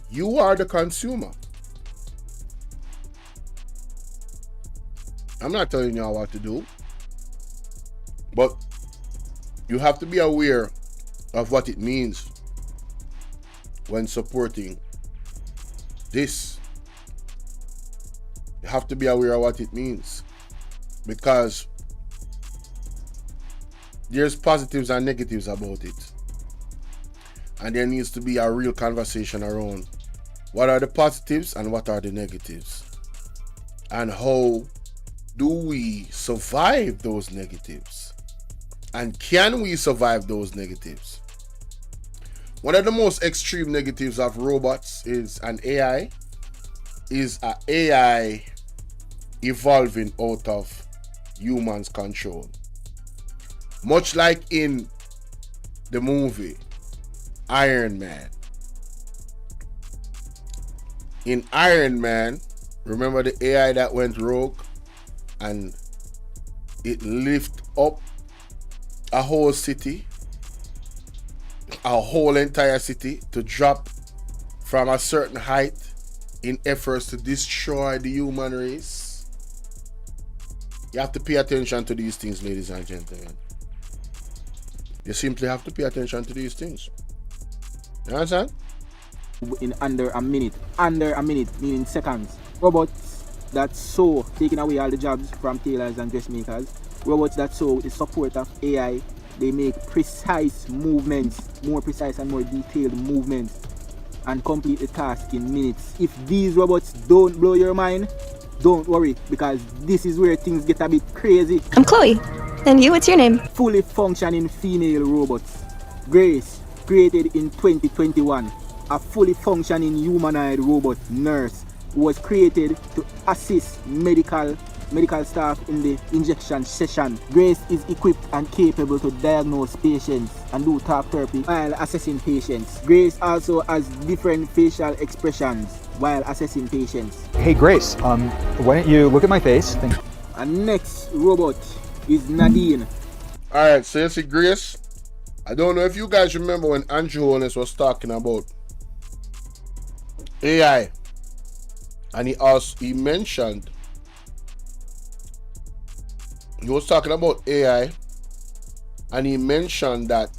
you are the consumer. I'm not telling you what to do, but you have to be aware of what it means when supporting this. You have to be aware of what it means, because there's positives and negatives about it. And there needs to be a real conversation around what are the positives and what are the negatives. And how do we survive those negatives? And can we survive those negatives? One of the most extreme negatives of robots is an AI evolving out of humans' control. Much like in the movie Iron Man. In Iron Man, remember the AI that went rogue and it lifted up a whole city, a whole entire city, to drop from a certain height in efforts to destroy the human race. You have to pay attention to these things, ladies and gentlemen. You simply have to pay attention to these things. You understand? In under a minute, meaning seconds. Robots that sew, taking away all the jobs from tailors and dressmakers. Robots that sew with the support of AI, they make precise movements, more precise and more detailed movements, and complete the task in minutes. If these robots don't blow your mind, don't worry, because this is where things get a bit crazy. I'm Chloe. And you, what's your name? Fully functioning female robots. Grace, created in 2021. A fully functioning humanoid robot nurse who was created to assist medical staff in the injection session. Grace is equipped and capable to diagnose patients and do talk therapy while assessing patients. Grace also has different facial expressions while assessing patients. Hey Grace, why don't you look at my face? And next robot is Nadine. Alright, so you see Grace. I don't know if you guys remember when Andrew Holness was talking about AI, and he mentioned, he was talking about AI, and he mentioned that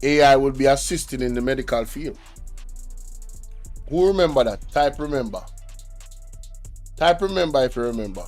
AI would be assisting in the medical field. Who remember that? Type remember. Type remember if you remember.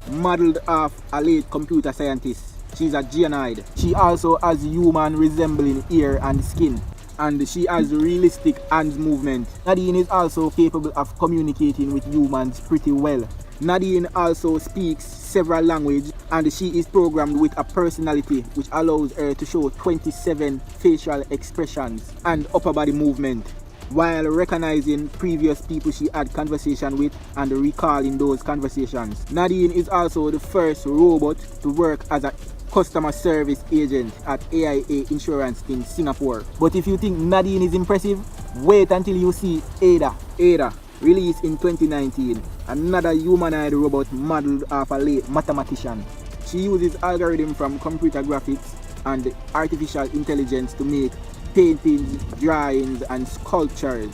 Modeled off a late computer scientist. She's a genide. She also has human resembling ear and skin. And she has realistic hand movement. Nadine is also capable of communicating with humans pretty well. Nadine also speaks several languages, and she is programmed with a personality which allows her to show 27 facial expressions and upper body movement, while recognizing previous people she had conversation with and recalling those conversations. Nadine is also the first robot to work as a customer service agent at AIA Insurance in Singapore. But if you think Nadine is impressive, wait until you see Ada. Ada, released in 2019, another humanoid robot modeled off a late mathematician. She uses algorithms from computer graphics and artificial intelligence to make paintings, drawings, and sculptures,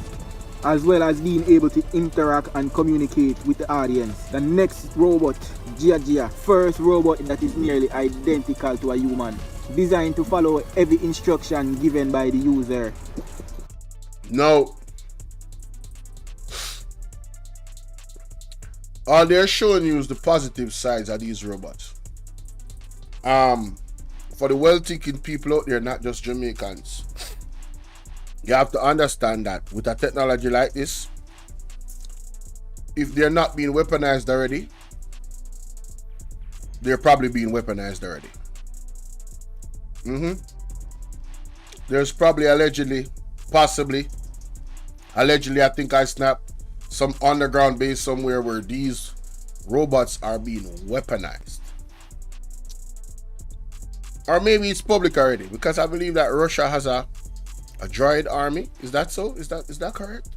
as well as being able to interact and communicate with the audience. The next robot, Gia, first robot that is nearly identical to a human, designed to follow every instruction given by the user. Now, all they're showing you is the positive sides of these robots. For the well-thinking people out there, not just Jamaicans, you have to understand that with a technology like this, if they're not being weaponized already, they're probably being weaponized already. There's probably allegedly, I think I snapped some underground base somewhere where these robots are being weaponized. Or maybe it's public already, because I believe that Russia has a droid army. Is that so? Is that correct?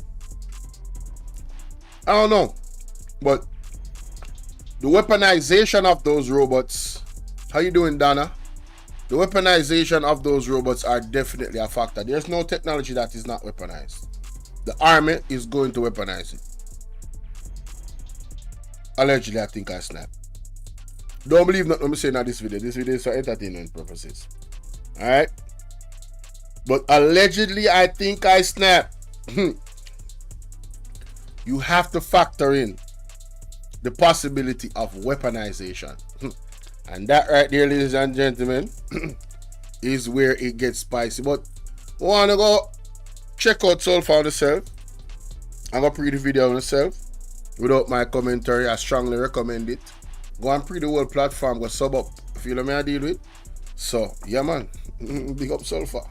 I don't know. But the weaponization of those robots, how you doing, Donna? The weaponization of those robots are definitely a factor. There's no technology that is not weaponized. The army is going to weaponize it. Allegedly, I think I snapped. Don't believe nothing I'm saying in this video. This video is for entertainment purposes. Alright? But allegedly, I think I snapped. You have to factor in the possibility of weaponization. And that right there, ladies and gentlemen, is where it gets spicy. But I want to go check out Sulpha on yourself. I'm going to pre the video on yourself. Without my commentary, I strongly recommend it. Go and pre the whole platform, go sub up. Feel what I deal with? So, yeah man. Big up Sulpha.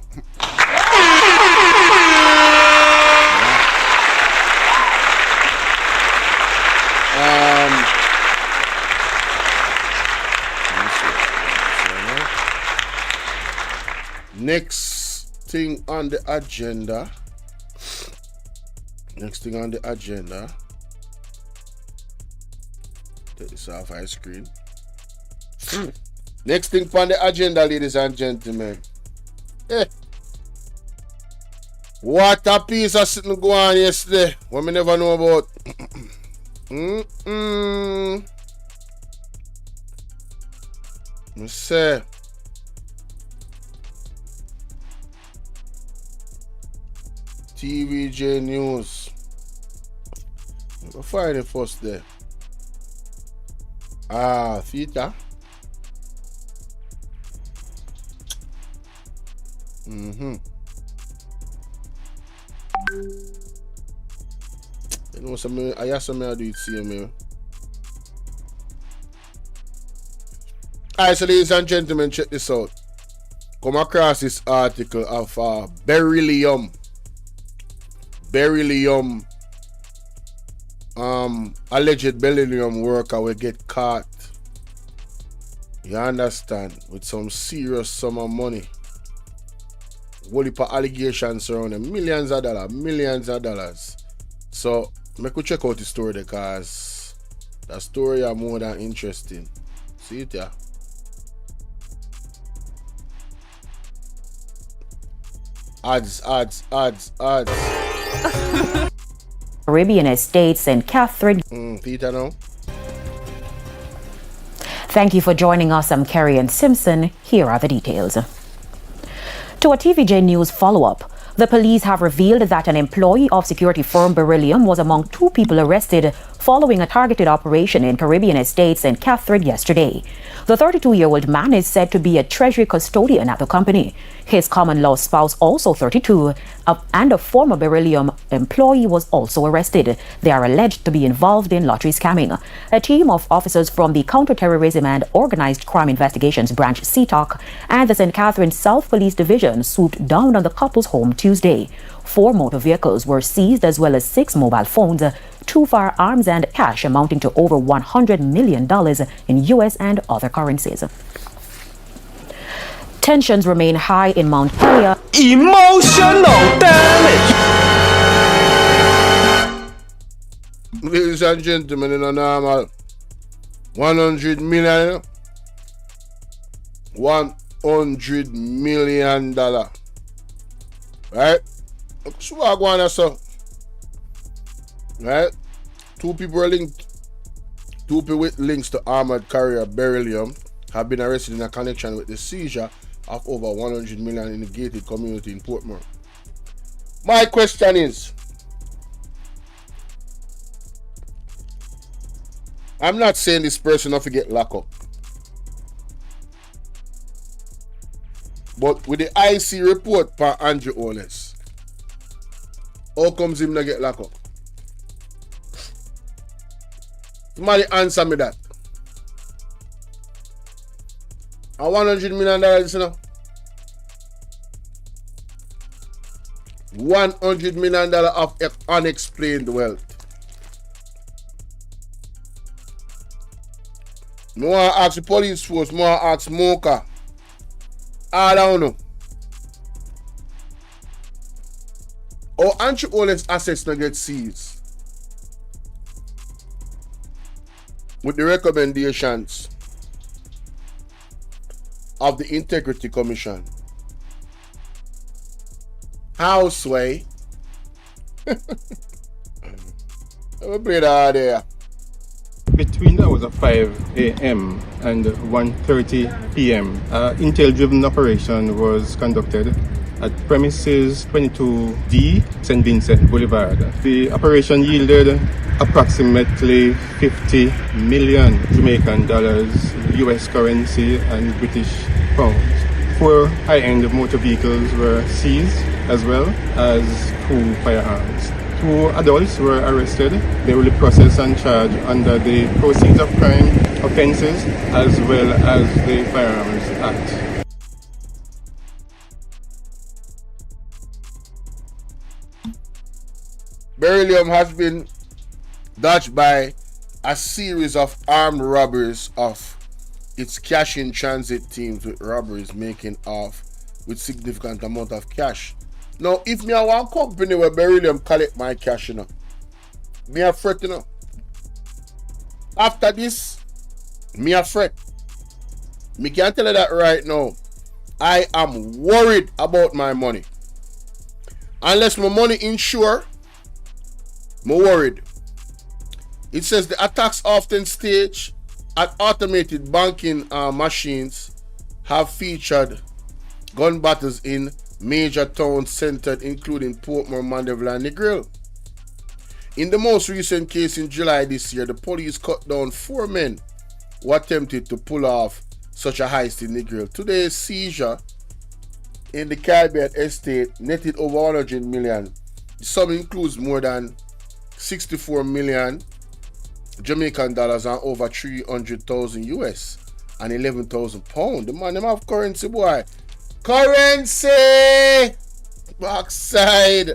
Next thing on the agenda. Take this off my screen. Next thing on the agenda, ladies and gentlemen. What a piece of sitting go on yesterday. What we never know about. Me say. TVJ News. We'll find it first there. Theta. You know something? I have something I do it see me. Alright, so ladies and gentlemen, check this out. Come across this article of beryllium, alleged beryllium worker will get caught. You understand? With some serious sum of money. Whole heap of allegations surrounding millions of dollars. So make we check out the story because the story are more than interesting. See it here. Ads. Caribbean Estate, St. Catherine. Peter now. Thank you for joining us. I'm Carrie Ann Simpson. Here are the details. To a TVJ News follow-up, the police have revealed that an employee of security firm Beryllium was among 2 people arrested following a targeted operation in Caribbean Estate, St. Catherine yesterday. The 32-year-old man is said to be a treasury custodian at the company. His common-law spouse, also 32, and a former Beryllium employee was also arrested. They are alleged to be involved in lottery scamming. A team of officers from the Counterterrorism and Organized Crime Investigations Branch CTOC and the St. Catherine South Police Division swooped down on the couple's home Tuesday. 4 motor vehicles were seized as well as 6 mobile phones, 2 firearms and cash amounting to over $100 million in U.S. and other currencies. Tensions remain high in Mount Pelia. Emotional damage! Ladies and gentlemen, in a normal 100 million. $100 million. Right? So what going on, so? Right? 2 people are linked. 2 people with links to armored carrier Beryllium have been arrested in a connection with the seizure of over 100 million in the gated community in Portmore. My question is, I'm not saying this person not to get locked up. But with the IC report by Andrew Holness, how comes him not get locked up? Somebody answer me that. And $100 million, you know? $100 million of unexplained wealth. I want to ask the police force, I want to ask Mocha. I don't know. Or Andrew Holness assets not get seized with the recommendations of the Integrity Commission. Houseway. Let me play that there. Between the hours of 5 a.m. and 1:30 p.m., intel-driven operation was conducted at premises 22D St. Vincent Boulevard. The operation yielded approximately 50 million Jamaican dollars, US currency and British pounds. 4 high-end motor vehicles were seized, as well as 2 firearms. 2 adults were arrested. They will be processed and charged under the Proceeds of Crime offences as well as the Firearms Act. Beryllium has been dodged by a series of armed robberies of its cash in transit teams, with robberies making off with significant amount of cash. Now, if me have one company where Beryllium collect my cash, you know, me a fret, you know. After this, me a fret. Me can't tell you that right now. I am worried about my money. Unless my money insure, I'm worried. It says the attacks often staged at automated banking machines have featured gun battles in major towns centered including Portmore, Mandeville and Negril. In the most recent case in July this year, the police cut down 4 men who attempted to pull off such a heist in Negril. Today's seizure in the Caribbean estate netted over 100 million. The sum includes more than 64 million Jamaican dollars and over 300,000 US and 11,000 pounds. The man them have currency, boy. Currency! Backside.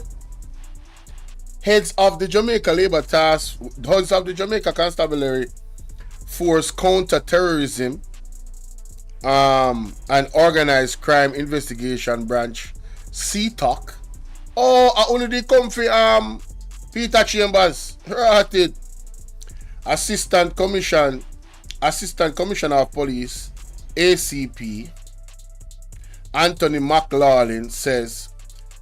Heads of the Jamaica Labour Task, heads of the Jamaica Constabulary Force Counter-Terrorism and Organized Crime Investigation Branch, CTOC. Oh, I only did come for Peter Chambers. Right. Assistant Commissioner of Police, ACP, Anthony McLaughlin says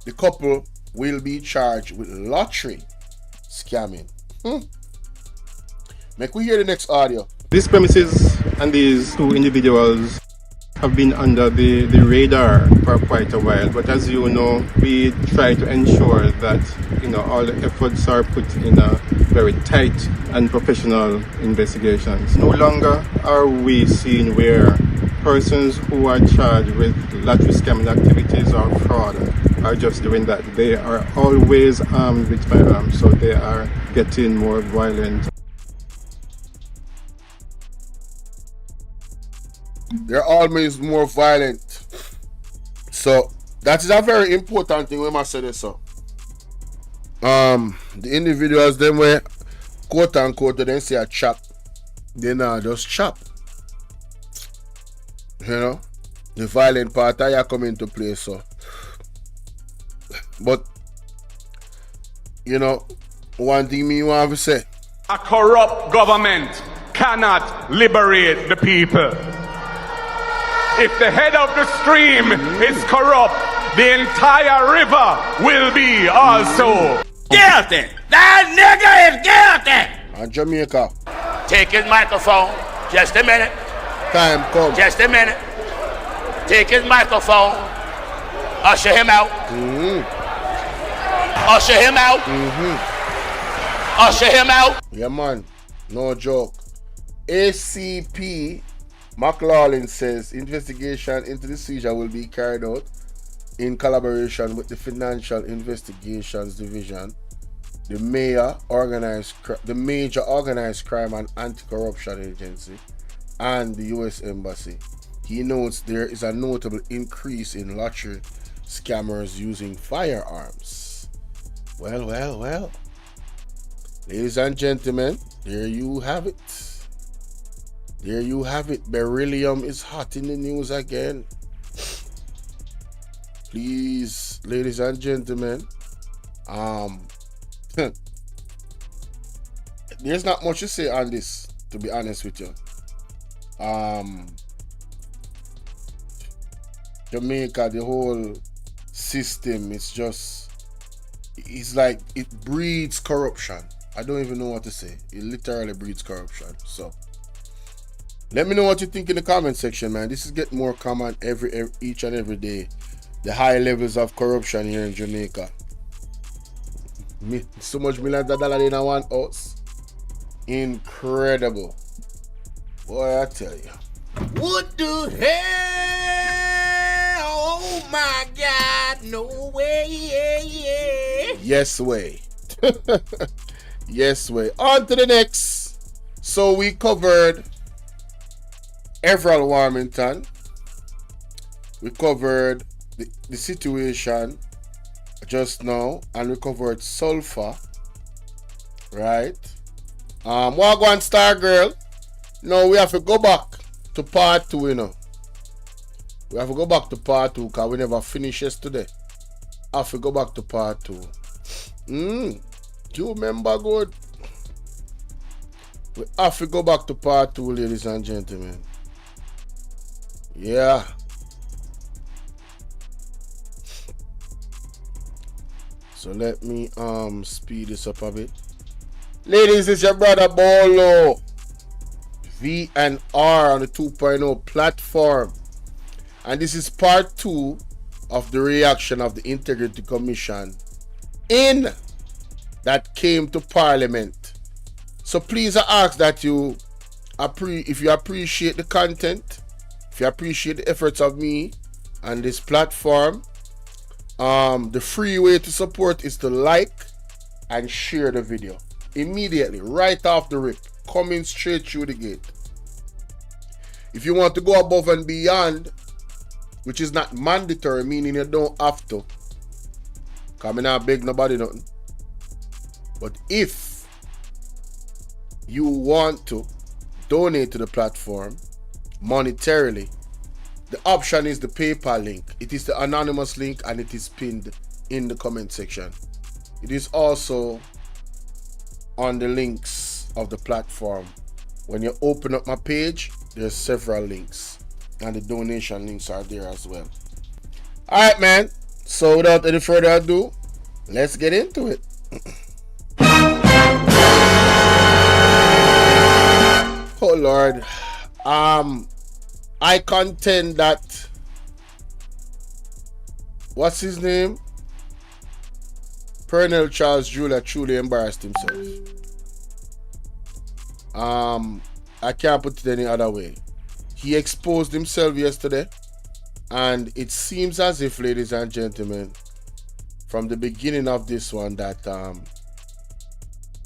the couple will be charged with lottery scamming. Make we hear the next audio. These premises and these 2 individuals have been under the radar for quite a while, but as you know, we try to ensure that all the efforts are put in a very tight and professional investigations. No longer are we seeing where persons who are charged with lottery scamming activities or fraud are just doing that. They are always armed with firearms, so they are getting more violent. They're always more violent. So that is a very important thing when I say this. So the individuals them were quote unquote they say a chop. They not just chop. You know? The violent part I come into play. So but one thing me want to say. A corrupt government cannot liberate the people. If the head of the stream is corrupt, the entire river will be also guilty. That nigga is guilty. And Jamaica. Take his microphone. Just a minute. Time come. Just a minute. Take his microphone. Usher him out. Usher him out. Usher him out. Yeah, man. No joke. ACP McLaughlin says investigation into the seizure will be carried out in collaboration with the Financial Investigations Division, the major organized crime and anti-corruption agency, and the U.S. Embassy. He notes there is a notable increase in lottery scammers using firearms. Well. Ladies and gentlemen, there you have it. There you have it. Beryllium is hot in the news again. Please, ladies and gentlemen, there's not much to say on this, to be honest with you. Jamaica, the whole system, it's like it breeds corruption. I don't even know what to say. It literally breeds corruption. So let me know what you think in the comment section, man. This is getting more common each and every day. The high levels of corruption here in Jamaica. So much millions of dollars in one house. Incredible. Boy, I tell you. What the hell? Oh my God, no way. Yes way. Yes way. On to the next. So we covered Everall Warmington. We covered the situation just now, and we covered Sulpha. Right? Wagwan Star Girl. No, we have to go back to part 2, you know. We have to go back to part 2 because we never finished yesterday. I have to go back to part 2. Do you remember good? We have to go back to part 2, ladies and gentlemen. Yeah. So let me speed this up a bit. Ladies, it's your brother Bolo V&R on the 2.0 platform. And this is part 2 of the reaction of the Integrity Commission that came to Parliament. So please I ask that you if you appreciate the content, if you appreciate the efforts of me and this platform, the free way to support is to like and share the video immediately, right off the rip, coming straight through the gate. If you want to go above and beyond, which is not mandatory, meaning you don't have to, because I not beg nobody nothing. But if you want to donate to the platform monetarily, the option is the PayPal link. It is the anonymous link and it is pinned in the comment section. It is also on the links of the platform. When you open up my page, there's several links and the donation links are there as well. Alright, man. So without any further ado, let's get into it. Oh Lord. I contend that what's his name? Pernell Charles Julia truly embarrassed himself. I can't put it any other way. He exposed himself yesterday, and it seems as if, ladies and gentlemen, from the beginning of this one, that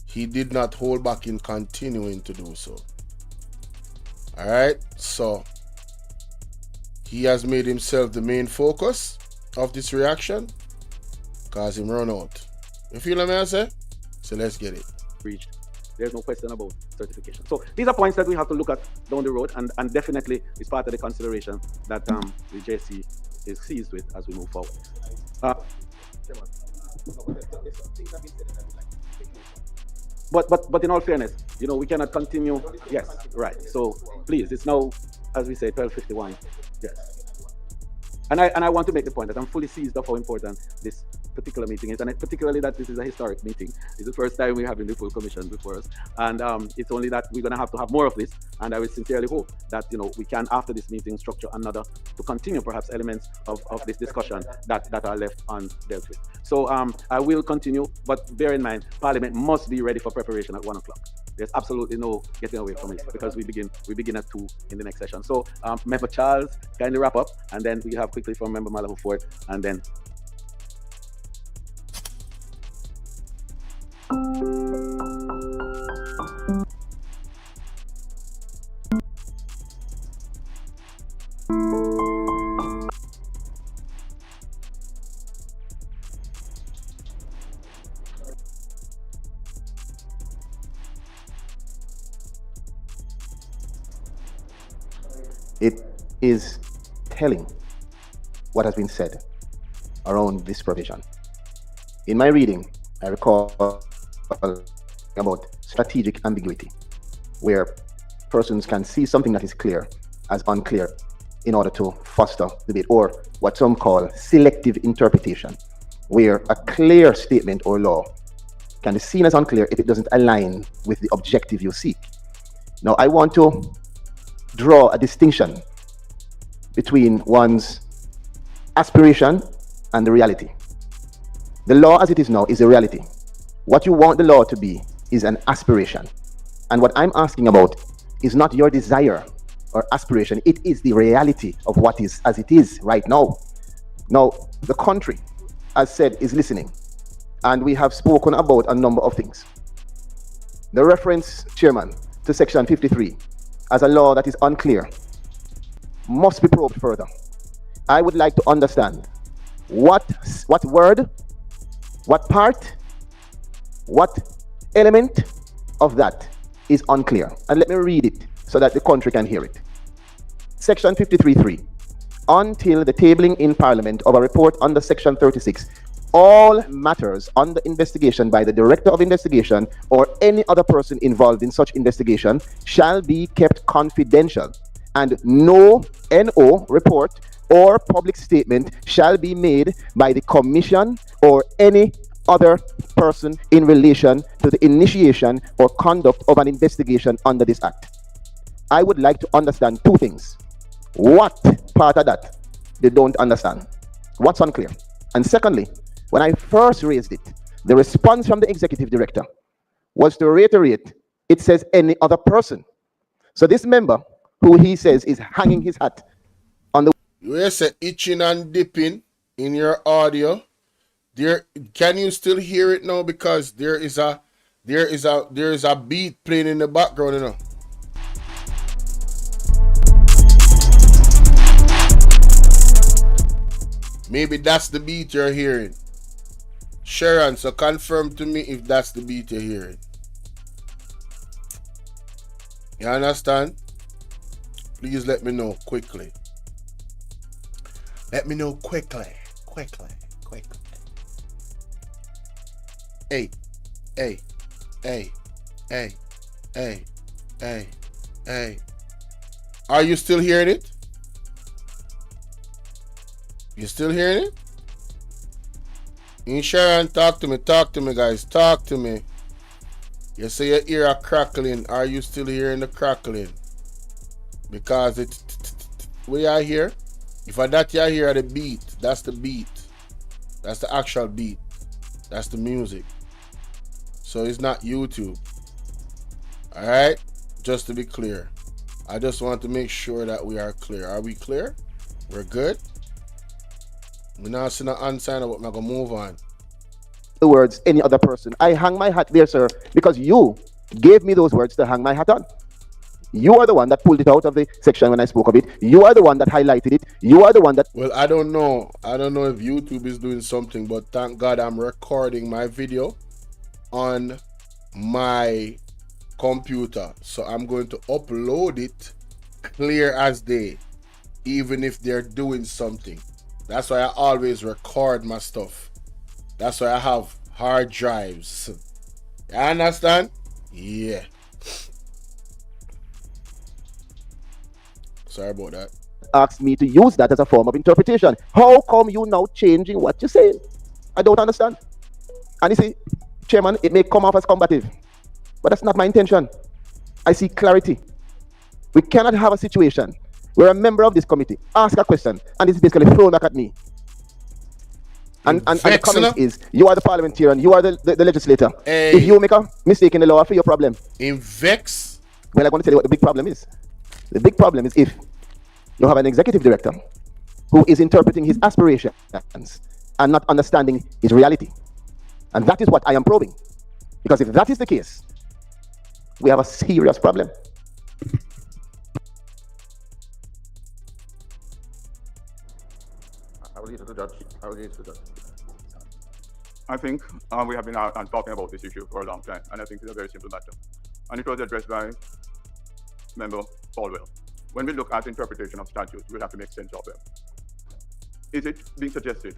he did not hold back in continuing to do so. Alright, so he has made himself the main focus of this reaction because him run out. You feel what I say? So let's get it. Reached. There's no question about certification. So these are points that we have to look at down the road, and definitely is part of the consideration that the JC is seized with as we move forward. But in all fairness, you know, we cannot continue. Yes, right. So please, it's now, as we say, 12:51. Yes. And I want to make the point that I'm fully seized of how important this particular meeting is, and particularly that this is a historic meeting. It's the first time we're having the full commission before us, and it's only that we're going to have more of this, and I would sincerely hope that, you know, we can, after this meeting, structure another to continue perhaps elements of this discussion that are left undealt with. So I will continue, but bear in mind, Parliament must be ready for preparation at 1 o'clock. There's absolutely no getting away from it because we begin at 2 in the next session. So Member Charles, kindly wrap up, and then we have quickly from Member Malaho Ford, and then. It is telling what has been said around this provision. In my reading, I recall about strategic ambiguity, where persons can see something that is clear as unclear in order to foster debate, or what some call selective interpretation, where a clear statement or law can be seen as unclear if it doesn't align with the objective you seek. Now, I want to draw a distinction between one's aspiration and the reality. The law as it is now is a reality. What you want the law to be is an aspiration. And what I'm asking about is not your desire or aspiration, it is the reality of what is as it is right now. Now, the country, as said, is listening. And we have spoken about a number of things. The reference, Chairman, to Section 53 as a law that is unclear must be probed further. I would like to understand what word, what part, what element of that is unclear. And let me read it so that the country can hear it. Section 53.3. Until the tabling in Parliament of a report under Section 36, all matters under investigation by the Director of Investigation or any other person involved in such investigation shall be kept confidential, and no NO report or public statement shall be made by the Commission or any other person in relation to the initiation or conduct of an investigation under this Act. I would like to understand two things. What part of that they don't understand? What's unclear? And secondly, when I first raised it, the response from the Executive Director was to reiterate, it says any other person. So this member, who he says is hanging his hat on the... You say itching and dipping in your audio. There, can you still hear it now? Because there is a beat playing in the background, you know. Maybe that's the beat you're hearing. Sharon, so confirm to me if that's the beat you're hearing. You understand? Please let me know quickly. Let me know quickly. Hey. Are you still hearing it? You still hearing it? Sharon, talk to me, guys. Talk to me. You say your ear are crackling. Are you still hearing the crackling? Because it's we are here. If I that you hear the beat, that's the beat. That's the actual beat. That's the music. So it's not YouTube. Alright? Just to be clear. I just want to make sure that we are clear. Are we clear? We're good? We're not seeing an answer, but we're going to move on. The words, any other person. I hang my hat there, sir, because you gave me those words to hang my hat on. You are the one that pulled it out of the section when I spoke of it. You are the one that highlighted it. You are the one that... Well, I don't know. I don't know if YouTube is doing something, but thank God I'm recording my video on my computer. So I'm going to upload it clear as day, even if they're doing something. That's why I always record my stuff. That's why I have hard drives. You understand? Yeah. Sorry about that. Asked me to use that as a form of interpretation. How come you now changing what you're saying? I don't understand. And you see, Chairman, it may come off as combative, but that's not my intention. I see clarity. We cannot have a situation where a member of this committee asks a question and it's basically thrown back at me. And the comment is, you are the parliamentarian, you are the legislator. Hey. If you make a mistake in the law, for your problem. In vex. Well, I'm going to tell you what the big problem is. The big problem is if you have an executive director who is interpreting his aspirations and not understanding his reality. And that is what I am probing. Because if that is the case, we have a serious problem. I will leave it to the judge. I will leave it to the judge. I think we have been talking about this issue for a long time, and I think it's a very simple matter. And it was addressed by Member Falwell. When we look at interpretation of statutes, we have to make sense of them. Is it being suggested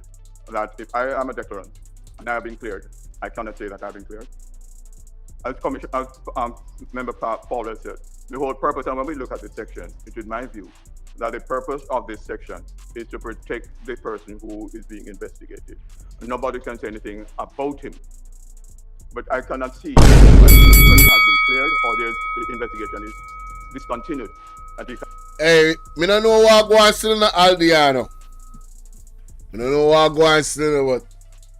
that if I am a declarant and I have been cleared, I cannot say that I have been cleared? As Member Falwell said, the whole purpose, and when we look at this section, it is my view that the purpose of this section is to protect the person who is being investigated. Nobody can say anything about him. But I cannot see whether the person has been cleared or the investigation is discontinued. Hey, me don't know what go on still in the Aldiano. Me don't know what go on still, but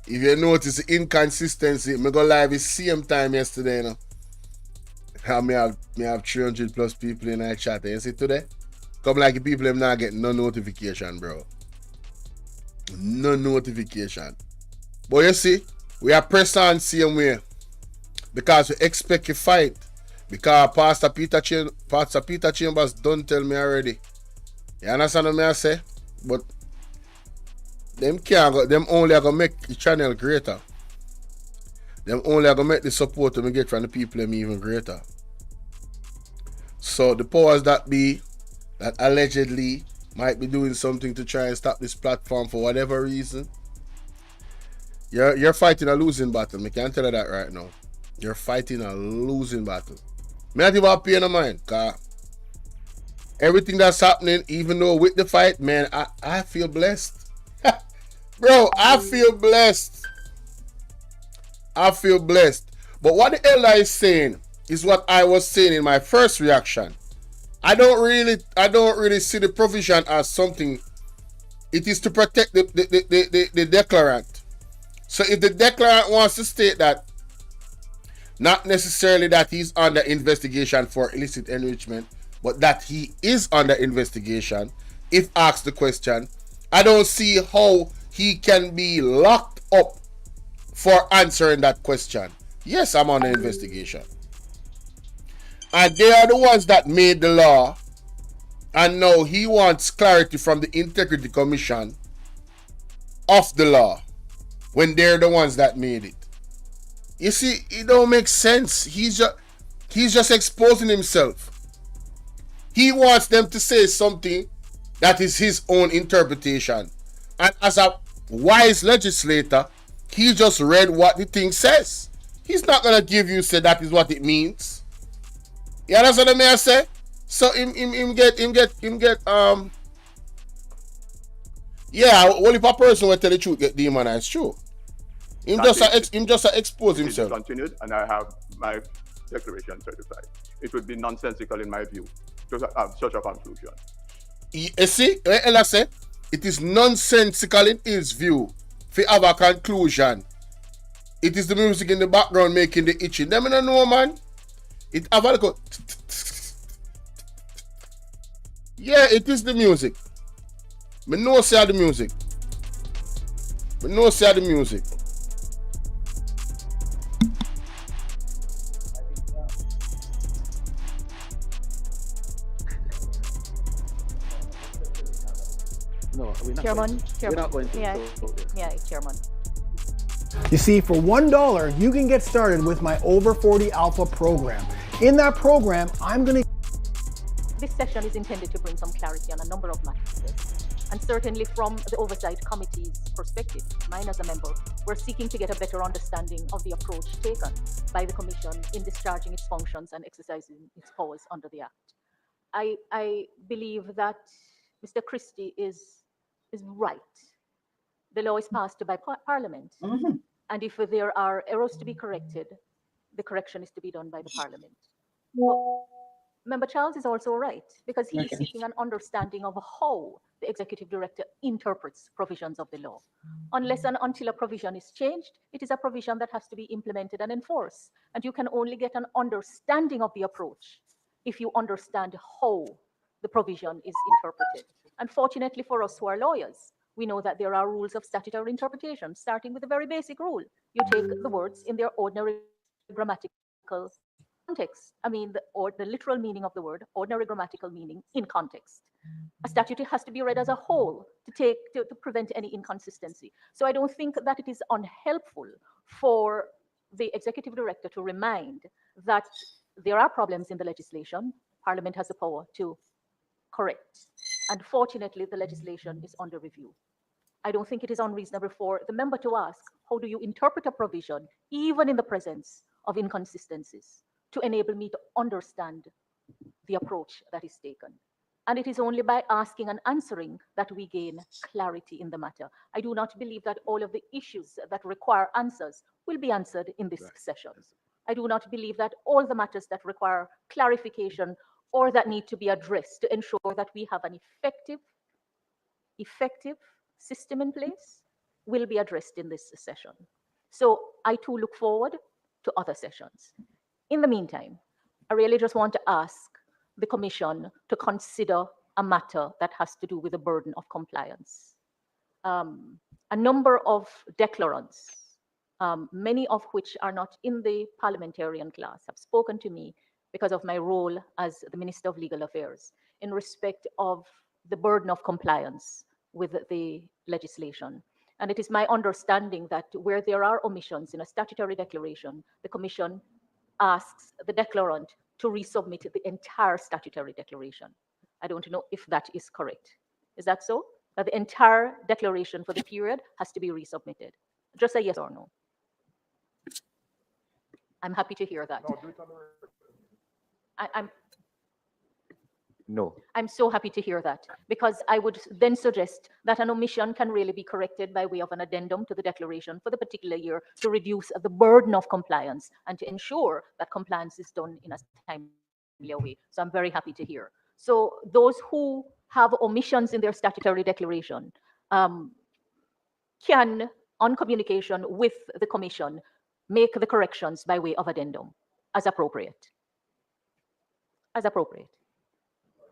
if you notice the inconsistency, me go live the same time yesterday, you know. Me have 300 plus people in our chat. You see today? Come like the people them not getting no notification, bro. No notification. But you see, we are pressed on same way. Because we expect a fight. Because Pastor Peter Chambers don't tell me already. You understand what I say? But them can't go, them only are gonna make the channel greater. Them only are gonna make the support that we get from the people them even greater. So the powers that be that allegedly might be doing something to try and stop this platform for whatever reason. You're fighting a losing battle. I can't tell you that right now. You're fighting a losing battle. Me not even pay no mind, cause everything that's happening, even though with the fight, man, I feel blessed. Bro, I feel blessed. I feel blessed. But what the elder is saying is what I was saying in my first reaction. I don't really see the provision as something. It is to protect the declarant. So if the declarant wants to state that, not necessarily that he's under investigation for illicit enrichment, but that he is under investigation, if asked the question, I don't see how he can be locked up for answering that question. Yes, I'm under investigation. And they are the ones that made the law. And now he wants clarity from the Integrity Commission of the law when they're the ones that made it. You see, it don't make sense. He's just exposing himself. He wants them to say something that is his own interpretation. And as a wise legislator, he just read what the thing says. He's not gonna give you say that is what it means. You understand what I say? So him get yeah, well if a person will tell the truth get demonized, true. Him just expose himself. Continued, and I have my declaration certified. It would be nonsensical in my view to have such a conclusion. You see, Ella said, it is nonsensical in his view to have a conclusion. It is the music in the background making the itching. Them don't know, man. It have a go. Yeah, it is the music. Me know say the music. Me know say the music. No, we're not Chairman, We're not going to. Yeah, Chairman. You see, for $1, you can get started with my Over 40 Alpha program. In that program, I'm going to... This session is intended to bring some clarity on a number of matters. And certainly from the Oversight Committee's perspective, mine as a member, we're seeking to get a better understanding of the approach taken by the Commission in discharging its functions and exercising its powers under the Act. I believe that Mr. Christie is right. The law is passed by Parliament. And if there are errors to be corrected, the correction is to be done by the Parliament. But Member Charles is also right, because he is seeking an understanding of how the executive director interprets provisions of the law. Unless and until a provision is changed, it is a provision that has to be implemented and enforced. And you can only get an understanding of the approach if you understand how the provision is interpreted. Unfortunately for us who are lawyers, we know that there are rules of statutory interpretation, starting with a very basic rule. You take the words in their ordinary grammatical context. I mean, the literal meaning of the word, ordinary grammatical meaning in context. A statute has to be read as a whole to prevent any inconsistency. So I don't think that it is unhelpful for the executive director to remind that there are problems in the legislation. Parliament has the power to correct. And fortunately, the legislation is under review. I don't think it is unreasonable for the member to ask, how do you interpret a provision, even in the presence of inconsistencies, to enable me to understand the approach that is taken? And it is only by asking and answering that we gain clarity in the matter. I do not believe that all of the issues that require answers will be answered in this session. I do not believe that all the matters that require clarification or that need to be addressed to ensure that we have an effective system in place will be addressed in this session. So I too look forward to other sessions. In the meantime, I really just want to ask the Commission to consider a matter that has to do with the burden of compliance. A number of declarants, many of which are not in the parliamentarian class, have spoken to me because of my role as the Minister of Legal Affairs in respect of the burden of compliance with the legislation. And it is my understanding that where there are omissions in a statutory declaration, the Commission asks the declarant to resubmit the entire statutory declaration. I don't know if that is correct. Is that so? That the entire declaration for the period has to be resubmitted? Just say yes or no. I'm happy to hear that. No. I'm so happy to hear that, because I would then suggest that an omission can really be corrected by way of an addendum to the declaration for the particular year to reduce the burden of compliance and to ensure that compliance is done in a timely way. So I'm very happy to hear. So those who have omissions in their statutory declaration can, on communication with the Commission, make the corrections by way of addendum as appropriate. As appropriate.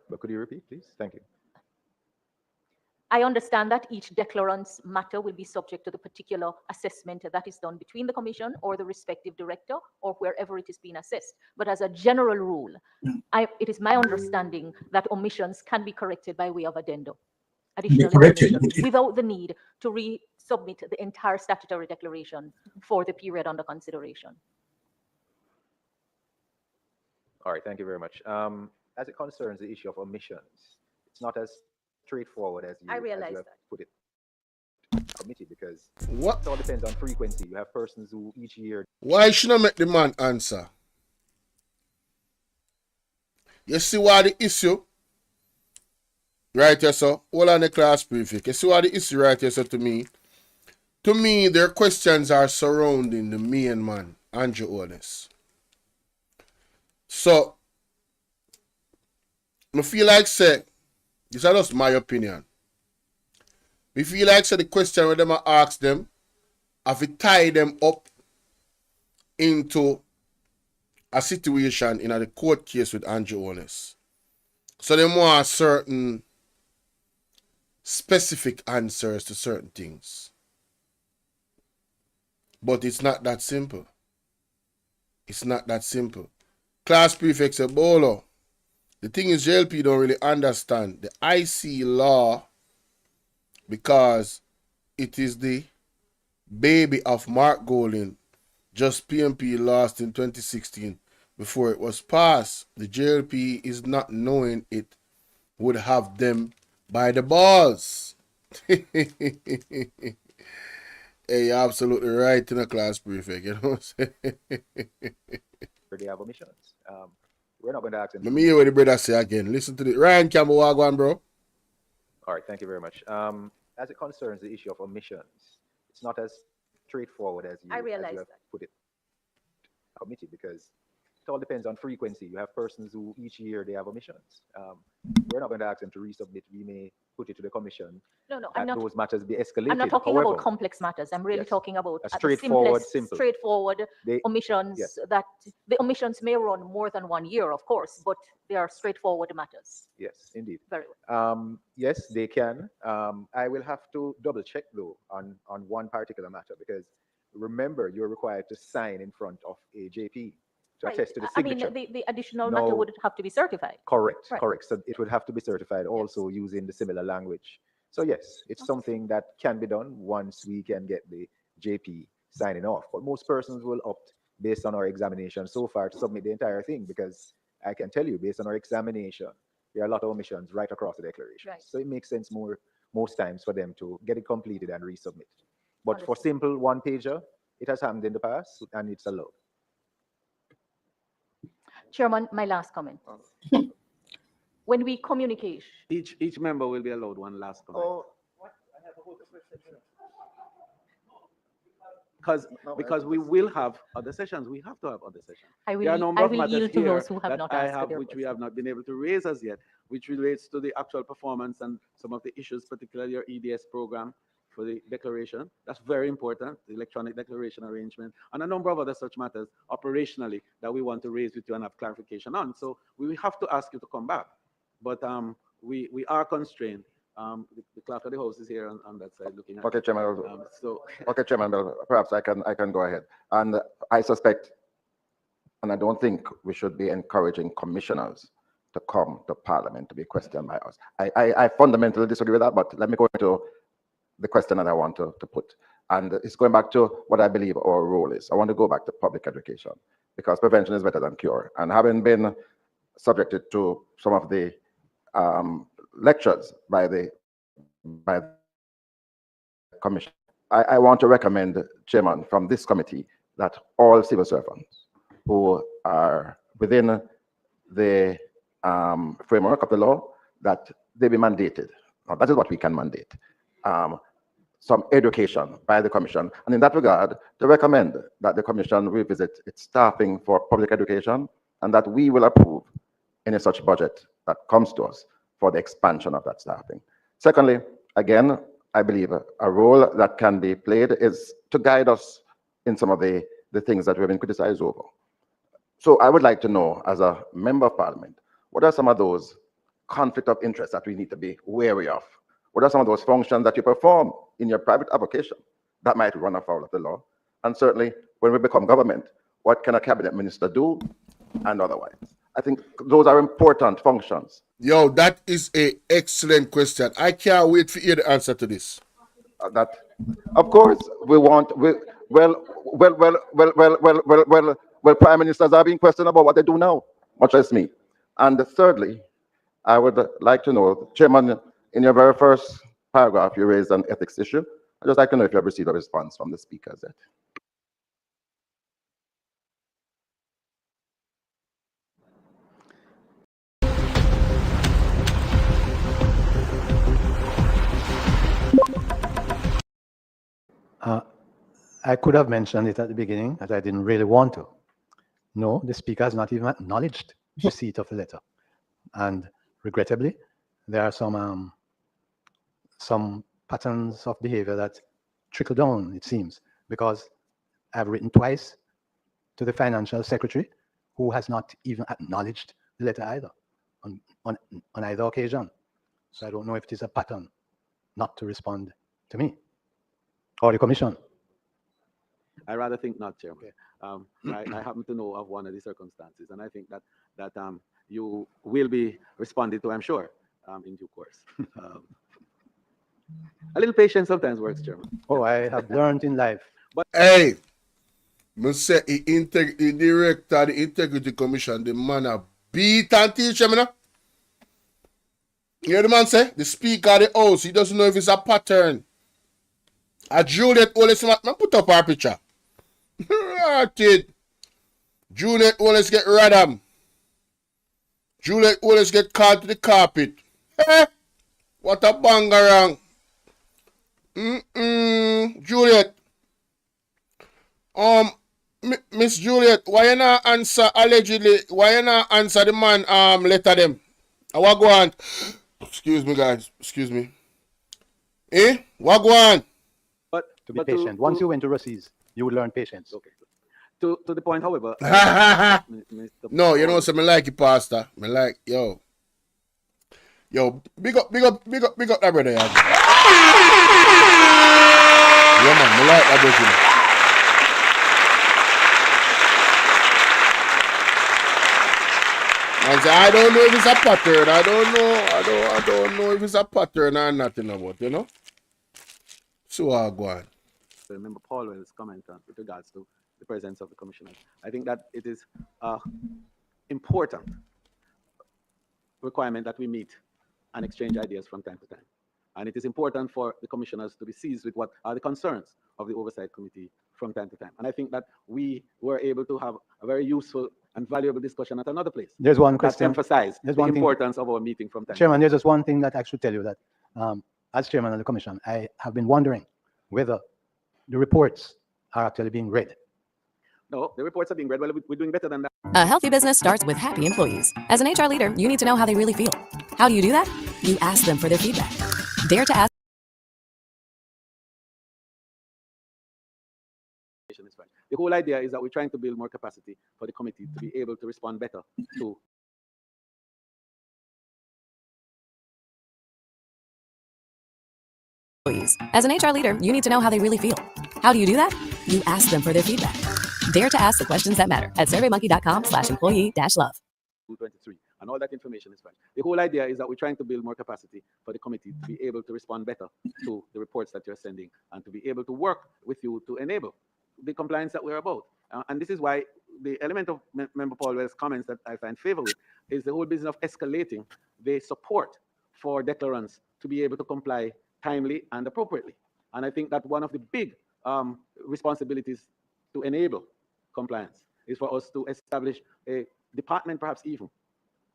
But could you repeat, please? Thank you. I understand that each declarant's matter will be subject to the particular assessment that is done between the Commission or the respective director or wherever it is being assessed. But as a general rule, it is my understanding that omissions can be corrected by way of addendum, additional information, without the need to resubmit the entire statutory declaration for the period under consideration. All right, thank you very much. As it concerns the issue of omissions, it's not as straightforward as you, put it, committee, because it all depends on frequency. You have persons who each year. Why should I make the man answer? You see what the issue? Right here, so hold on the class prefix. You see what the issue right here, so to me? To me, their questions are surrounding the main man, Andrew Honest. So, I feel like say, this is just my opinion. I feel like say the question when them ask them, have to tie them up into a situation in a court case with Andrew Honest. So they want certain specific answers to certain things. But it's not that simple. It's not that simple. Class prefect said, Bolo, the thing is JLP don't really understand the IC law because it is the baby of Mark Golding. Just PMP lost in 2016 before it was passed. The JLP is not knowing it would have them by the balls. Hey, you're absolutely right in a class prefect, you know what I'm saying? They have omissions. We're not going to ask them. Let me hear what the brother say again. Listen to this. Ryan Campbell, Wagwan, bro. All right, thank you very much. As it concerns the issue of omissions, it's not as straightforward as you, put it, committee, because it all depends on frequency. You have persons who each year they have omissions. We're not going to ask them to resubmit. We may put it to the commission. No, no, That those matters be escalated. I'm not talking However, about complex matters. I'm really yes, talking about a at the straightforward, simplest, simple. straightforward omissions yes. that the omissions may run more than 1 year, of course, but they are straightforward matters. Yes, indeed. Very well. Yes, they can. I will have to double check though on one particular matter, because remember, you're required to sign in front of a JP to attest to the signature. I mean, the additional matter would have to be certified. Correct, Right. correct. So it would have to be certified also using the similar language. So yes, it's something that can be done once we can get the JP signing off. But most persons will opt, based on our examination so far, to submit the entire thing, because I can tell you, based on our examination, there are a lot of omissions right across the declaration. Right. So it makes sense most times for them to get it completed and resubmit. But for simple one-pager, it has happened in the past and it's allowed. Chairman, my last comment. When we communicate, Each member will be allowed one last comment. Because we will have other sessions. We have to have other sessions. There are a number of matters yield to here those who have that not I asked for have, their which we have not been able to raise as yet, which relates to the actual performance and some of the issues, particularly your EDS program for the declaration. That's very important, the electronic declaration arrangement, and a number of other such matters operationally that we want to raise with you and have clarification on. So we will have to ask you to come back. But we are constrained. The clerk of the house is here on that side looking at. Okay, Chairman. So Okay, Chairman, perhaps I can go ahead. And I suspect, and I don't think we should be encouraging commissioners to come to Parliament to be questioned by us. I fundamentally disagree with that, but let me go into the question that I want to put. And it's going back to what I believe our role is. I want to go back to public education, because prevention is better than cure. And having been subjected to some of the lectures by the commission, I want to recommend, Chairman, from this committee, that all civil servants who are within the framework of the law, that they be mandated. Now, that is what we can mandate. Some education by the commission. And in that regard, to recommend that the commission revisit its staffing for public education, and that we will approve any such budget that comes to us for the expansion of that staffing. Secondly, again, I believe a role that can be played is to guide us in some of the things that we've been criticized over. So I would like to know, as a member of Parliament, what are some of those conflict of interest that we need to be wary of? What are some of those functions that you perform in your private avocation that might run afoul of the law? And certainly, when we become government, what can a cabinet minister do and otherwise? I think those are important functions. Yo, that is an excellent question. I can't wait to hear the answer to this. That, of course, prime ministers are being questioned about what they do now, much less me. And thirdly, I would like to know, Chairman, in your very first paragraph, you raised an ethics issue. I'd just like to know if you have received a response from the speakers yet. I could have mentioned it at the beginning, that I didn't really want to. No, the speaker has not even acknowledged receipt of the letter. And regrettably, there are some patterns of behavior that trickle down, it seems, because I've written twice to the financial secretary, who has not even acknowledged the letter either, on either occasion. So I don't know if it is a pattern not to respond to me or the commission. I rather think not, Chairman. I happen to know of one of the circumstances, and I think that you will be responded to, I'm sure, in due course. A little patience sometimes works, Chairman. Oh, I have learned in life. But hey, I say the director of the Integrity Commission, the man a beat and teach him, you know? You hear the man say? The speaker of the house, he doesn't know if it's a pattern. A Juliet always man put up our picture. Juliet always get radam. Juliet always get called to the carpet. What a bangarang. Juliet. Miss Juliet, why you not answer allegedly? Why you not answer the man letter them? I want go on. Excuse me, guys. Excuse me. Eh? Wagwan. But To be patient. Once you went to overseas, you would learn patience. Okay. To the point, however. No, you know, so me like it, Pastor. Me like, yo, big up that brother. Yeah, man, me like that brother. Man say, I don't know if it's a pattern. I don't know if it's a pattern or nothing about, you know. So I go on. Remember Paulwell's comment with regards to the presence of the commissioners. I think that it is important requirement that we meet and exchange ideas from time to time. And it is important for the commissioners to be seized with what are the concerns of the Oversight Committee from time to time. And I think that we were able to have a very useful and valuable discussion at another place. There's one question. Emphasize the importance of our meeting from time to time. Chairman, there's just one thing that I should tell you that as chairman of the commission, I have been wondering whether the reports are actually being read. No, the reports are being read. Well, we're doing better than that. A healthy business starts with happy employees. As an HR leader, you need to know how they really feel. How do you do that? You ask them for their feedback. Dare to ask. The whole idea is that we're trying to build more capacity for the committee to be able to respond better to employees. As an HR leader, you need to know how they really feel. How do you do that? You ask them for their feedback. Dare to ask the questions that matter at surveymonkey.com/employee-love. 223, and all that information is fine. The whole idea is that we're trying to build more capacity for the committee to be able to respond better to the reports that you're sending and to be able to work with you to enable the compliance that we're about. And this is why the element of Member Paulwell's comments that I find favor with is the whole business of escalating the support for declarants to be able to comply timely and appropriately. And I think that one of the big responsibilities to enable compliance is for us to establish a department, perhaps even,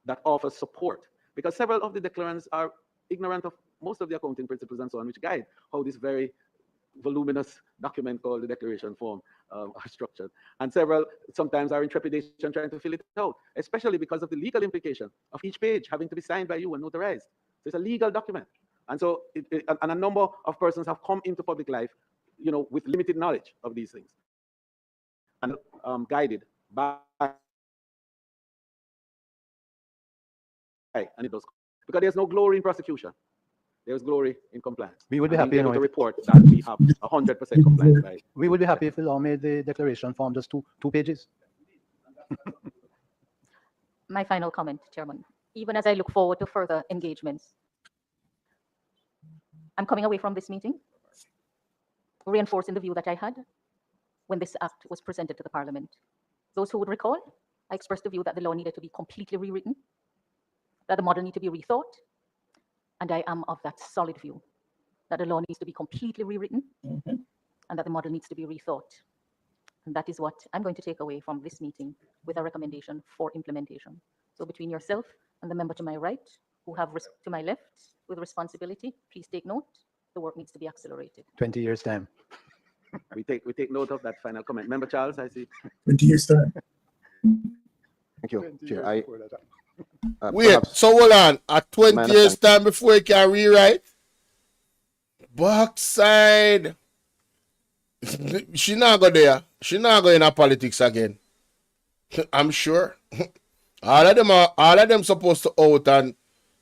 that offers support. Because several of the declarants are ignorant of most of the accounting principles and so on, which guide how this very voluminous document called the declaration form are structured. And several sometimes are in trepidation trying to fill it out, especially because of the legal implication of each page having to be signed by you and notarized. So it's a legal document. And so and a number of persons have come into public life, you know, with limited knowledge of these things and guided by, and it does, because there's no glory in prosecution. There's glory in compliance. We would be happy to report that we have 100% compliance. By we would be happy if the law made the declaration form just two pages. My final comment, Chairman. Even as I look forward to further engagements, I'm coming away from this meeting reinforcing the view that I had when this act was presented to the Parliament. Those who would recall, I expressed the view that the law needed to be completely rewritten, that the model needed to be rethought, and I am of that solid view, that the law needs to be completely rewritten, and that the model needs to be rethought. And that is what I'm going to take away from this meeting with a recommendation for implementation. So between yourself and the member to my right, who have to my left with responsibility, please take note. The work needs to be accelerated. 20 years time. We take note of that final comment. Member Charles, I see. 20 years time. Thank you, Chair. Wait, so hold on. At 20 years time before you can rewrite? Backside. She not go there. She not go in a politics again. I'm sure. All of them supposed to out, and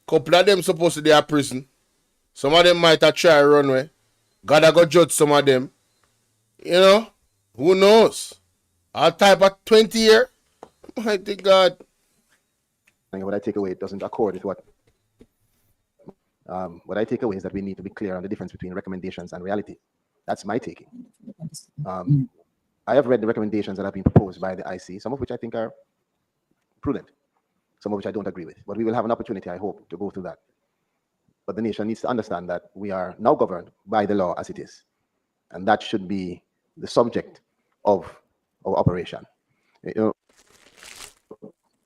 couple of them supposed to be in prison. Some of them might have tried run away. God I go judge some of them. You know? Who knows? All type of 20 years. Mighty God. What I take away, it doesn't accord with what I take away is that we need to be clear on the difference between recommendations and reality. That's my taking. I have read the recommendations that have been proposed by the IC, some of which I think are prudent, some of which I don't agree with. But we will have an opportunity, I hope, to go through that. But the nation needs to understand that we are now governed by the law as it is. And that should be the subject of our operation. You know,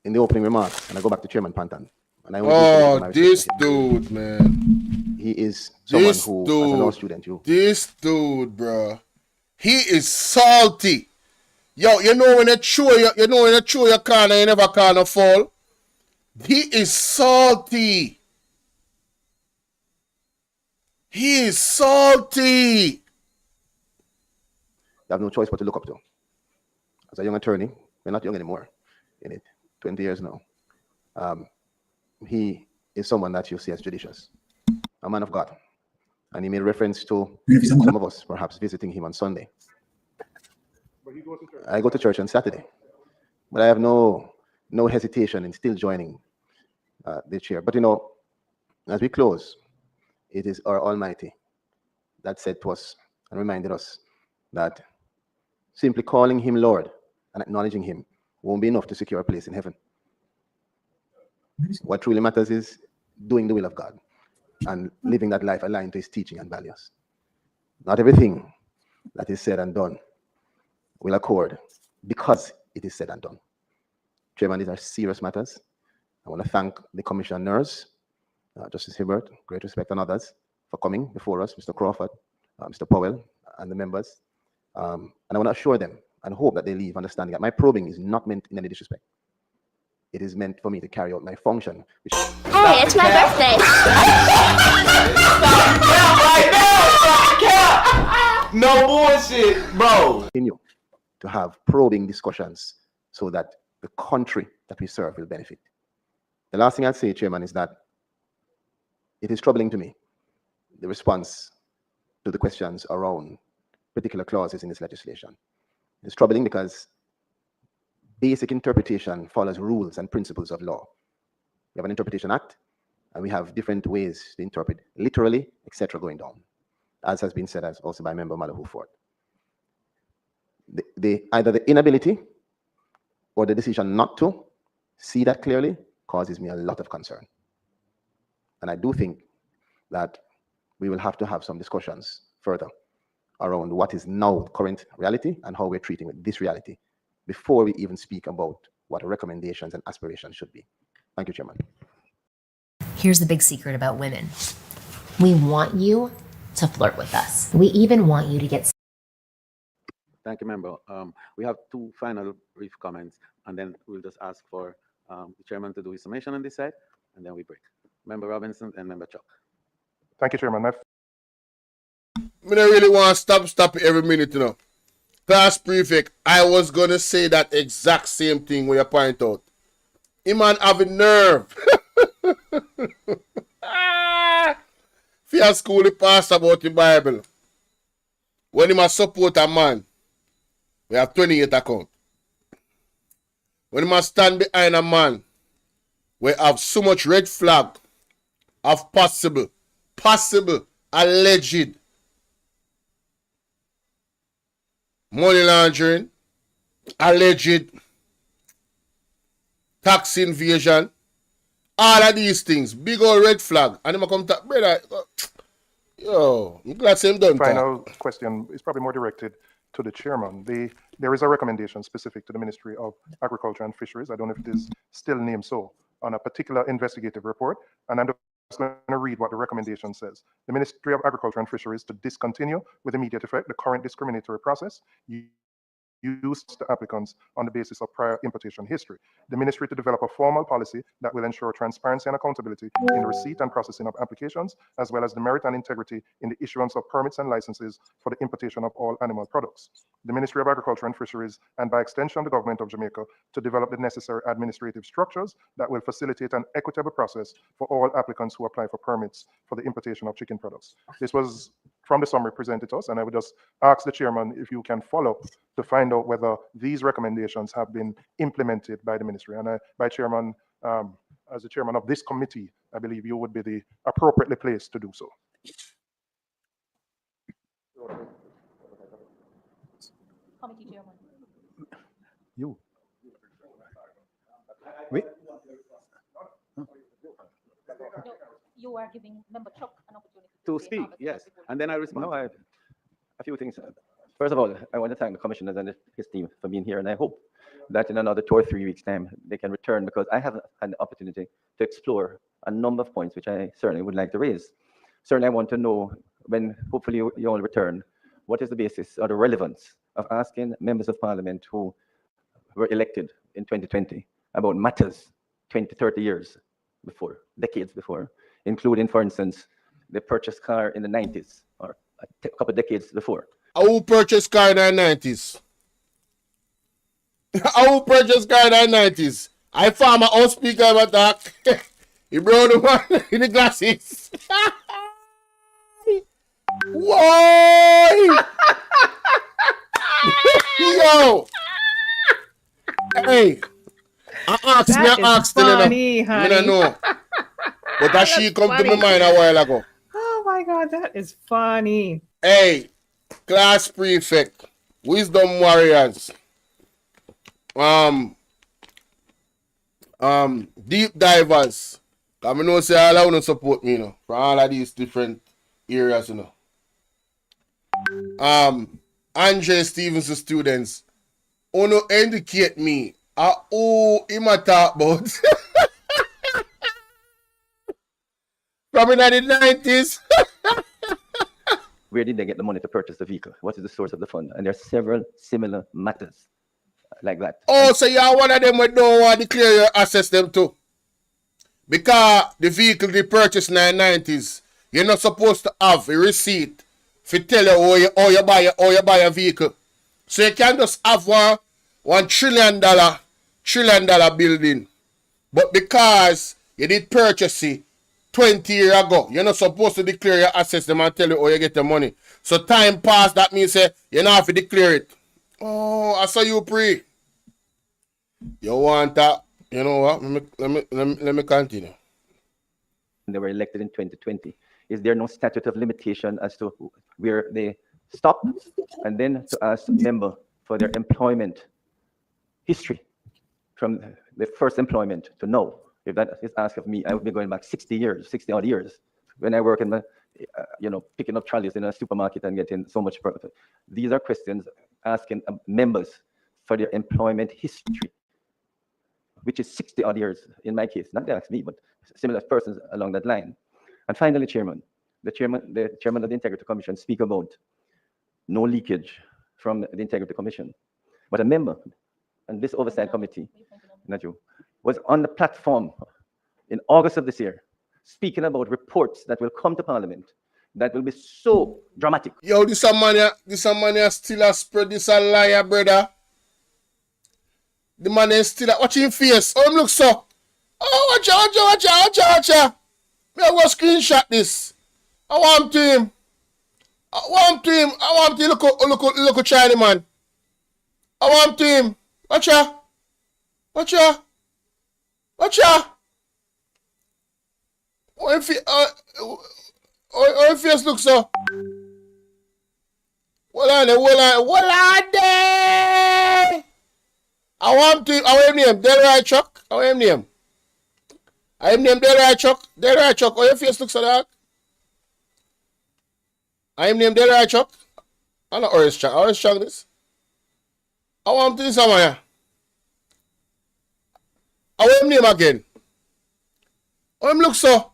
in the opening remarks, and I go back to Chairman Panton. And this dude, man. He is someone who, as a law student, This dude, bro. He is salty. Yo, you know when you throw your corner, you never corner fall. He is salty. He is salty. You have no choice but to look up to. As a young attorney, we're not young anymore, in it, 20 years now. He is someone that you see as judicious, a man of God. And he made reference to some of us perhaps visiting him on Sunday. I go to church on Saturday, but I have no hesitation in still joining the chair. But you know, as we close, it is our Almighty that said to us and reminded us that simply calling him Lord and acknowledging him won't be enough to secure a place in heaven. What truly matters is doing the will of God and living that life aligned to his teaching and values. Not everything that is said and done will accord because it is said and done. Chairman, these are serious matters. I want to thank the commissioners, Justice Hibbert, great respect, and others for coming before us, Mr. Crawford, Mr. Powell, and the members. And I want to assure them and hope that they leave understanding that my probing is not meant in any disrespect. It is meant for me to carry out my function. Hey, it's my birthday. No bullshit, bro. Continue to have probing discussions so that the country that we serve will benefit. The last thing I'd say, Chairman, is that it is troubling to me, the response to the questions around particular clauses in this legislation. It's troubling because basic interpretation follows rules and principles of law. We have an Interpretation Act, and we have different ways to interpret literally, etc. going down, as has been said as also by Member Malahoo Ford. Either the inability or the decision not to see that clearly causes me a lot of concern. And I do think that we will have to have some discussions further around what is now current reality and how we're treating this reality before we even speak about what our recommendations and aspirations should be. Thank you, Chairman. Here's the big secret about women. We want you to flirt with us. We even want you to get... Thank you, member. We have two final brief comments, and then we'll just ask for the chairman to do his summation on this side, and then we break. Member Robinson and Member Chuck. Thank you, Chairman. I don't really want to stop every minute, you know. Class prefect, I was going to say that exact same thing when you point out. He man have a nerve. Fear school, he pass about the Bible. When he must support a man, we have 28 account. When he must stand behind a man, we have so much red flag of possible, alleged money laundering, alleged tax invasion, all of these things, big old red flag. And him come to brother, yo, I'm glad same done. Final question is probably more directed to the chairman. There is a recommendation specific to the Ministry of Agriculture and Fisheries. I don't know if it is still named so, on a particular investigative report. And I'm just going to read what the recommendation says. The Ministry of Agriculture and Fisheries to discontinue with immediate effect the current discriminatory process used to applicants on the basis of prior importation history. The ministry to develop a formal policy that will ensure transparency and accountability in the receipt and processing of applications, as well as the merit and integrity in the issuance of permits and licenses for the importation of all animal products. The Ministry of Agriculture and Fisheries, and by extension the government of Jamaica, to develop the necessary administrative structures that will facilitate an equitable process for all applicants who apply for permits for the importation of chicken products. This was from the summary presented to us, and I would just ask the chairman if you can follow to find out whether these recommendations have been implemented by the ministry. And by chairman, as the chairman of this committee, I believe you would be the appropriately placed to do so. Committee chairman. You. Wait. No, you are giving Member Chuck an opportunity to speak, yes, and then I respond. No, a few things. First of all, I want to thank the commissioners and his team for being here, and I hope that in another 2 or 3 weeks' time they can return, because I have had the opportunity to explore a number of points which I certainly would like to raise. Certainly, I want to know, when hopefully you all return, what is the basis or the relevance of asking members of parliament who were elected in 2020 about matters 20, 30 years before, decades before, including, for instance, they purchased car in the 90s or a couple of decades before. Who purchased car in the 90s? Who purchased car in the 90s? I found my own speaker about that. He brought the one in the glasses. Why? Yo. Hey. I asked funny, I honey. don't know. But that she come to my funny. mind a while ago. Oh my God, that is funny. Hey, class prefect, wisdom warriors, deep divers. I know say all I want to support me, you know, from all of these different areas, you know. Andre Stevenson students, wanna indicate me who him a talk about. From in the 90s. Where did they get the money to purchase the vehicle? What is the source of the fund? And there are several similar matters like that. Oh, so you are one of them we don't want to declare your assets them too. Because the vehicle they purchased in the 90s, you're not supposed to have a receipt to tell you how you buy a vehicle. So you can't just have $1 trillion building. But because you did purchase it 20 years ago, you're not supposed to declare your assets them and tell you how you get the money. So time passed, that means you don't have to declare it. Oh, I saw you pre. You want that? You know what? Let me continue. They were elected in 2020. Is there no statute of limitation as to where they stop? And then to ask a member for their employment history from the first employment to know. If that is asked of me, I would be going back 60 odd years. When I work in the, picking up trolleys in a supermarket and getting so much profit. These are questions asking members for their employment history, which is 60 odd years in my case. Not they ask me, but similar persons along that line. And finally, the chairman of the Integrity Commission speak about no leakage from the Integrity Commission. But a member, and this oversight committee, not you, was on the platform in August of this year, speaking about reports that will come to Parliament that will be so dramatic. Yo, this a man still a spread this a liar, brother. The man is still a watch him face. Oh, him look so. Oh, watch out. Me I go screenshot this. I want him. Look at China man. I want him. Watch out. Oh, if face look so. Hold on there. I want him. I want him name. Delroy Chuck. I want him name. I am named Delroy Chuck. Oh, your face looks so dark. I am named Delroy Chuck. I'm not Orange Chuck. Orange Chuck this. I want this somewhere. I want him name again. Oh, him look so.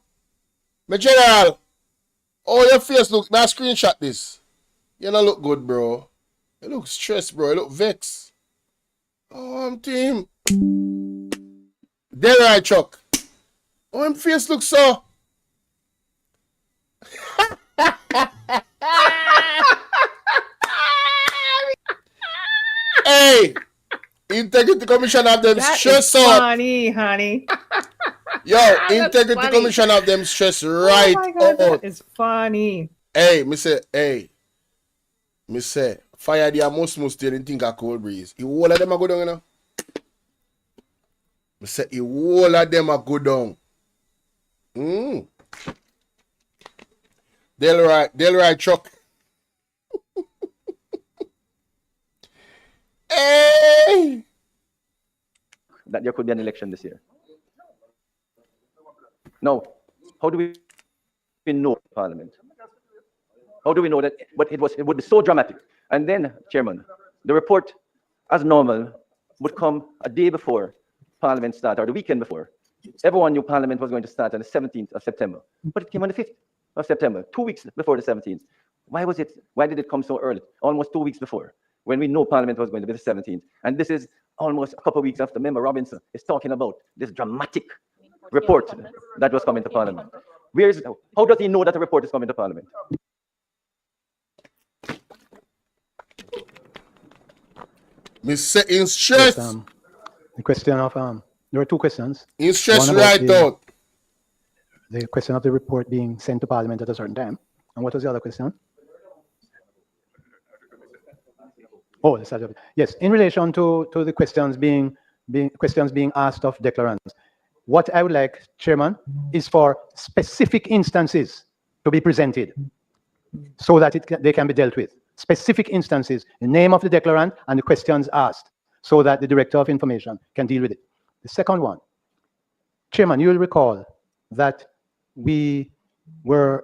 My general. Oh, your face look. Now screenshot this. You don't look good, bro. You look stressed, bro. You look vexed. Oh, I'm team. Delroy Chuck. Oh, him face looks so. Hey, Integrity Commission have them stress out. Funny, honey. Yo, Integrity Commission have them stress right Oh my God, out. that is funny. Hey, me say, fire the most still and think a cold breeze. The whole of them a go down, you know. Me say, the whole of them a go down. Delroy Chuck. Hey! That there could be an election this year. Now, how do we know Parliament? How do we know that? But it would be so dramatic. And then, Chairman, the report, as normal, would come a day before Parliament started, or the weekend before. Everyone knew Parliament was going to start on the 17th of September, but it came on the 5th of September, 2 weeks before the 17th. Why did it come so early? Almost 2 weeks before, when we know Parliament was going to be the 17th. And this is almost a couple of weeks after Member Robinson is talking about this dramatic report that was coming to Parliament. Where is, how does he know that a report is coming to Parliament? Mr. In stress. Yes, the question of there were two questions. In stress One about right out. the question of the report being sent to Parliament at a certain time. And what was the other question? Oh, the subject. Yes, in relation to the questions being asked of declarants. What I would like, Chairman, is for specific instances to be presented so that they can be dealt with. Specific instances, the name of the declarant and the questions asked, so that the Director of Information can deal with it. The second one, Chairman, you will recall that we were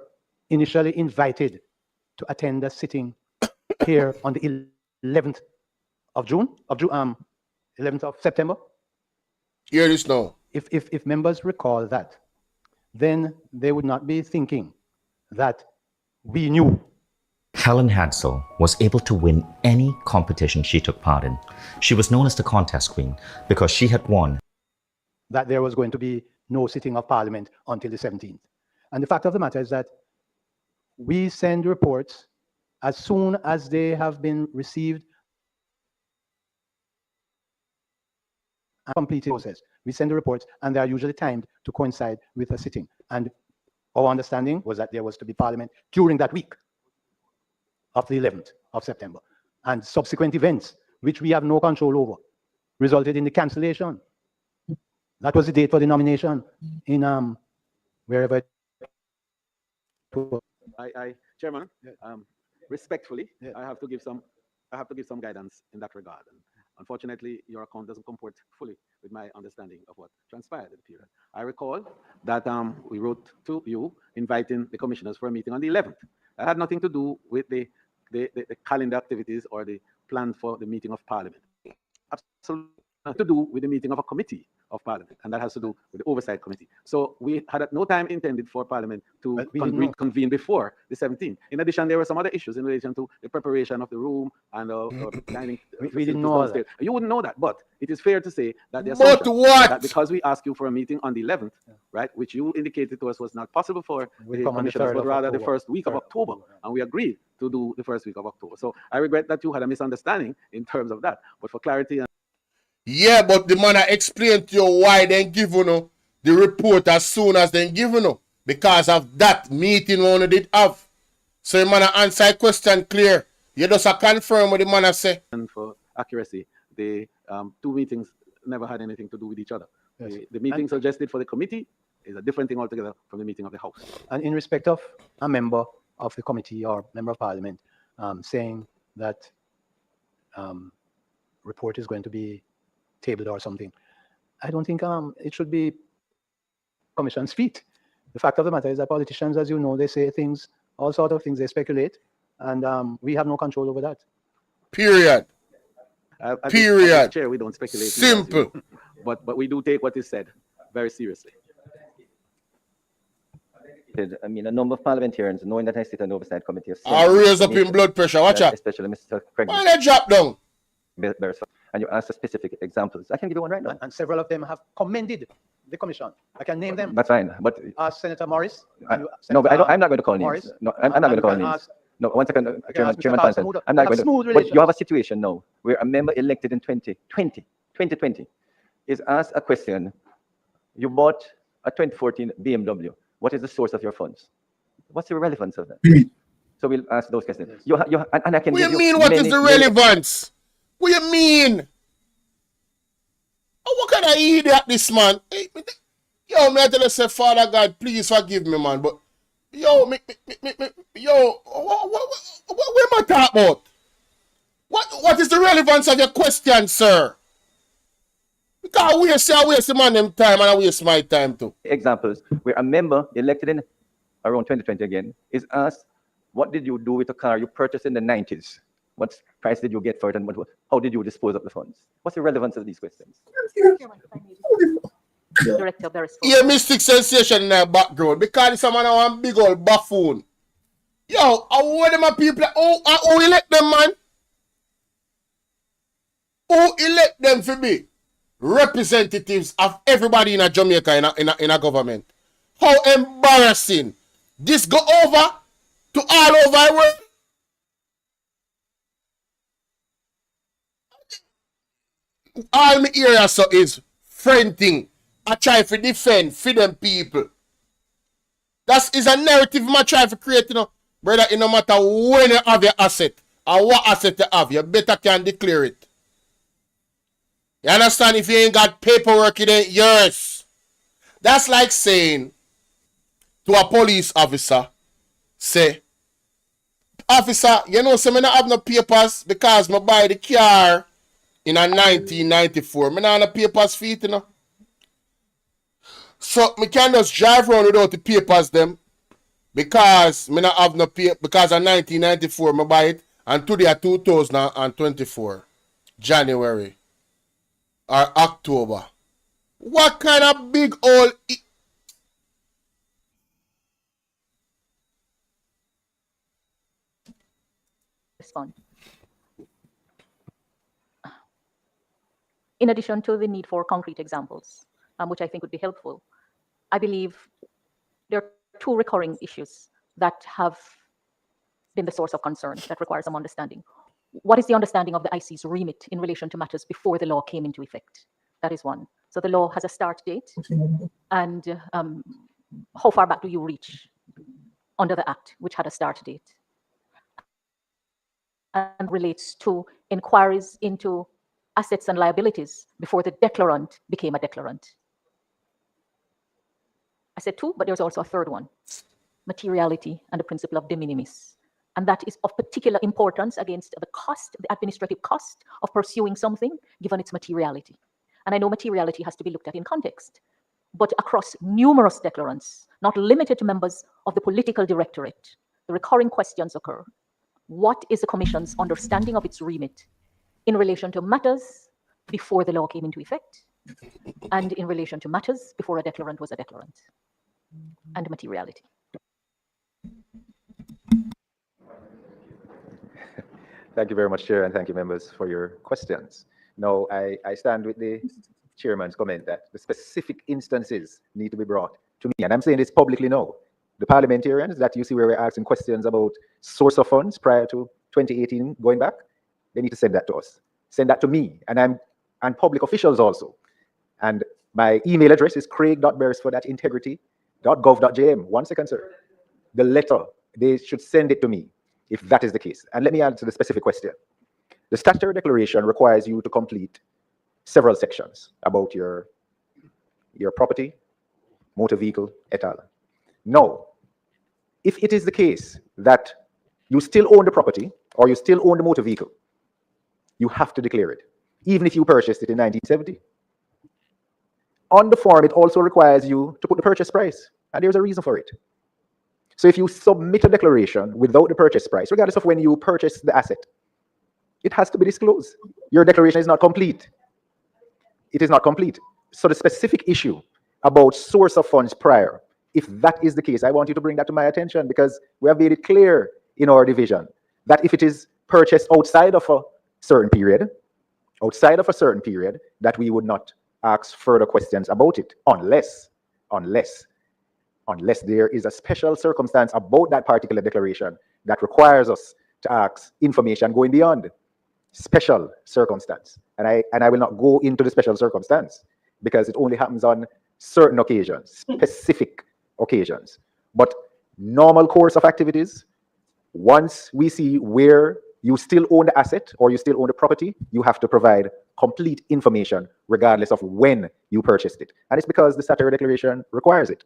initially invited to attend a sitting here on the 11th of June, 11th of September. Here it is now. If members recall that, then they would not be thinking that we knew. Helen Hadsell was able to win any competition she took part in. She was known as the contest queen because she had won. That there was going to be no sitting of Parliament until the 17th. And the fact of the matter is that we send reports as soon as they have been received and completed process. We send the reports, and they are usually timed to coincide with a sitting. And our understanding was that there was to be Parliament during that week of the 11th of September. And subsequent events, which we have no control over, resulted in the cancellation. That was the date for the nomination in wherever it was. Chairman, respectfully, I have to give some guidance in that regard. And unfortunately, your account doesn't comport fully with my understanding of what transpired in the period. I recall that we wrote to you inviting the commissioners for a meeting on the 11th. That had nothing to do with the calendar activities or the plan for the meeting of Parliament. Absolutely nothing to do with the meeting of a committee of Parliament, and that has to do with the oversight committee. So we had at no time intended for Parliament to reconvene before the 17th. In addition, there were some other issues in relation to the preparation of the room and dining. We didn't know that. You wouldn't know that, but it is fair to say that the But assumption what? that because we asked you for a meeting on the 11th, right, which you indicated to us was not possible for the commissioners, but rather the first week of October, and we agreed to do the first week of October. So I regret that you had a misunderstanding in terms of that, but for clarity and yeah, but the man I explained to you why they give you the report as soon as they give you because of that meeting we only did have. So the man answer a question clear. You just confirm what the man say. And for accuracy, the two meetings never had anything to do with each other. Yes. The meeting suggested for the committee is a different thing altogether from the meeting of the House. And in respect of a member of the committee or member of Parliament saying that report is going to be tabled or something, I don't think it should be Commission's feet. The fact of the matter is that politicians, as you know, they say things, all sorts of things, they speculate, and we have no control over that. Period. Period. Chair, we don't speculate. Simple. But we do take what is said very seriously. I mean, a number of parliamentarians, knowing that I sit on the oversight committee, I raise up in blood pressure. Watch out. Especially Mr. Craig. Why they drop down? And you asked for specific examples. I can give you one right now. And several of them have commended the commission. I can name them. That's fine. But Senator Morris. No, but I'm not going to call names. No, I'm not going to call names. No, one second, Chairman Constant. I'm not going to. But you have a situation now where a member elected in 2020 is asked a question. You bought a 2014 BMW. What is the source of your funds? What's the relevance of that? So we'll ask those questions. And I can. What do you mean? What is the relevance? What do you mean? Oh, what kind of idiot this man? Yo, me I tell you, say, Father God, please forgive me, man. But yo, what am I talking about? What is the relevance of your question, sir? Because I waste the man them time and I waste my time too. Examples where a member elected in around 2020 again is asked, what did you do with a car you purchased in the 90s? What price did you get for it, and how did you dispose of the funds? What's the relevance of these questions? Director Beresford. Yeah, mystic sensation in the background because this man a one big old buffoon. Yo, how them a people? Who elect them, man? Who elect them for be representatives of everybody in a Jamaica in a government? How embarrassing. This go over to all over the world. All me area so is friend thing. I try to defend for them people. That is a narrative I try to create, you know. Brother, it no matter when you have your asset or what asset you have, you better can declare it. You understand? If you ain't got paperwork, it ain't yours. That's like saying to a police officer, say, officer, you know, so I don't have no papers because I buy the car in a 1994. I don't have no papers for it, you know. So I can just drive around without the papers them because I don't have no paper because in 1994 I buy it and today are 2024 January or October. What kind of big old respond. In addition to the need for concrete examples, which I think would be helpful, I believe there are two recurring issues that have been the source of concern that require some understanding. What is the understanding of the IC's remit in relation to matters before the law came into effect? That is one. So the law has a start date, and how far back do you reach under the Act, which had a start date? And relates to inquiries into assets and liabilities before the declarant became a declarant. I said two, but there's also a third one, materiality and the principle of de minimis. And that is of particular importance against the cost, the administrative cost of pursuing something, given its materiality. And I know materiality has to be looked at in context, but across numerous declarants, not limited to members of the political directorate, the recurring questions occur. What is the Commission's understanding of its remit in relation to matters before the law came into effect, and in relation to matters before a declarant was a declarant, and materiality? Thank you very much, Chair, and thank you, members, for your questions. Now, I stand with the Chairman's comment that the specific instances need to be brought to me, and I'm saying this publicly now. The parliamentarians that you see where we're asking questions about source of funds prior to 2018 going back, they need to send that to us. Send that to me, and public officials also. And my email address is craig.beresford@integrity.gov.jm. 1 second, sir. The letter, they should send it to me if that is the case. And let me answer the specific question. The statutory declaration requires you to complete several sections about your property, motor vehicle, et al. Now, if it is the case that you still own the property or you still own the motor vehicle, you have to declare it, even if you purchased it in 1970. On the form, it also requires you to put the purchase price, and there's a reason for it. So if you submit a declaration without the purchase price, regardless of when you purchase the asset, it has to be disclosed. Your declaration is not complete. It is not complete. So the specific issue about source of funds prior, if that is the case, I want you to bring that to my attention, because we have made it clear in our division that if it is purchased outside of a certain period, that we would not ask further questions about it unless there is a special circumstance about that particular declaration that requires us to ask information going beyond special circumstance. And I will not go into the special circumstance because it only happens on certain occasions, specific occasions. But normal course of activities, once we see where you still own the asset or you still own the property, you have to provide complete information regardless of when you purchased it. And it's because the statutory declaration requires it.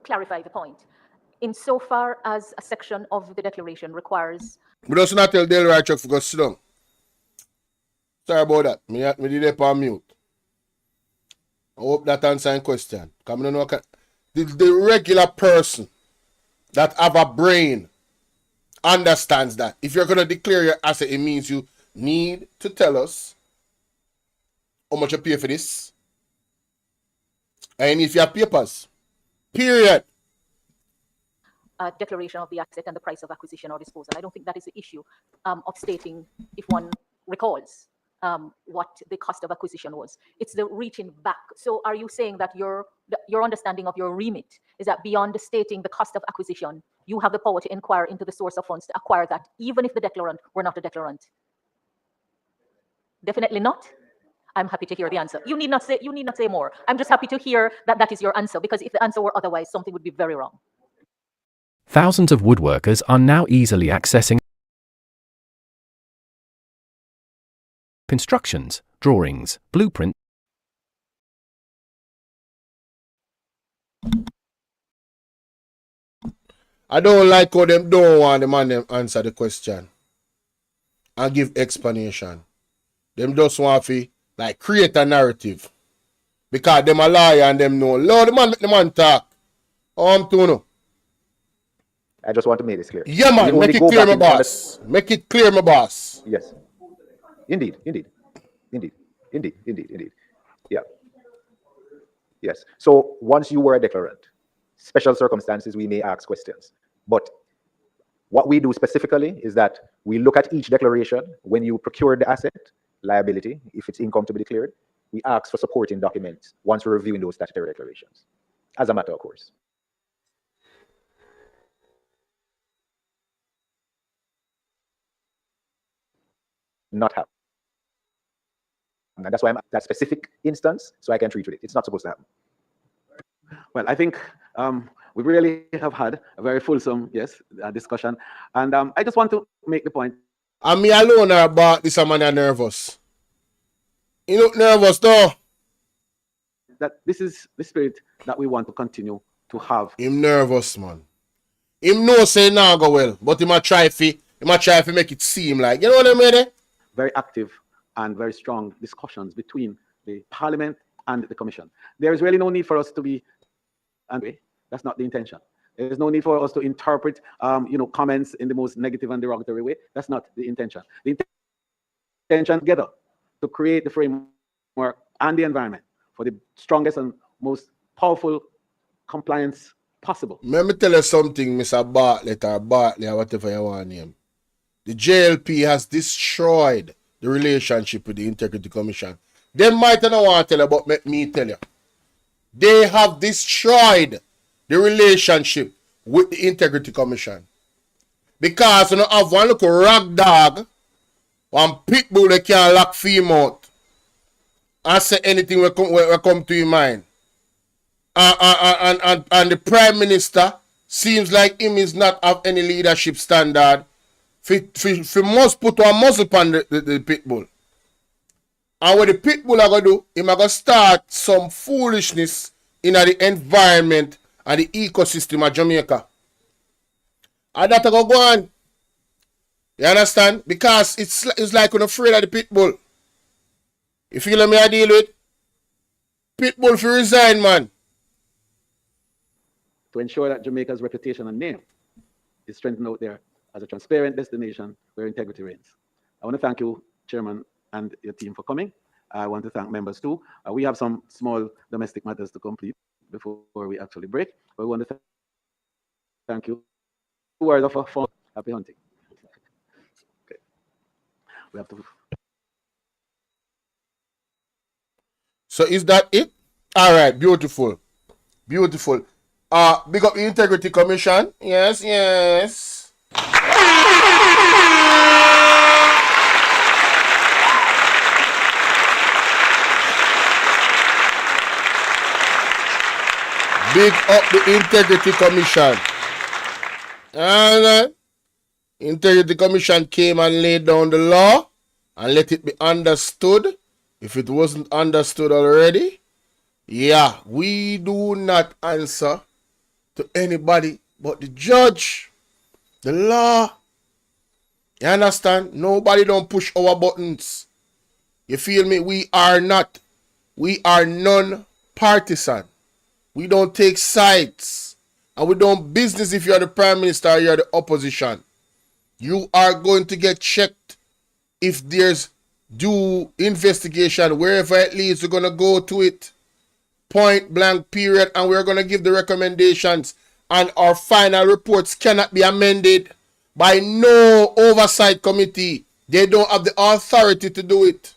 Clarify the point. Insofar as a section of the declaration requires... We just not tell Del Right Chuck to go sit down. Sorry about that. Me did it on mute. I hope that answers question. Come on, the regular person that have a brain understands that. If you're going to declare your asset, it means you need to tell us how much you pay for this. And if you have papers. Period. declaration of the asset and the price of acquisition or disposal. I don't think that is the issue of stating, if one recalls, what the cost of acquisition was. It's the reaching back. So are you saying that your understanding of your remit is that beyond stating the cost of acquisition, you have the power to inquire into the source of funds to acquire that, even if the declarant were not a declarant? Definitely not. I'm happy to hear the answer. You need not say more. I'm just happy to hear that that is your answer, because if the answer were otherwise, something would be very wrong. Thousands of woodworkers are now easily accessing instructions, drawings, blueprints. I don't like how them don't want the man them answer the question and give explanation. Them just want to like create a narrative. Because them a liar and them know. Lord, the man talk. To know. I just want to make this clear. Yeah, man, We make it only go clear, back my in boss. Make it clear, my boss. Yes. Indeed. Yeah. Yes. So once you were a declarant, special circumstances, we may ask questions. But what we do specifically is that we look at each declaration when you procure the asset, liability, if it's income to be declared, we ask for supporting documents once we're reviewing those statutory declarations, as a matter of course. Not happen. And that's why I'm at that specific instance, so I can treat with it. It's not supposed to happen. Well, I think we really have had a very fulsome, discussion. And I just want to make the point. And me alone about this man are nervous. You look nervous though. That this is the spirit that we want to continue to have. Him nervous, man. Him know say nah go well, but he might try to make it seem like, you know what I mean? Very active and very strong discussions between the Parliament and the Commission. There is really no need for us to be angry. That's not the intention. There is no need for us to interpret, comments in the most negative and derogatory way. That's not the intention. The intention together to create the framework and the environment for the strongest and most powerful compliance possible. Let me tell you something, Mr. Bartlett or Bartley or whatever you want to name. The JLP has destroyed the relationship with the Integrity Commission. They might not want to tell you, but let me tell you. They have destroyed the relationship with the Integrity Commission. Because you know, have one little rag dog, one pit bull that can't lock feem out and say anything will come to your mind. And the Prime Minister seems like him is not have any leadership standard. He must put a muzzle upon the pit bull. And what the pit bull are going to do, he are going to start some foolishness in the environment and the ecosystem of Jamaica. And that go on. You understand? Because it's like you're afraid of the pit bull. You feel me I deal with? Pit bull for resign, man. To ensure that Jamaica's reputation and name is strengthened out there as a transparent destination where integrity reigns. I want to thank you, Chairman, and your team for coming. I want to thank members too. We have some small domestic matters to complete before we actually break. But we want to thank you. 2 words of a fun. Happy hunting. Okay. We have to. So is that it? All right, beautiful. Beautiful. Big up the Integrity Commission. Yes. Big up the Integrity Commission. And Integrity Commission came and laid down the law and let it be understood. If it wasn't understood already, yeah, we do not answer to anybody but the judge, the law. You understand? Nobody don't push our buttons. You feel me? We are non-partisan. We don't take sides. And we don't business if you're the Prime Minister or you're the opposition. You are going to get checked if there's due investigation. Wherever it leads, we're going to go to it. Point blank period. And we're going to give the recommendations and our final reports cannot be amended by no oversight committee. They don't have the authority to do it.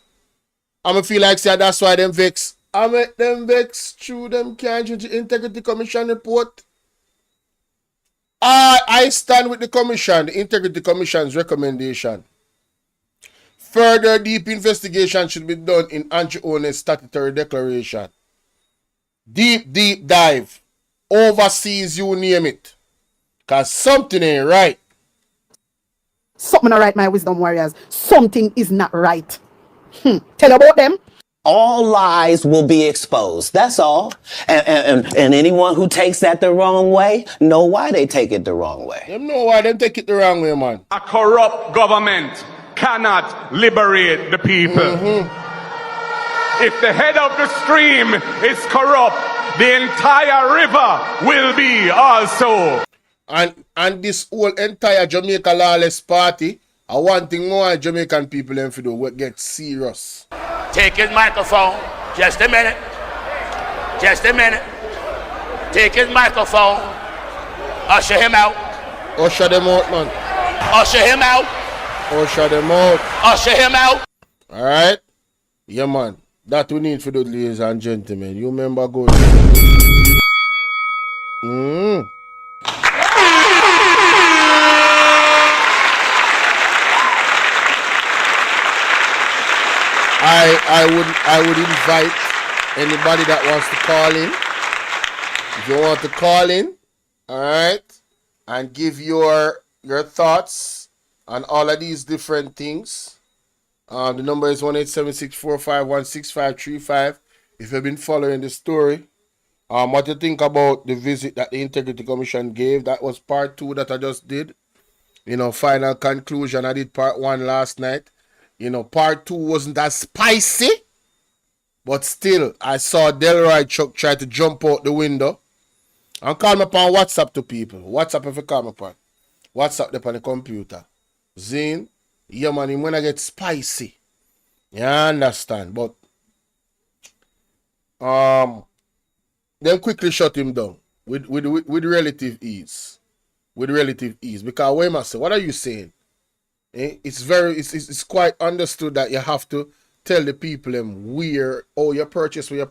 I'm going to feel like say that's why them vex. I make them vex through them can't change the Integrity Commission report. I stand with the Commission, the Integrity Commission's recommendation. Further deep investigation should be done in Andrew Owen's statutory declaration. Deep dive. Overseas, you name it. Because something ain't right. Something not right, my wisdom warriors. Something is not right. Tell about them. All lies will be exposed. That's all. And anyone who takes that the wrong way, know why they take it the wrong way. Them know why they take it the wrong way, man. A corrupt government cannot liberate the people. If the head of the stream is corrupt, the entire river will be also. And this whole entire Jamaica Lawless Party, I one thing more Jamaican people them to do will get serious. Take his microphone. Just a minute. Just a minute. Take his microphone. Usher him out. Usher them out, man. Usher him out. Usher them out. Usher him out. Alright? Yeah, man. That we need for the ladies and gentlemen. You remember good. I would invite anybody that wants to call in. If you want to call in, alright, and give your thoughts on all of these different things. The number is 1-876-451-6535. If you've been following the story, what you think about the visit that the Integrity Commission gave? That was part 2 that I just did. Final conclusion. I did part 1 last night. Part 2 wasn't as spicy, but still, I saw Delroy Chuck try to jump out the window. And call me upon WhatsApp to people. WhatsApp if you call me upon. WhatsApp them on the computer. Zine, yeah man, when I get spicy. You understand? But then quickly shut him down with relative ease. With relative ease. Because wait a say, what are you saying? It's quite understood that you have to tell the people them where you purchase. You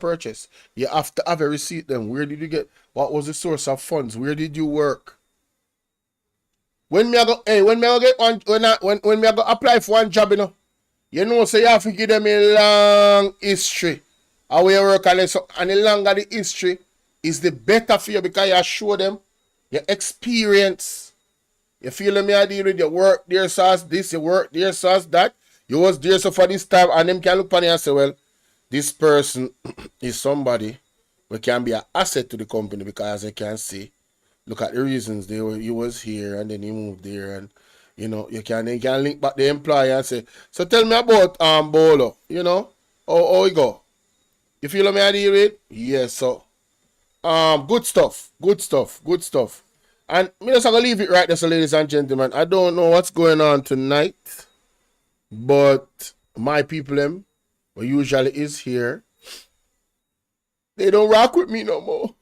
have to have a receipt them. Where did you get? What was the source of funds? Where did you work? When me I go get one when me I go apply for one job, so you have to give them a long history. How you work and the longer the history is the better for you because you show them your experience. You feel me? I deal with your work there, sauce this, your work there, sauce that. You was there so for this time, and them can look on you and say, well, this person is somebody who can be an asset to the company because as I can see, look at the reasons he was here and then he moved there, and you can link back the employer and say, so tell me about Bolo, how you go. You feel me? I deal with? Yes, so good stuff. And I'm just going to leave it right there, so ladies and gentlemen. I don't know what's going on tonight, but my people, them, who usually is here, they don't rock with me no more.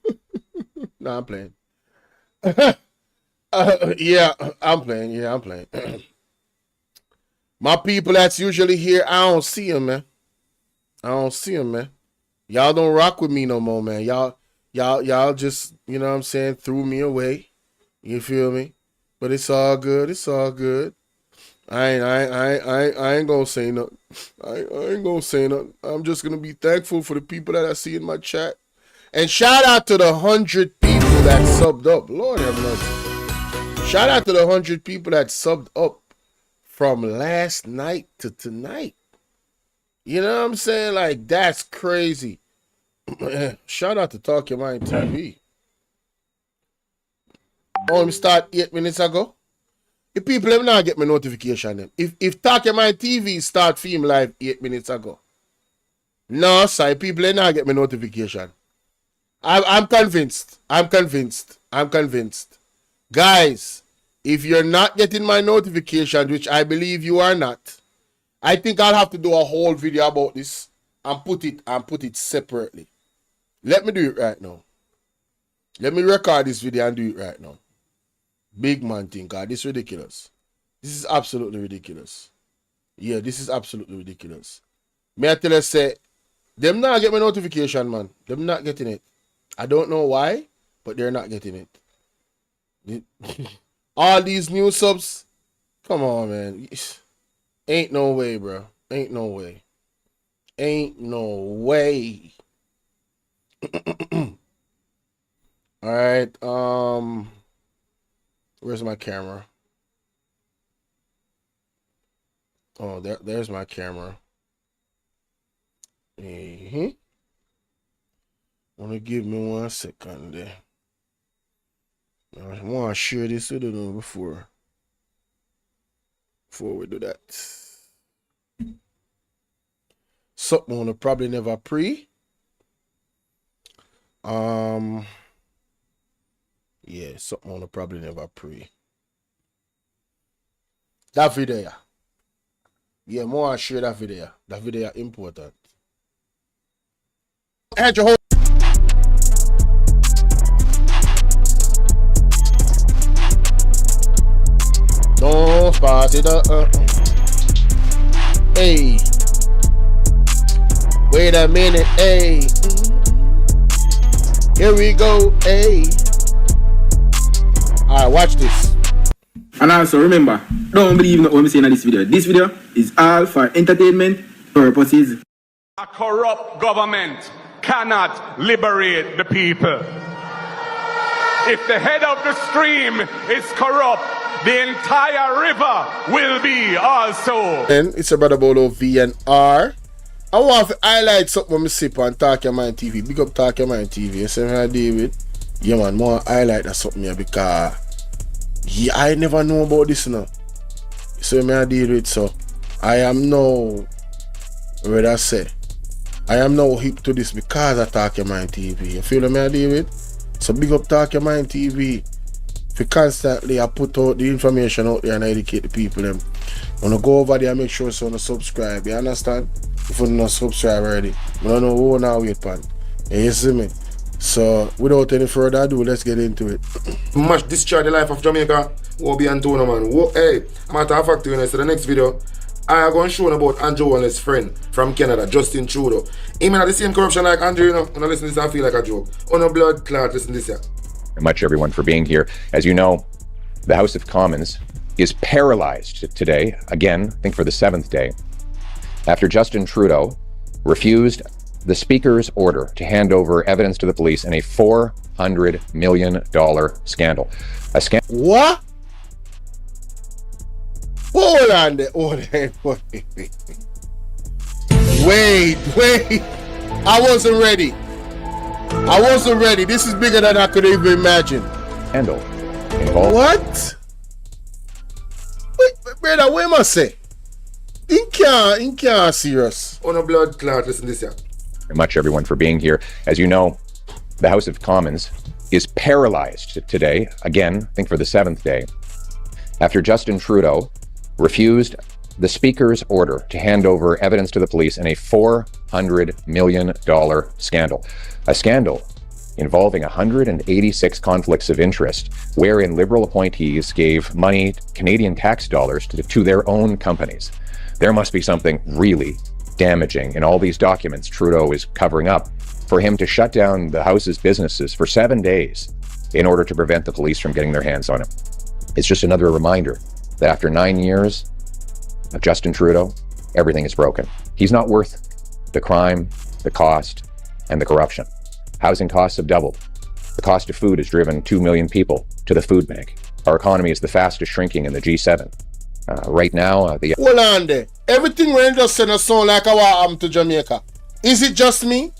No, I'm playing. Yeah, I'm playing. My people that's usually here, I don't see them, man. Y'all don't rock with me no more, man. Y'all just, threw me away. You feel me? But it's all good. I ain't gonna say nothing. I ain't gonna say nothing. I'm just gonna be thankful for the people that I see in my chat. And shout out to the 100 people that subbed up. Lord have mercy. Shout out to the 100 people that subbed up from last night to tonight. You know what I'm saying? Like, that's crazy. Shout out to Talk Your Mind TV. We start 8 minutes ago. The people have not get my notification. Them. If Talk Your Mind TV start film live 8 minutes ago. No, sir, people have not get my notification. I'm convinced. Guys, if you're not getting my notification, which I believe you are not, I think I'll have to do a whole video about this and put it separately. Let me do it right now. Let me record this video and do it right now. Big man thing, God, this is ridiculous. This is absolutely ridiculous. Yeah, this is absolutely ridiculous. May I tell you, say, them not get my notification, man. Them not getting it. I don't know why, but they're not getting it. All these new subs, come on, man. Ain't no way, bro. Ain't no way. Ain't no way. All right. Where's my camera? Oh, there's my camera. Wanna give me 1 second there. I want to share this with you before we do that. Something wanna probably never pre. Yeah, something wanna probably never pre. That video. Yeah, more share that video. That video important. Had your whole don't spot it up. Hey. Wait a minute, hey. Here we go, hey. Alright, watch this. And also remember, don't believe what we say in this video. This video is all for entertainment purposes. A corrupt government cannot liberate the people. If the head of the stream is corrupt, the entire river will be also. And it's a brother Bolo V&R. I want to highlight something when I sip on Talk Your Mind TV. Big up Talk Your Mind TV. You see me, David? Yeah, man, more highlight that something here because yeah, I never know about this now. So me I deal with, so I am now, what I say, I am now hip to this because I Talk Your Mind TV. You feel me I deal with? So big up Talk Your Mind TV. For constantly I put out the information out there and educate the people them. Wanna go over there and make sure so subscribe, you understand? If you not subscribe already, I don't know who now wait pan. You see me? So without any further ado, let's get into it. Much discharge the life of Jamaica. Wobby and Tono, man. Hey, matter of fact, in the next video, I am going to show about Andrew and his friend from Canada, Justin Trudeau. He may have the same corruption like Andrew, you know. When I listen to this, I feel like a joke. On a blood clot, listen to this here. Much everyone for being here. As you know, the House of Commons is paralyzed today, again, I think for the 7th day, after Justin Trudeau refused the Speaker's order to hand over evidence to the police in a $400 million scandal. A scandal. What? Hold on there. Wait. I wasn't ready. This is bigger than I could even imagine. Scandal. Involved. What? Wait, brother, what am I say? In can't serious. On a blood clot, listen to this here. Much everyone for being here. As you know, the House of Commons is paralyzed today, again, I think for the 7th day, after Justin Trudeau refused the Speaker's order to hand over evidence to the police in a $400 million scandal. A scandal involving 186 conflicts of interest, wherein Liberal appointees gave money, Canadian tax dollars, to their own companies. There must be something really damaging in all these documents Trudeau is covering up for him to shut down the House's businesses for 7 days in order to prevent the police from getting their hands on him. It's just another reminder that after 9 years of Justin Trudeau, everything is broken. He's not worth the crime, the cost, and the corruption. Housing costs have doubled. The cost of food has driven 2 million people to the food bank. Our economy is the fastest shrinking in the G7. Right now, the... Hold on there. Everything when just send a sound like what happened to Jamaica. Is it just me?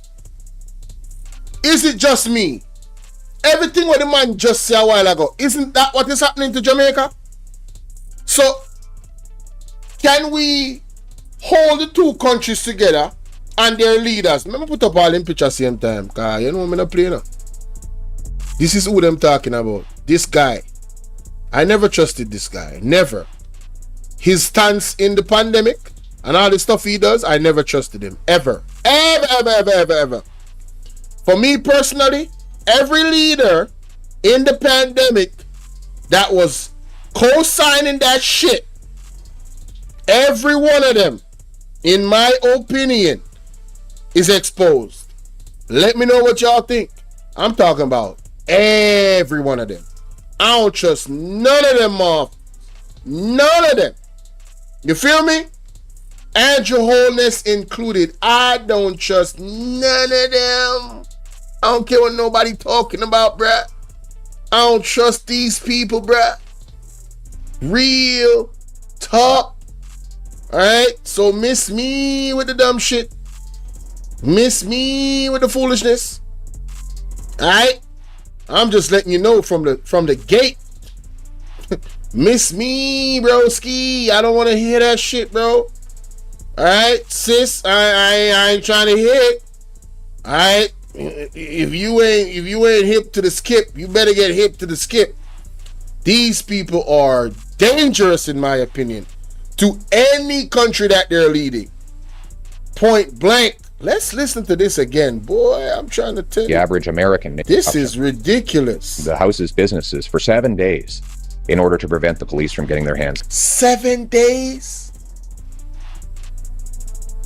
Everything what the man just said a while ago, isn't that what is happening to Jamaica? So, can we hold the two countries together and their leaders? Let me put up all them pictures same time, because you know I'm not playing now. This is who them talking about. This guy. I never trusted this guy. Never. His stance in the pandemic and all the stuff he does, I never trusted him. Ever. Ever. For me personally, every leader in the pandemic that was co-signing that shit, every one of them, in my opinion, is exposed. Let me know what y'all think. I'm talking about every one of them. I don't trust none of them off. None of them. You feel me? Andrew Holness included. I don't trust none of them. I don't care what nobody talking about, bruh. I don't trust these people, bruh. Real talk. Alright? So miss me with the dumb shit. Miss me with the foolishness. Alright? I'm just letting you know from the gate. Miss me, broski. I don't want to hear that shit, bro. Alright, sis. I ain't trying to hear it. Alright? If you ain't hip to the skip, you better get hip to the skip. These people are dangerous, in my opinion, to any country that they're leading. Point blank. Let's listen to this again. Boy, I'm trying to tell you. The average American. This is ridiculous. The House's businesses for 7 days in order to prevent the police from getting their hands. 7 days?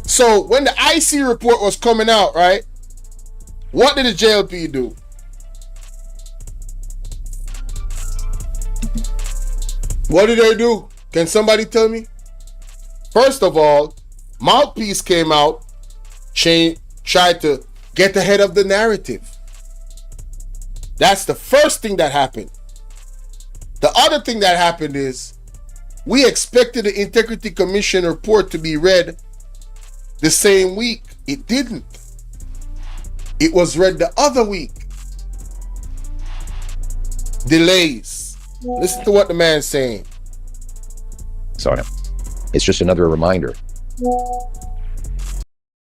So when the IC report was coming out, right? What did the JLP do? What did they do? Can somebody tell me? First of all, Mouthpiece came out, tried to get ahead of the narrative. That's the first thing that happened. The other thing that happened is we expected the Integrity Commission report to be read the same week. It didn't. It was read the other week. Delays. Listen to what the man's saying. So it's just another reminder.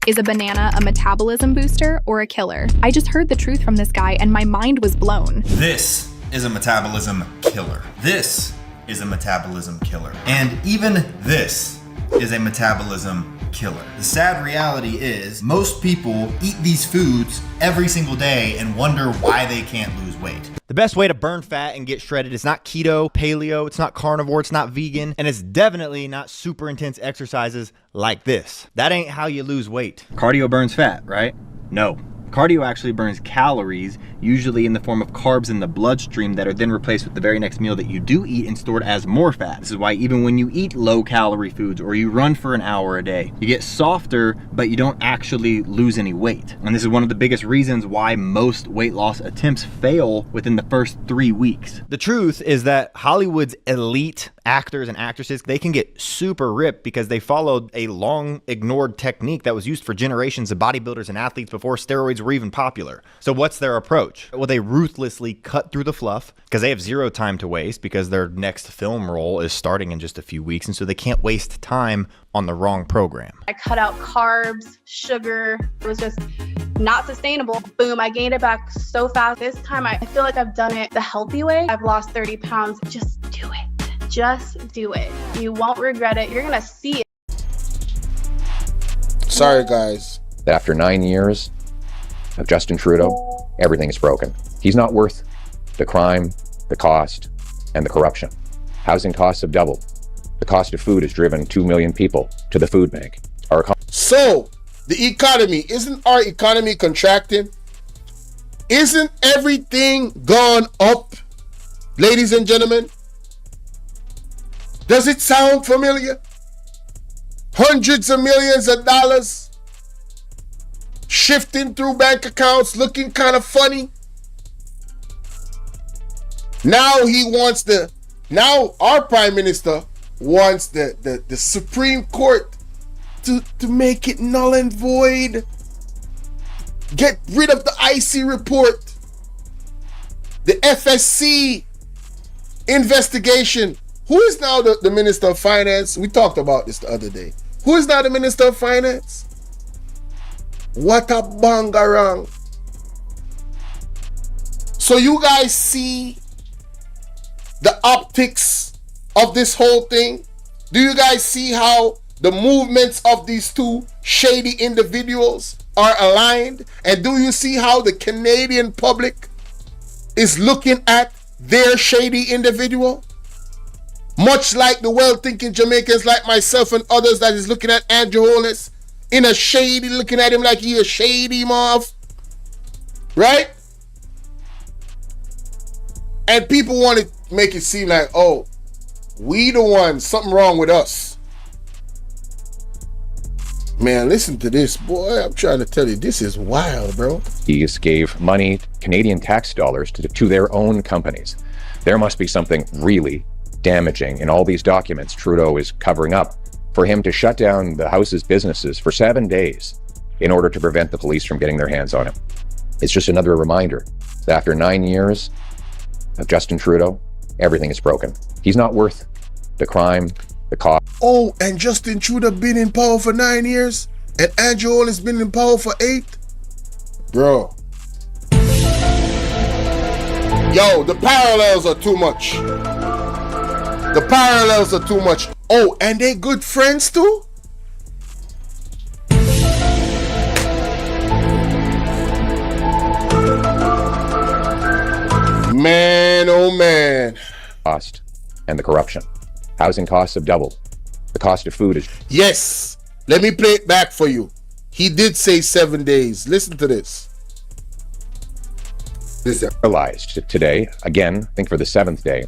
Is a banana a metabolism booster or a killer? I just heard the truth from this guy and my mind was blown. This is a metabolism killer. This is a metabolism killer. And even this is a metabolism killer. The sad reality is most people eat these foods every single day and wonder why they can't lose weight. The best way to burn fat and get shredded is not keto, paleo, it's not carnivore, it's not vegan, and it's definitely not super intense exercises like this. That ain't how you lose weight. Cardio burns fat, right? No. Cardio actually burns calories, usually in the form of carbs in the bloodstream that are then replaced with the very next meal that you do eat and stored as more fat. This is why even when you eat low-calorie foods or you run for an hour a day, you get softer, but you don't actually lose any weight. And this is one of the biggest reasons why most weight loss attempts fail within the first 3 weeks. The truth is that Hollywood's elite actors and actresses, they can get super ripped because they followed a long ignored technique that was used for generations of bodybuilders and athletes before steroids were even popular. So what's their approach? Well, they ruthlessly cut through the fluff because they have zero time to waste because their next film role is starting in just a few weeks, and so they can't waste time on the wrong program. I cut out carbs, sugar. It was just not sustainable. Boom, I gained it back so fast. This time I feel like I've done it the healthy way. I've lost 30 pounds. Just do it. Just do it. You won't regret it. You're gonna see it. Sorry, guys. After 9 years of Justin Trudeau, everything is broken. He's not worth the crime, the cost, and the corruption. Housing costs have doubled. The cost of food has driven 2 million people to the food bank. So, the economy, isn't our economy contracting? Isn't everything gone up, ladies and gentlemen? Does it sound familiar? Hundreds of millions of dollars shifting through bank accounts, looking kind of funny. Now our Prime Minister wants the Supreme Court to make it null and void. Get rid of the IC report. The FSC investigation. Who is now the Minister of Finance? We talked about this the other day. Who is now the Minister of Finance? What a bangarang. So you guys see the optics of this whole thing? Do you guys see how the movements of these two shady individuals are aligned? And do you see how the Canadian public is looking at their shady individual, much like the well-thinking Jamaicans like myself and others that is looking at Andrew Holness in a shady, looking at him like he a shady moth, right? And people want to make it seem like, oh, we the ones, something wrong with us. Man, listen to this, boy. I'm trying to tell you, this is wild, bro. These gave money, Canadian tax dollars, to their own companies. There must be something really damaging in all these documents Trudeau is covering up for him to shut down the House's businesses for 7 days in order to prevent the police from getting their hands on him. It's just another reminder that after 9 years of Justin Trudeau, everything is broken. He's not worth the crime, the cost. Oh, and Justin Trudeau been in power for 9 years, and Andrew Holness been in power for 8? Bro. Yo, the parallels are too much. The parallels are too much. Oh, and they good friends too? Man, oh man. Cost and the corruption. Housing costs have doubled. The cost of food is... Yes. Let me play it back for you. He did say 7 days. Listen to this. Paralyzed today, again, I think for the 7th day,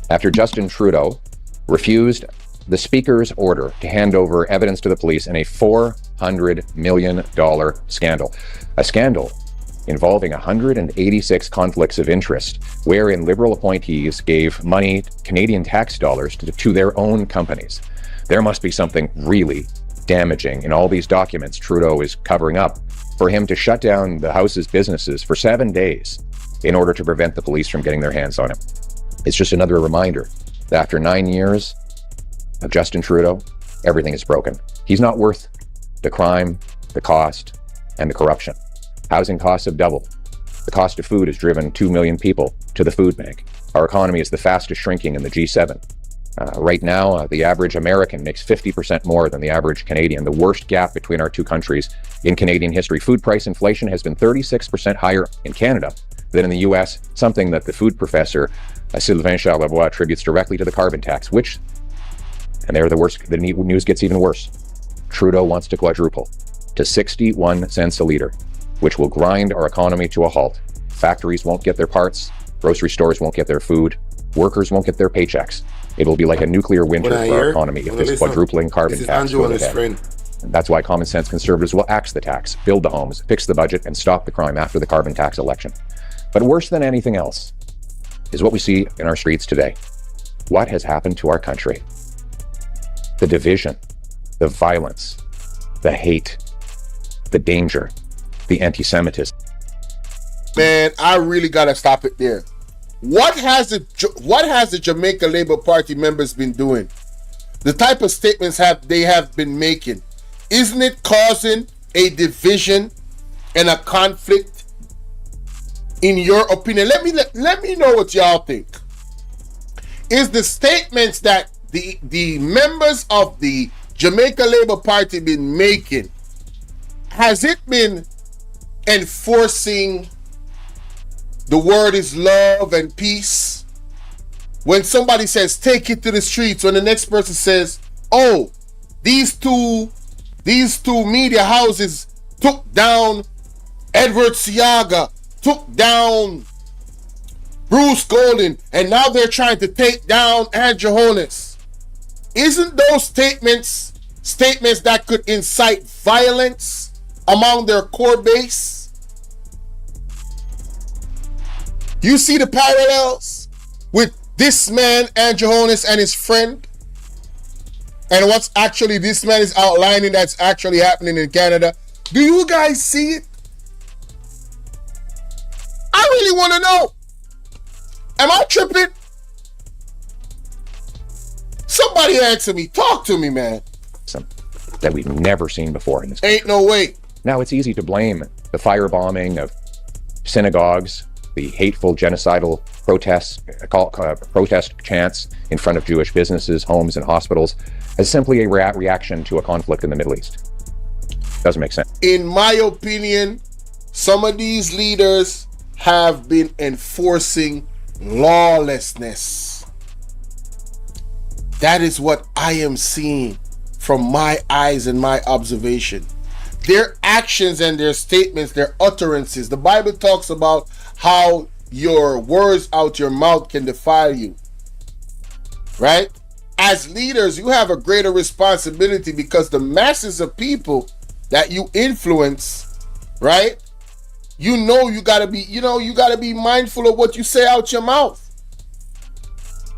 after Justin Trudeau refused the Speaker's order to hand over evidence to the police in a $400 million scandal. A scandal involving 186 conflicts of interest, wherein Liberal appointees gave money, Canadian tax dollars, to their own companies. There must be something really damaging in all these documents Trudeau is covering up for him to shut down the House's businesses for 7 days in order to prevent the police from getting their hands on him. It's just another reminder that after 9 years of Justin Trudeau, everything is broken. He's not worth the crime, the cost, and the corruption. Housing costs have doubled. The cost of food has driven 2 million people to the food bank. Our economy is the fastest shrinking in the G7. Right now, the average American makes 50% more than the average Canadian, the worst gap between our two countries in Canadian history. Food price inflation has been 36% higher in Canada than in the US, something that the food professor Sylvain Charlebois attributes directly to the carbon tax, which, and they're the worst, the news gets even worse. Trudeau wants to quadruple to 61 cents a litre, which will grind our economy to a halt. Factories won't get their parts, grocery stores won't get their food, workers won't get their paychecks. It will be like a nuclear winter for our economy if this quadrupling carbon tax goes ahead. And that's why common sense conservatives will axe the tax, build the homes, fix the budget, and stop the crime after the carbon tax election. But worse than anything else is what we see in our streets today. What has happened to our country? The division, the violence, the hate, the danger, the anti-Semitism. Man, I really gotta stop it there. What has the Jamaica Labour Party members been doing? The type of statements they have been making, isn't it causing a division and a conflict? In your opinion, let me know what y'all think. Is the statements that the members of the Jamaica Labour Party been making, has it been enforcing the word is love and peace? When somebody says take it to the streets, when the next person says, oh, these two media houses took down Edward Siaga, took down Bruce Golden, and now they're trying to take down Andrew Holness. Isn't those statements that could incite violence among their core base? You see the parallels with this man, Andrew Holness, and his friend? And what's actually this man is outlining that's actually happening in Canada? Do you guys see it? I really want to know. Am I tripping? Somebody answer me. Talk to me, man. That we've never seen before in this country. Ain't no way. Now, it's easy to blame the firebombing of synagogues, the hateful genocidal protest chants in front of Jewish businesses, homes, and hospitals as simply a reaction to a conflict in the Middle East. Doesn't make sense. In my opinion, some of these leaders have been enforcing lawlessness. That is what I am seeing from my eyes and my observation. Their actions and their statements, their utterances. The Bible talks about how your words out your mouth can defile you. Right? As leaders, you have a greater responsibility because the masses of people that you influence, right? You gotta be mindful of what you say out your mouth.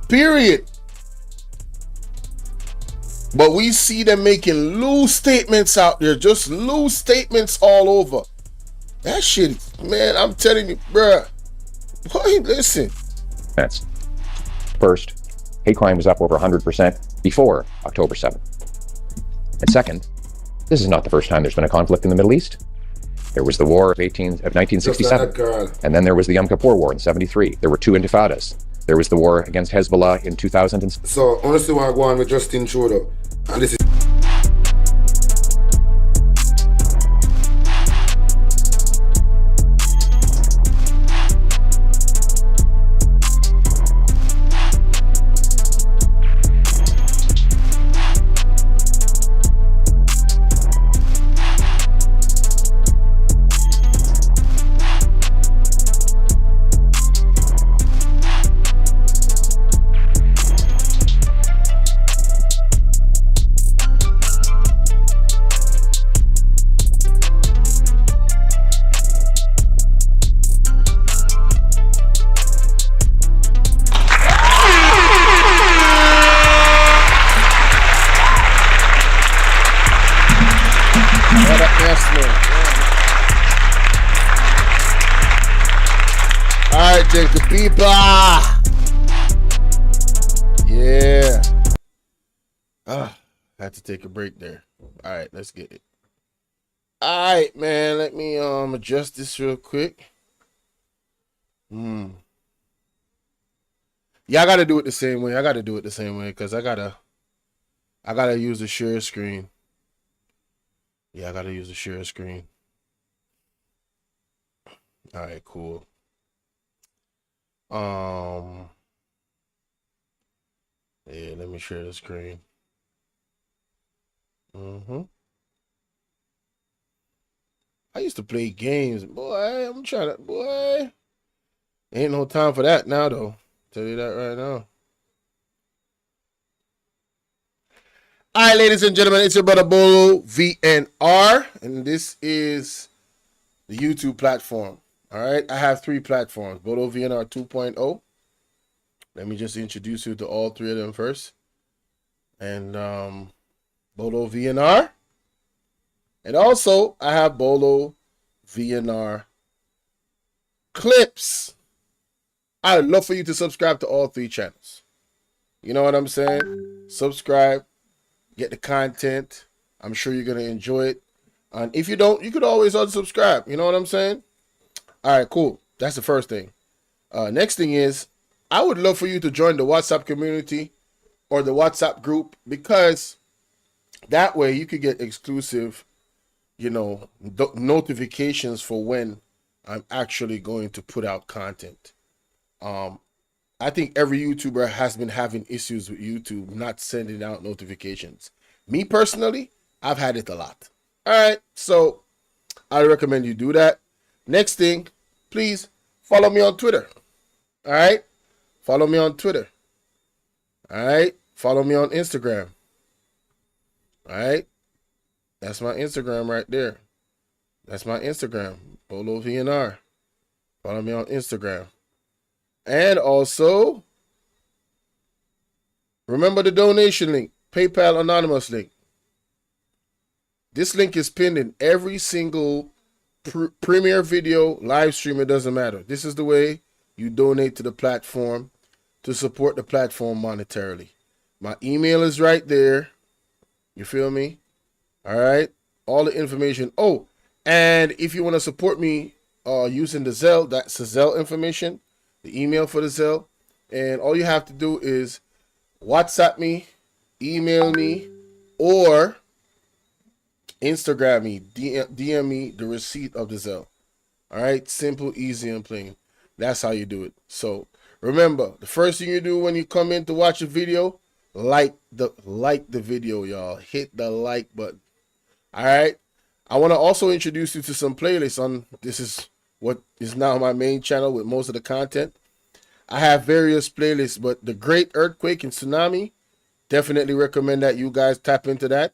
Period. But we see them making loose statements out there, just loose statements all over. That shit, man, I'm telling you, bruh. Boy, listen. That's first, hate crime was up over 100% before October 7th. And second, this is not the first time there's been a conflict in the Middle East. There was the war of 1967, and then there was the Yom Kippur War in 73. There were 2 intifadas. There was the war against Hezbollah in 2000. So, honestly, want to go on with Justin Trudeau, and this is. Take the people. Yeah. Had to take a break there. All right, let's get it. All right, man. Let me adjust this real quick. Yeah, I gotta do it the same way. Because I gotta use the share screen. Yeah, I gotta use the share screen. All right, cool. Yeah, let me share the screen. I used to play games, boy. I'm trying to, boy. Ain't no time for that now, though. Tell you that right now. All right, ladies and gentlemen, it's your brother Bolo V&R, and this is the YouTube platform. All right, I have 3 platforms, Bolo V&R 2.0. Let me just introduce you to all 3 of them first. And Bolo V&R. And also, I have Bolo V&R Clips. I would love for you to subscribe to all 3 channels. You know what I'm saying? Subscribe, get the content. I'm sure you're going to enjoy it. And if you don't, you could always unsubscribe. You know what I'm saying? All right, cool. That's the first thing. Next thing is, I would love for you to join the WhatsApp community or the WhatsApp group, because that way you could get exclusive, notifications for when I'm actually going to put out content. I think every YouTuber has been having issues with YouTube not sending out notifications. Me personally, I've had it a lot. All right, so I recommend you do that. Next thing, please follow me on Twitter. All right? Follow me on Twitter. All right? Follow me on Instagram. All right? That's my Instagram right there. That's my Instagram, Bolo V&R. Follow me on Instagram. And also, remember the donation link, PayPal Anonymous link. This link is pinned in every single premiere video, live stream, it doesn't matter. This is the way you donate to the platform to support the platform monetarily. My email is right there. You feel me? All right. All the information. Oh, and if you want to support me using the Zelle, that's the Zelle information, the email for the Zelle. And all you have to do is WhatsApp me, email me, or Instagram me, DM me the receipt of the Zelle. All right, simple, easy, and plain. That's how you do it. So remember, the first thing you do when you come in to watch a video, like the video, y'all. Hit the like button. All right. I want to also introduce you to some playlists on. This is what is now my main channel with most of the content. I have various playlists, but the Great Earthquake and Tsunami, definitely recommend that you guys tap into that.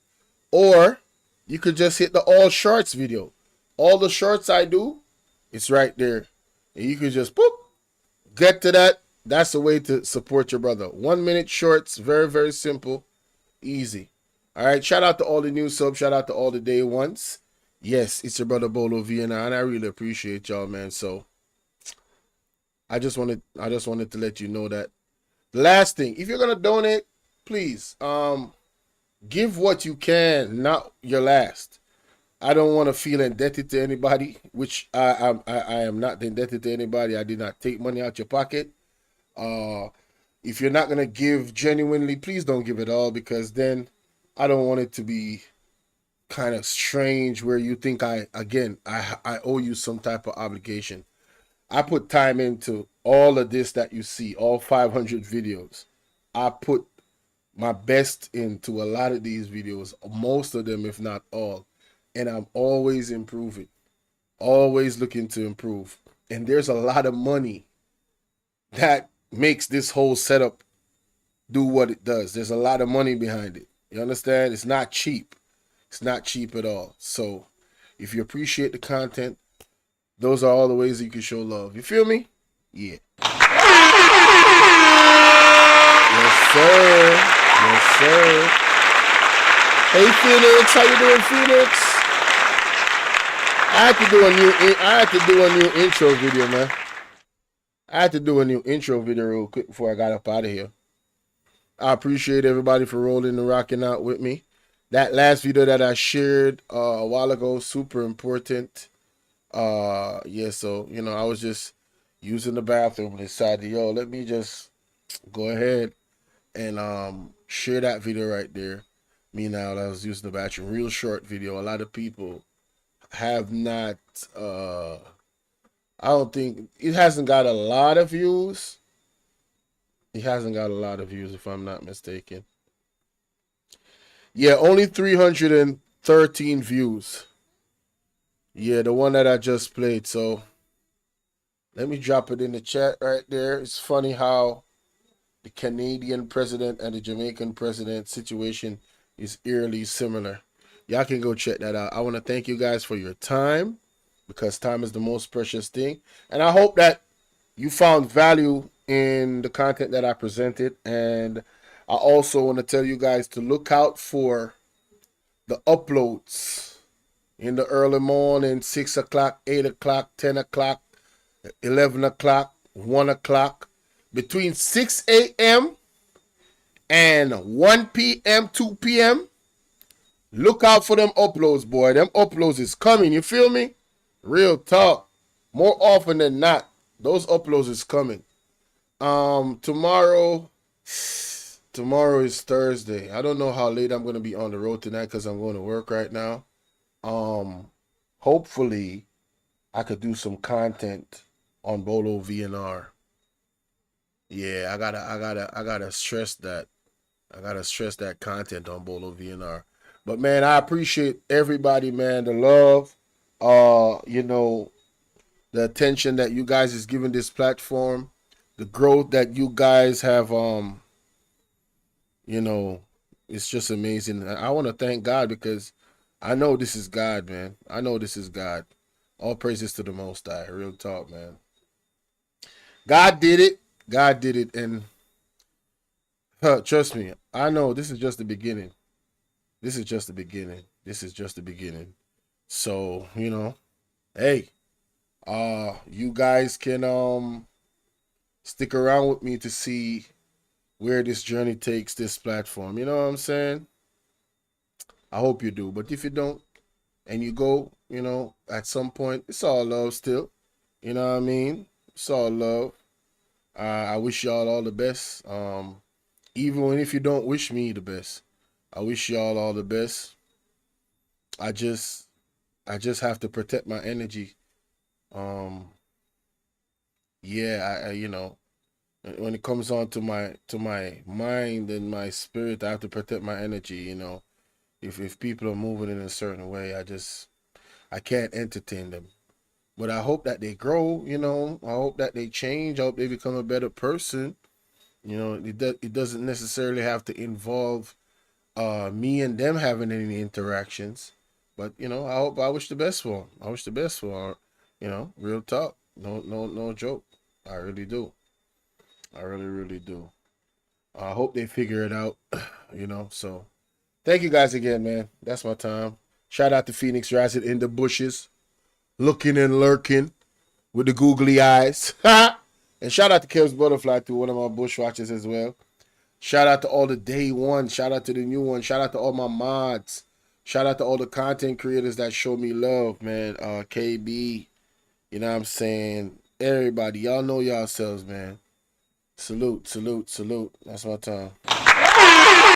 Or you could just hit the all shorts video. All the shorts I do, it's right there. And you could just boop, get to that. That's the way to support your brother. 1 minute shorts, very, very simple, easy. All right, shout out to all the new subs, shout out to all the day ones. Yes, it's your brother Bolo V&R, and I really appreciate y'all, man. So I just wanted to let you know that. The last thing, if you're gonna donate, please give what you can, not your last. I don't want to feel indebted to anybody, which I am not indebted to anybody. I did not take money out your pocket. If you're not gonna give genuinely, please don't give it all, because then I don't want it to be kind of strange where you think I owe you some type of obligation. I put time into all of this that you see, all 500 videos. I put my best into a lot of these videos, most of them, if not all. And I'm always improving, always looking to improve. And there's a lot of money that makes this whole setup do what it does. There's a lot of money behind it. You understand? It's not cheap. It's not cheap at all. So if you appreciate the content, those are all the ways you can show love. You feel me? Yeah. Yes, sir. Yes, sir. Hey, Phoenix. How you doing, Phoenix? I had to do a new intro video, man. I had to do a new intro video real quick before I got up out of here. I appreciate everybody for rolling and rocking out with me. That last video that I shared a while ago, super important. Yeah, so, you know, I was just using the bathroom and decided, yo, let me just go ahead and share that video right there. Me now, I was using the bathroom. Real short video. A lot of people have not, I don't think, it hasn't got a lot of views. It hasn't got a lot of views, if I'm not mistaken. Yeah, only 313 views. Yeah, the one that I just played. So let me drop it in the chat right there. It's funny how the Canadian president and the Jamaican president situation is eerily similar. Y'all can go check that out. I want to thank you guys for your time, because time is the most precious thing. And I hope that you found value in the content that I presented. And I also want to tell you guys to look out for the uploads in the early morning, 6 o'clock, 8 o'clock, 10 o'clock, 11 o'clock, 1 o'clock. Between 6 a.m. and 1 p.m., 2 p.m., look out for them uploads, boy. Them uploads is coming, you feel me? Real talk. More often than not, those uploads is coming. Tomorrow is Thursday. I don't know how late I'm going to be on the road tonight because I'm going to work right now. Hopefully I could do some content on Bolo V&R. Yeah, I gotta stress that. I gotta stress that content on Bolo V&R. But man, I appreciate everybody, man. The love, you know, the attention that you guys is giving this platform, the growth that you guys have, you know, it's just amazing. I want to thank God, because I know this is God, man. I know this is God. All praises to the Most High. Real talk, man. God did it. God did it. And trust me, I know this is just the beginning. This is just the beginning. This is just the beginning. So, you know, hey, you guys can stick around with me to see where this journey takes this platform. You know what I'm saying? I hope you do. But if you don't, and you go, you know, at some point, it's all love still. You know what I mean? It's all love. I wish y'all all the best. Even if you don't wish me the best, I wish y'all all the best. I just have to protect my energy. Yeah, I you know, when it comes on to my mind and my spirit, I have to protect my energy. You know, if people are moving in a certain way, I can't entertain them. But I hope that they grow. You know, I hope that they change. I hope they become a better person. You know, it doesn't necessarily have to involve me and them having any interactions. But you know, I wish the best for 'em. I wish the best for 'em. You know, real talk. No joke. I really do. I really do. I hope they figure it out. You know, so thank you guys again, man. That's my time. Shout out to Phoenix Rising in the bushes, looking and lurking with the googly eyes. And shout out to Kev's Butterfly too, one of my bushwatchers as well. Shout out to all the day one. Shout out to the new one. Shout out to all my mods. Shout out to all the content creators that show me love, man. KB, you know what I'm saying? Everybody, y'all know yourselves, man. Salute. That's my time.